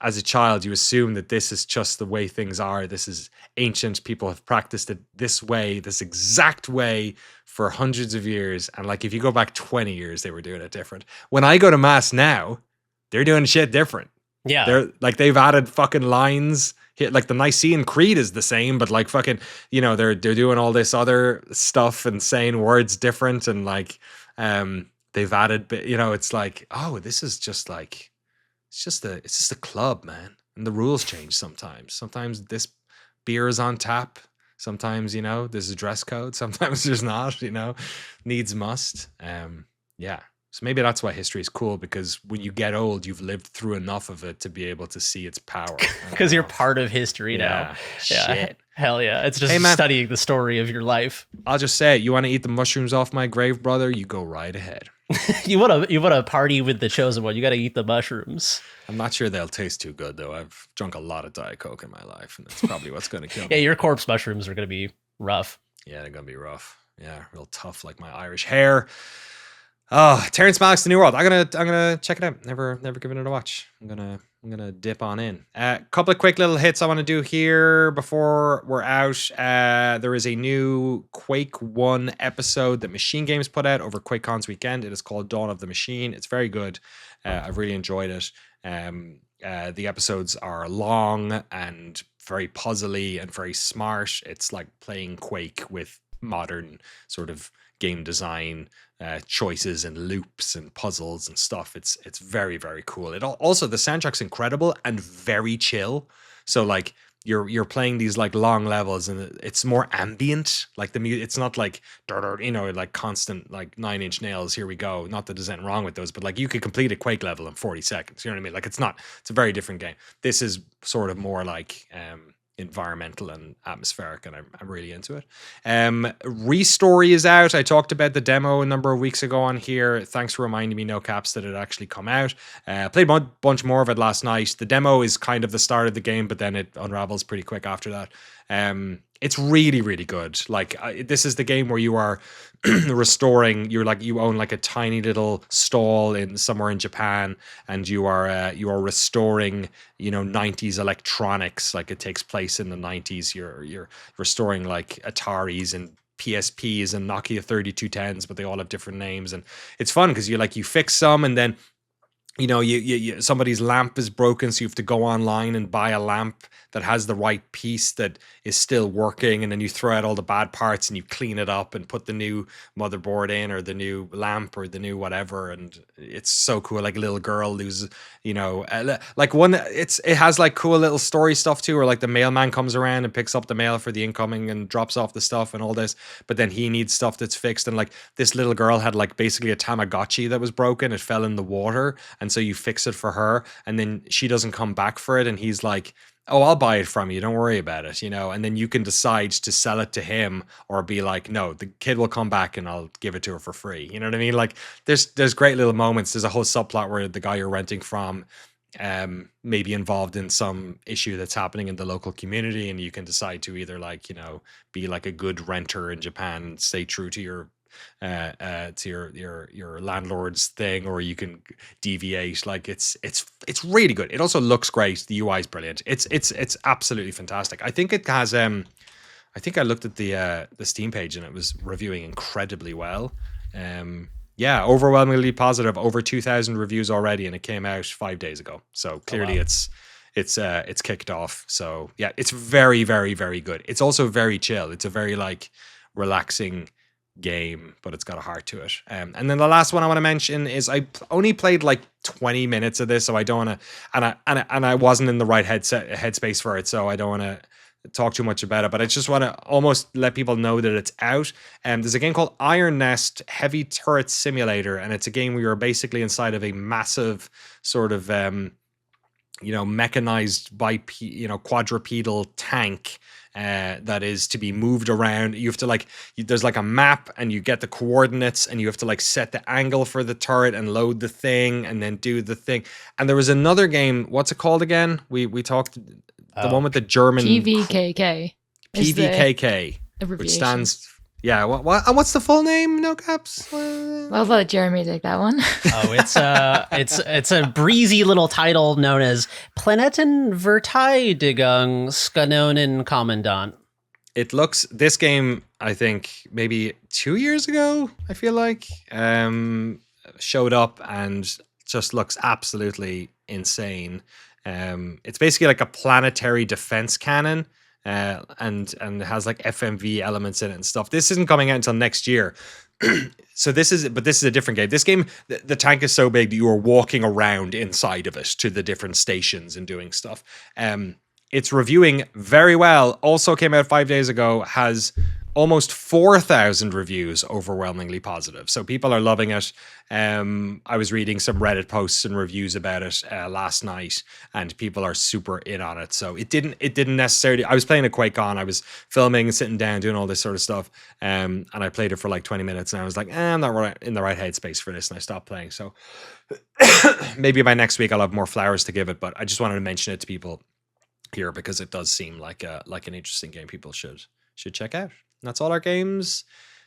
as a child, you assume that this is just the way things are. This is ancient. People have practiced it this way, this exact way for hundreds of years. And like, if you go back 20 years, they were doing it different. When I go to mass now, they're doing shit different. Yeah. They're like, they've added fucking lines. Like the Nicene Creed is the same, but like fucking, they're doing all this other stuff and saying words different. And like, they've added, it's like, oh, this is just like, it's just a club, man. And the rules change sometimes. Sometimes this beer is on tap. Sometimes, there's a dress code. Sometimes there's not, needs must. Yeah. So maybe that's why history is cool, because when you get old, you've lived through enough of it to be able to see its power. Because you're part of history now. Yeah. Shit. Hell yeah. It's just studying the story of your life. I'll just say it. You want to eat the mushrooms off my grave, brother? You go right ahead. You want to party with the chosen one. You got to eat the mushrooms. I'm not sure they'll taste too good, though. I've drunk a lot of Diet Coke in my life, and that's probably what's going to kill me. Yeah, your corpse mushrooms are going to be rough. Yeah, they're going to be rough. Yeah, real tough, like my Irish hair. Oh, Terrence Malick's The New World. I'm gonna check it out. Never given it a watch. I'm dip on in. A couple of quick little hits I want to do here before we're out. There is a new Quake 1 episode that Machine Games put out over QuakeCon's weekend. It is called Dawn of the Machine. It's very good. I've really enjoyed it. The episodes are long and very puzzly and very smart. It's like playing Quake with modern sort of game design choices and loops and puzzles and stuff. It's very, very cool. It also, the soundtrack's incredible and very chill. So like you're playing these like long levels and it's more ambient. Like the music, it's not like like constant like 9 Inch Nails, here we go. Not that there's anything wrong with those, but like you could complete a Quake level in 40 seconds. You know what I mean? Like it's a very different game. This is sort of more like environmental and atmospheric, and I'm really into it. Restory is out. I talked about the demo a number of weeks ago on here. Thanks for reminding me, No Caps, that it actually come out. Played a bunch more of it last night. The demo is kind of the start of the game, but then it unravels pretty quick after that. It's really, really good. Like this is the game where you are restoring. You own like a tiny little stall in somewhere in Japan, and you are restoring 90s electronics. Like it takes place in the 90s. You're restoring like Ataris and PSPs and Nokia 3210s, but they all have different names, and it's fun because you fix some, and then you somebody's lamp is broken, so you have to go online and buy a lamp that has the right piece that is still working, and then you throw out all the bad parts and you clean it up and put the new motherboard in, or the new lamp, or the new whatever, and it's so cool. Like a little girl who's like one, it has like cool little story stuff too, where like the mailman comes around and picks up the mail for the incoming and drops off the stuff and all this, but then he needs stuff that's fixed, and like this little girl had like basically a Tamagotchi that was broken. It fell in the water, and so you fix it for her, and then she doesn't come back for it, and he's like, oh, I'll buy it from you, don't worry about it, and then you can decide to sell it to him or be like, no, the kid will come back and I'll give it to her for free. You know what I mean? Like there's great little moments. There's a whole subplot where the guy you're renting from may be involved in some issue that's happening in the local community, and you can decide to either be like a good renter in Japan and stay true to your your landlord's thing, or you can deviate. Like it's really good. It also looks great. The UI is brilliant. It's absolutely fantastic. I think it has I think I looked at the Steam page and it was reviewing incredibly well. Overwhelmingly positive. Over 2,000 reviews already, and it came out 5 days ago. So clearly it's kicked off. So yeah, it's very, very, very good. It's also very chill. It's a very like relaxing game, but it's got a heart to it. And then the last one I want to mention is I only played like 20 minutes of this, so I don't want to, and I wasn't in the right headspace for it, so I don't want to talk too much about it, but I just want to almost let people know that it's out. There's a game called Iron Nest Heavy Turret Simulator, and it's a game where you're basically inside of a massive sort of mechanized quadrupedal tank that is to be moved around. You have to there's like a map, and you get the coordinates, and you have to like set the angle for the turret and load the thing and then do the thing. And there was another game, what's it called again? We talked, the one with the German PVKK. PVKK, which stands, yeah, what and what's the full name, No Caps? I'll let Jeremy take that one. It's a breezy little title known as Planeten Verteidigung Skanonen Kommandant. This game, I think maybe 2 years ago, I feel like, showed up and just looks absolutely insane. It's basically like a planetary defense cannon, and it has like FMV elements in it and stuff. This isn't coming out until next year. So this is a different game. This game, the tank is so big that you are walking around inside of it to the different stations and doing stuff. It's reviewing very well. Also came out 5 days ago, has almost 4,000 reviews, overwhelmingly positive. So people are loving it. I was reading some Reddit posts and reviews about it last night, and people are super in on it. So it didn't necessarily, I was playing a QuakeCon, I was filming and sitting down doing all this sort of stuff, and I played it for like 20 minutes, and I was like, I'm not in the right headspace for this, and I stopped playing. So maybe by next week I'll have more flowers to give it, but I just wanted to mention it to people here because it does seem like an interesting game people should check out. And that's all our games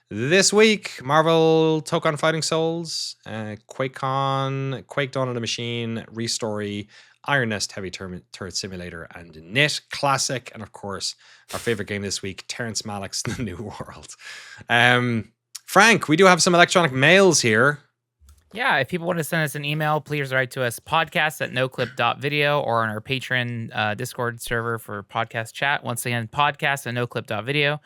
this week. Marvel, Tokon Fighting Souls, QuakeCon, Quake Dawn of the Machine, Restory, Iron Nest Heavy Turret Simulator, and Knit Classic. And of course, our favorite game this week, Terrence Malick's The New World. Frank, we do have some electronic mails here. Yeah, if people want to send us an email, please write to us podcast@noclip.video or on our Patreon Discord server for podcast chat. Once again, podcast@noclip.video.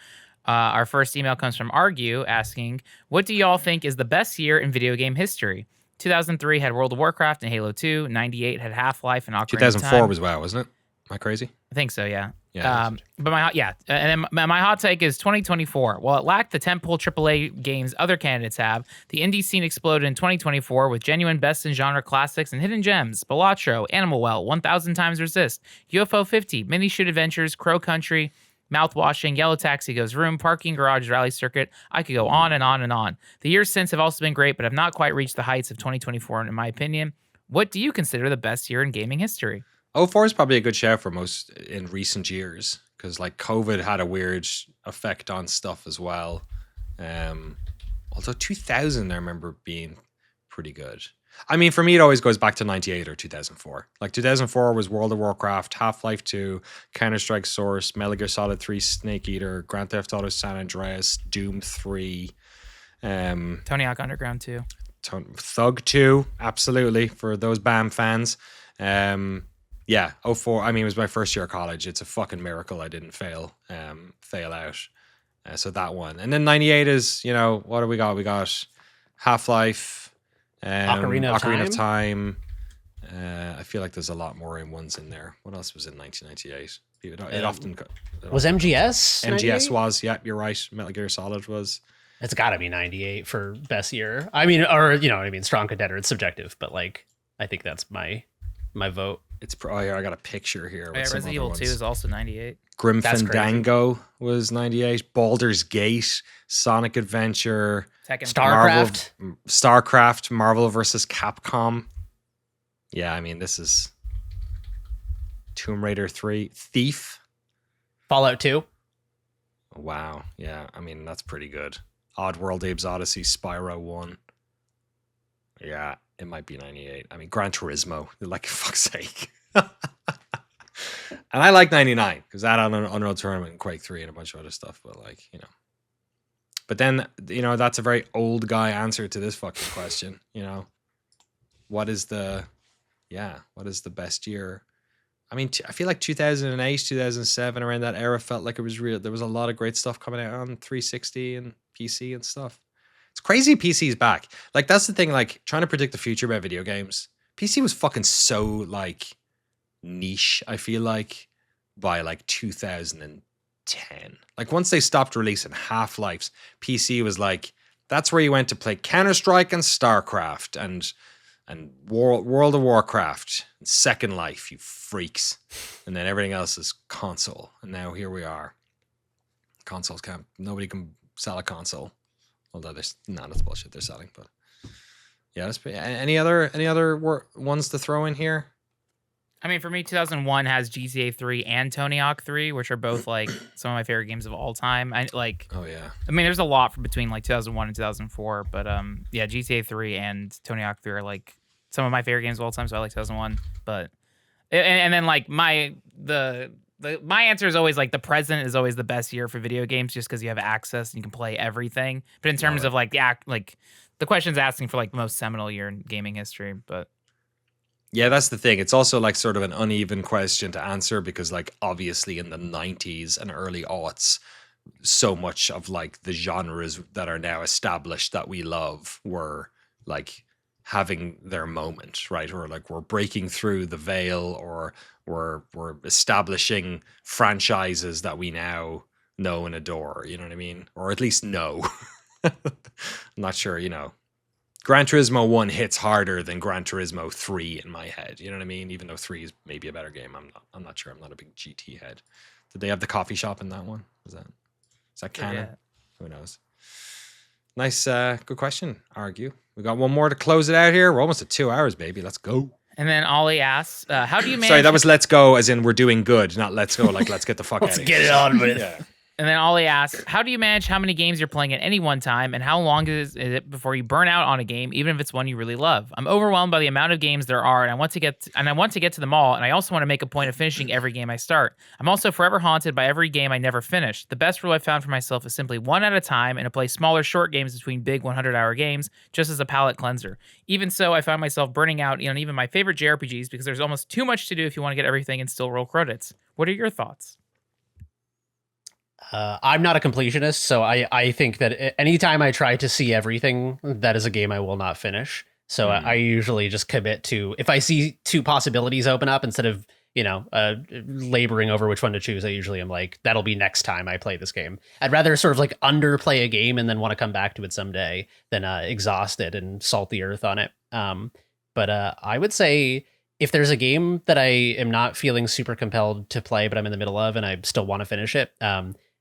Our first email comes from Argue asking, what do y'all think is the best year in video game history? 2003 had World of Warcraft and Halo 2. 98 had Half-Life and Ocarina of Time. 2004 was WoW, wasn't it? Am I crazy? I think so, yeah. Yeah. But and then my hot take is 2024. While it lacked the tentpole AAA games other candidates have, the indie scene exploded in 2024 with genuine best-in-genre classics and hidden gems. Balatro, Animal Well, 1000 Times Resist, UFO 50, Mini Shoot Adventures, Crow Country, Mouthwashing, Yellow Taxi Goes Room, Parking Garage Rally Circuit. I could go on and on and on. The years since have also been great, but have not quite reached the heights of 2024, in my opinion. What do you consider the best year in gaming history? 04 is probably a good shout for most in recent years because like COVID had a weird effect on stuff as well. Although 2000 I remember being pretty good. I mean, for me, it always goes back to 98 or 2004. Like 2004 was World of Warcraft, Half-Life 2, Counter-Strike Source, Metal Gear Solid 3, Snake Eater, Grand Theft Auto San Andreas, Doom 3. Tony Hawk Underground 2. Thug 2, absolutely, for those BAM fans. Yeah, 04, I mean, it was my first year of college. It's a fucking miracle I didn't fail out. So that one. And then 98 is, you know, what do we got? We got Half-Life, Ocarina of Time. I feel like there's a lot more ones in there. What else was in 1998? It often was MGS. MGS 98? was. Yeah, you're right. Metal Gear Solid was. It's got to be 98 for best year. I mean, or you know what I mean, strong contender. It's subjective, but like I think that's my vote. It's here. I got a picture here. With Resident Evil 2 is also 98. Grim That's Fandango was 98. Baldur's Gate, Sonic Adventure, StarCraft, StarCraft, Marvel vs. Capcom. Yeah, I mean, this is Tomb Raider 3, Thief, Fallout 2. Wow. Yeah, I mean, that's pretty good. Oddworld, Abe's Odyssey, Spyro 1. Yeah, it might be 98. I mean, Gran Turismo, like, fuck's sake. And I like 99 because that on Unreal Tournament and Quake 3 and a bunch of other stuff. But like, you know. But then, you know, that's a very old guy answer to this fucking question. You know, what is the best year? I mean, I feel like 2008, 2007, around that era felt like it was real. There was a lot of great stuff coming out on 360 and PC and stuff. It's crazy PC's back. Like, that's the thing, like, trying to predict the future about video games. PC was fucking so, like, niche, I feel like, by, like, 2010. Like, once they stopped releasing Half-Lives, PC was like, that's where you went to play Counter-Strike and StarCraft and World of Warcraft and Second Life, you freaks. And then everything else is console. And now here we are. Consoles can't, nobody can sell a console. Although that's bullshit they're selling, but yeah, that's any other ones to throw in here? I mean, for me, 2001 has GTA 3 and Tony Hawk 3, which are both like some of my favorite games of all time. Oh yeah. I mean, there's a lot between like 2001 and 2004, but yeah, GTA 3 and Tony Hawk 3 are like some of my favorite games of all time. So I like 2001, but and then like my answer is always like the present is always the best year for video games just because you have access and you can play everything. But in terms of like the question's asking for like the most seminal year in gaming history, but. Yeah, that's the thing. It's also like sort of an uneven question to answer because like obviously in the 90s and early aughts, so much of like the genres that are now established that we love were like having their moment, right? Or like we're breaking through the veil or we're establishing franchises that we now know and adore, you know what I mean? Or at least know. I'm not sure, you know. Gran Turismo 1 hits harder than Gran Turismo 3 in my head. You know what I mean? Even though 3 is maybe a better game. I'm not sure. I'm not a big GT head. Did they have the coffee shop in that one? Is that canon? Yeah. Who knows? Nice, good question, Argue. We got one more to close it out here. We're almost at 2 hours, baby. Let's go. And then Ollie asks, how do you manage... Sorry, that was let's go as in we're doing good, not let's go like let's get the fuck out of here. Let's get it on with. Yeah. And then Ollie asks, how do you manage how many games you're playing at any one time, and how long is it before you burn out on a game, even if it's one you really love? I'm overwhelmed by the amount of games there are, and I want to get to them all, and I also want to make a point of finishing every game I start. I'm also forever haunted by every game I never finish. The best rule I've found for myself is simply one at a time, and to play smaller short games between big 100-hour games, just as a palate cleanser. Even so, I find myself burning out on even my favorite JRPGs because there's almost too much to do if you want to get everything and still roll credits. What are your thoughts? I'm not a completionist, so I think that anytime I try to see everything, that is a game I will not finish. So I usually just commit to, if I see two possibilities open up, instead of, laboring over which one to choose, I usually am like, that'll be next time I play this game. I'd rather sort of like underplay a game and then want to come back to it someday than exhaust it and salt the earth on it. But I would say, if there's a game that I am not feeling super compelled to play, but I'm in the middle of and I still want to finish it,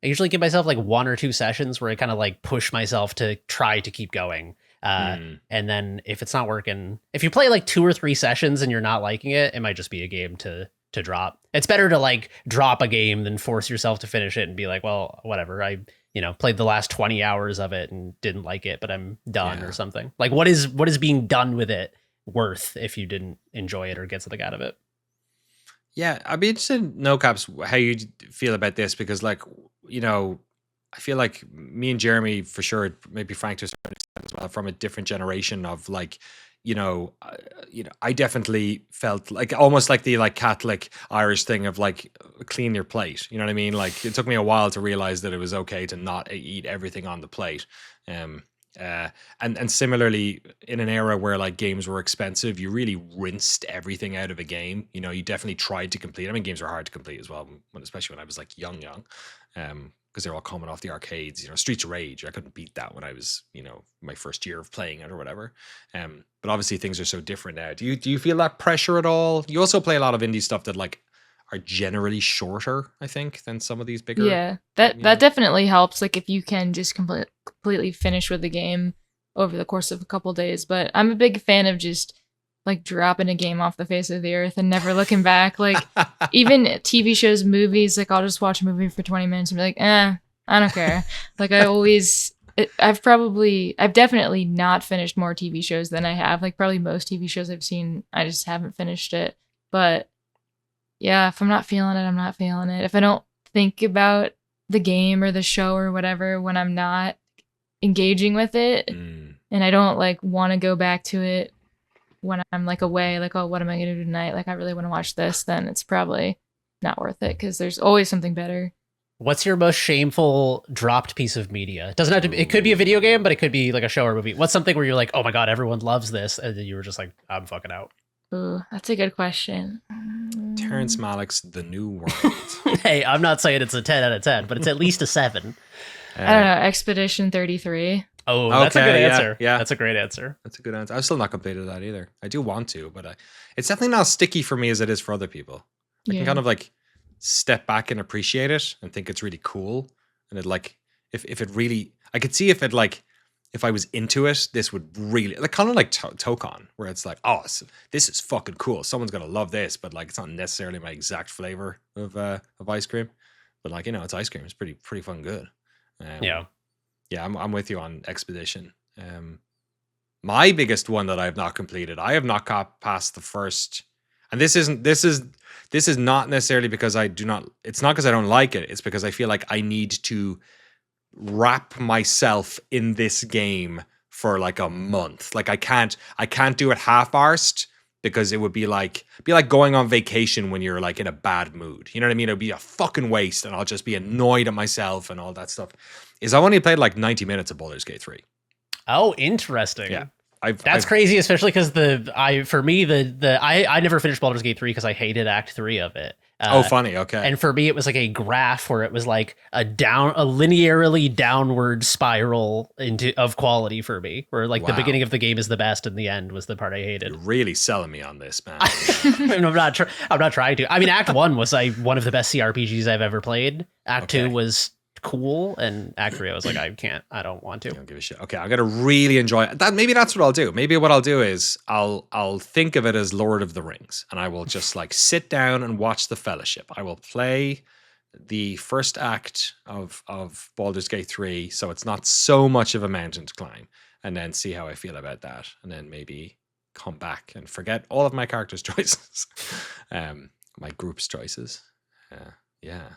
I usually give myself like 1 or 2 sessions where I kind of like push myself to try to keep going. And then if it's not working, if you play like 2 or 3 sessions and you're not liking it, it might just be a game to drop. It's better to like drop a game than force yourself to finish it and be like, well, whatever. I, played the last 20 hours of it and didn't like it, but I'm done or something. Like what is being done with it worth if you didn't enjoy it or get something out of it? Yeah, I'd be interested in No-Caps how you feel about this, because I feel like me and Jeremy, for sure, maybe Frank to a certain extent as well, from a different generation of I definitely felt like almost like the like Catholic Irish thing of like clean your plate. You know what I mean? Like it took me a while to realize that it was okay to not eat everything on the plate. And similarly, in an era where like games were expensive, you really rinsed everything out of a game. You definitely tried to complete. I mean, games were hard to complete as well, especially when I was like young, because they're all coming off the arcades. Streets of Rage, I couldn't beat that when I was, my first year of playing it or whatever. But obviously things are so different now. Do you feel that pressure at all? You also play a lot of indie stuff that like are generally shorter, I think, than some of these bigger. Yeah, that definitely helps. Like if you can just completely finish with the game over the course of a couple days. But I'm a big fan of just like dropping a game off the face of the earth and never looking back. Like even TV shows, movies, like I'll just watch a movie for 20 minutes and be like, I don't care. Like I've definitely not finished more TV shows than I have. Like probably most TV shows I've seen, I just haven't finished it. But yeah, if I'm not feeling it, I'm not feeling it. If I don't think about the game or the show or whatever when I'm not engaging with it, and I don't like want to go back to it when I'm like away, like, oh, what am I going to do tonight? Like, I really want to watch this, then it's probably not worth it because there's always something better. What's your most shameful dropped piece of media? It doesn't have to be, it could be a video game, but it could be like a show or a movie. What's something where you're like, oh my God, everyone loves this. And then you were just like, I'm fucking out. Ooh, that's a good question. Terrence Malick's The New World. Hey, I'm not saying it's a 10 out of 10, but it's at least a 7. I don't know. Expedition 33. Oh, that's a good answer. Yeah. That's a great answer. That's a good answer. I've still not completed that either. I do want to, but it's definitely not as sticky for me as it is for other people. I can kind of like step back and appreciate it and think it's really cool. And it like, if it really, I could see if it like, if I was into it, this would really, like kind of like Tokon, where it's like, oh, this is fucking cool. Someone's gonna love this, but like it's not necessarily my exact flavor of ice cream. But like, it's ice cream. It's pretty fun good. Yeah, I'm with you on Expedition. My biggest one that I have not completed, I have not got past the first, and this is not necessarily because it's not because I don't like it. It's because I feel like I need to wrap myself in this game for like a month. Like I can't do it half-arsed, because it would be like going on vacation when you're like in a bad mood. You know what I mean? It'd be a fucking waste, and I'll just be annoyed at myself and all that stuff. I've only played like 90 minutes of Baldur's Gate 3. Oh, interesting. Yeah. That's crazy, especially because I never finished Baldur's Gate 3 because I hated Act 3 of it. Funny. Okay. And for me, it was like a graph where it was like a linearly downward spiral of quality for me, where like the beginning of the game is the best and the end was the part I hated. You're really selling me on this, man. I'm not trying to. I mean, Act 1 was one of the best CRPGs I've ever played. Act 2 was cool, and Act 3 I was like, I don't want to. I don't give a shit. Okay, I'm gonna really enjoy it. Maybe that's what I'll do. Maybe what I'll do is I'll think of it as Lord of the Rings, and I will just like sit down and watch the Fellowship. I will play the first act of Baldur's Gate 3, so it's not so much of a mountain to climb, and then see how I feel about that, and then maybe come back and forget all of my characters' choices, my group's choices. Yeah.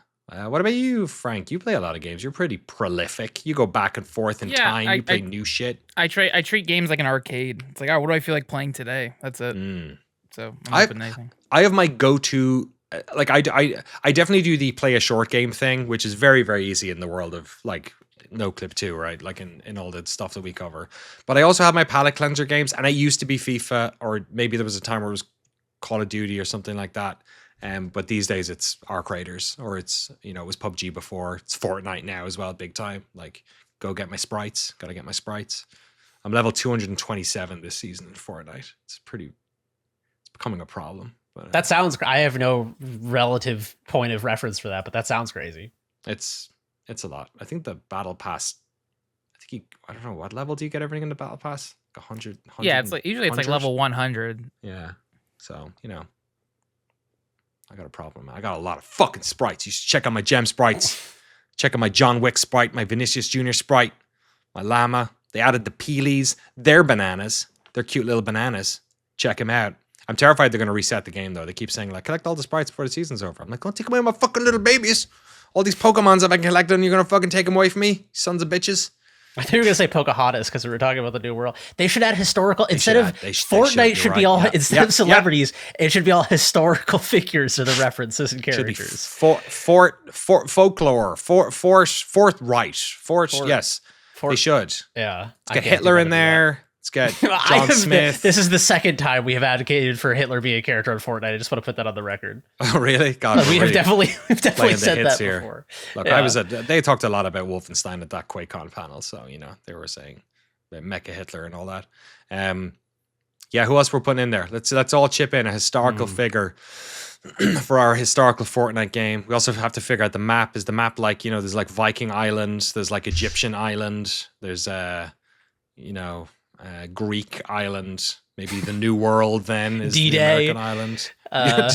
What about you, Frank? You play a lot of games. You're pretty prolific. You go back and forth in time. You play new shit. I treat games like an arcade. It's like, oh, what do I feel like playing today? That's it. So I'm open to anything. I have my go-to. Like I definitely do the play a short game thing, which is very, very easy in the world of like Noclip 2, right? Like in all the stuff that we cover. But I also have my palate cleanser games, and I used to be FIFA, or maybe there was a time where it was Call of Duty or something like that. But these days it's Arc Raiders, or it's, it was PUBG before. It's Fortnite now as well, big time. Like, go get my sprites. Gotta get my sprites. I'm level 227 this season in Fortnite. It's becoming a problem. But, that sounds. I have no relative point of reference for that, but that sounds crazy. It's a lot. I think the battle pass. I don't know, what level do you get everything in the battle pass? Like 100. Yeah, it's like usually it's like level 100. Yeah. So I got a problem. I got a lot of fucking sprites. You should check out my gem sprites. Check out my John Wick sprite, my Vinicius Jr. sprite, my llama. They added the Peelies. They're bananas. They're cute little bananas. Check them out. I'm terrified they're going to reset the game, though. They keep saying, like, collect all the sprites before the season's over. I'm like, don't take away my fucking little babies. All these Pokemons that I can collect, and you're going to fucking take them away from me, you sons of bitches. I think you were gonna say Pocahontas because we were talking about the new world. They should add historical instead of Fortnite should be all instead of celebrities. It should be all historical figures or the references and characters. Folklore, forthright. Yes, they should. Yeah, let's get Hitler in there. Let's get John Smith. This is the second time we have advocated for Hitler being a character on Fortnite. I just want to put that on the record. Oh, really? God, we've definitely said that here. Before. Look, yeah. They talked a lot about Wolfenstein at that QuakeCon panel, so they were saying Mecha Hitler and all that. Yeah, who else we're putting in there? Let's all chip in a historical figure for our historical Fortnite game. We also have to figure out the map. Is the map like there's like Viking Island, there's like Egyptian Island, there's Greek island, maybe the New World then is D-Day. The American island.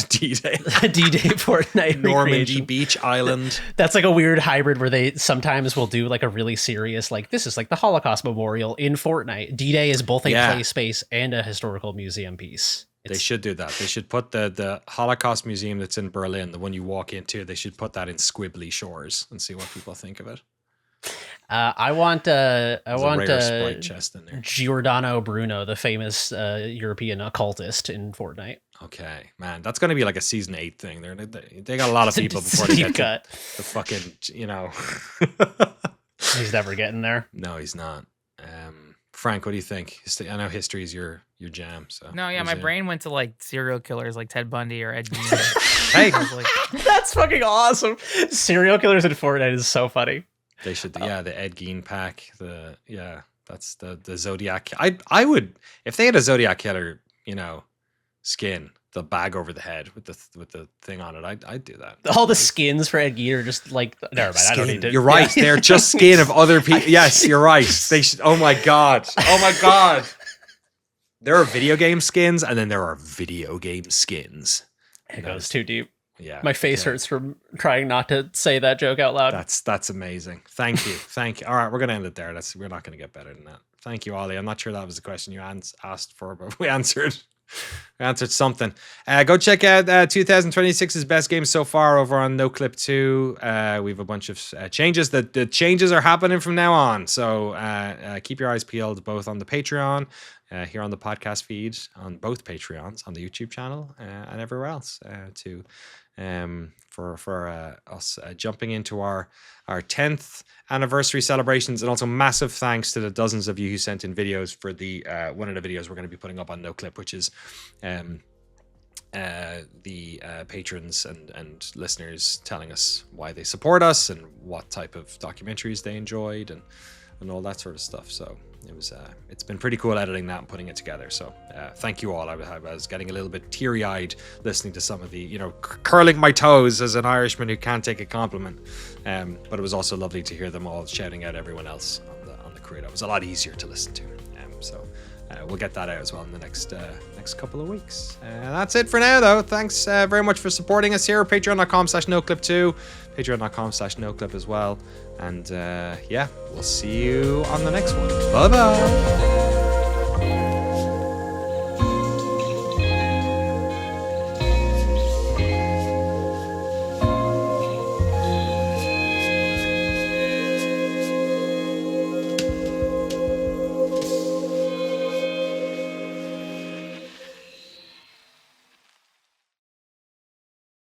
D-Day. D-Day Fortnite Normandy recreation. Beach Island. That's like a weird hybrid where they sometimes will do like a really serious, like this is like the Holocaust Memorial in Fortnite. D-Day is both a play space and a historical museum piece. They should do that. They should put the Holocaust Museum that's in Berlin, the one you walk into, they should put that in Squibbly Shores and see what people think of it. I want Sprite chest in there. Giordano Bruno, the famous European occultist in Fortnite. Okay, man, that's going to be like a season 8 thing. They got a lot of people before they get to the fucking, He's never getting there. No, he's not. Frank, what do you think? I know history is your jam. So no, yeah, my brain went to like serial killers like Ted Bundy or Ed Gein. Hey, that's fucking awesome. Serial killers in Fortnite is so funny. They should, the Ed Gein pack. That's the Zodiac. I would, if they had a Zodiac killer, skin, the bag over the head with the thing on it, I'd do that. All the skins for Ed Gein are just like, never mind. I don't need to. You're right. They're just skin of other people. Yes, you're right. They should. Oh my god. There are video game skins, and then there are video game skins. It goes too deep. Yeah, my face hurts from trying not to say that joke out loud. That's amazing. Thank you. All right, we're gonna end it there. We're not gonna get better than that. Thank you, Ollie. I'm not sure that was the question you asked for, but we answered something. Go check out 2026's best games so far over on Noclip 2. We have a bunch of changes. The changes are happening from now on, so keep your eyes peeled both on the Patreon, here on the podcast feed, on both Patreons, on the YouTube channel, and everywhere else for us jumping into our 10th anniversary celebrations. And also massive thanks to the dozens of you who sent in videos for the one of the videos we're going to be putting up on Noclip, which is the patrons and listeners telling us why they support us and what type of documentaries they enjoyed and all that sort of stuff. So it's been pretty cool editing that and putting it together. So thank you all. I was getting a little bit teary-eyed listening to some of the, curling my toes as an Irishman who can't take a compliment. But it was also lovely to hear them all shouting out everyone else on the crew. It was a lot easier to listen to. So we'll get that out as well in the next next couple of weeks. That's it for now, though. Thanks very much for supporting us here. Patreon.com/Noclip2, Patreon.com/Noclip as well. And yeah, we'll see you on the next one. Bye bye.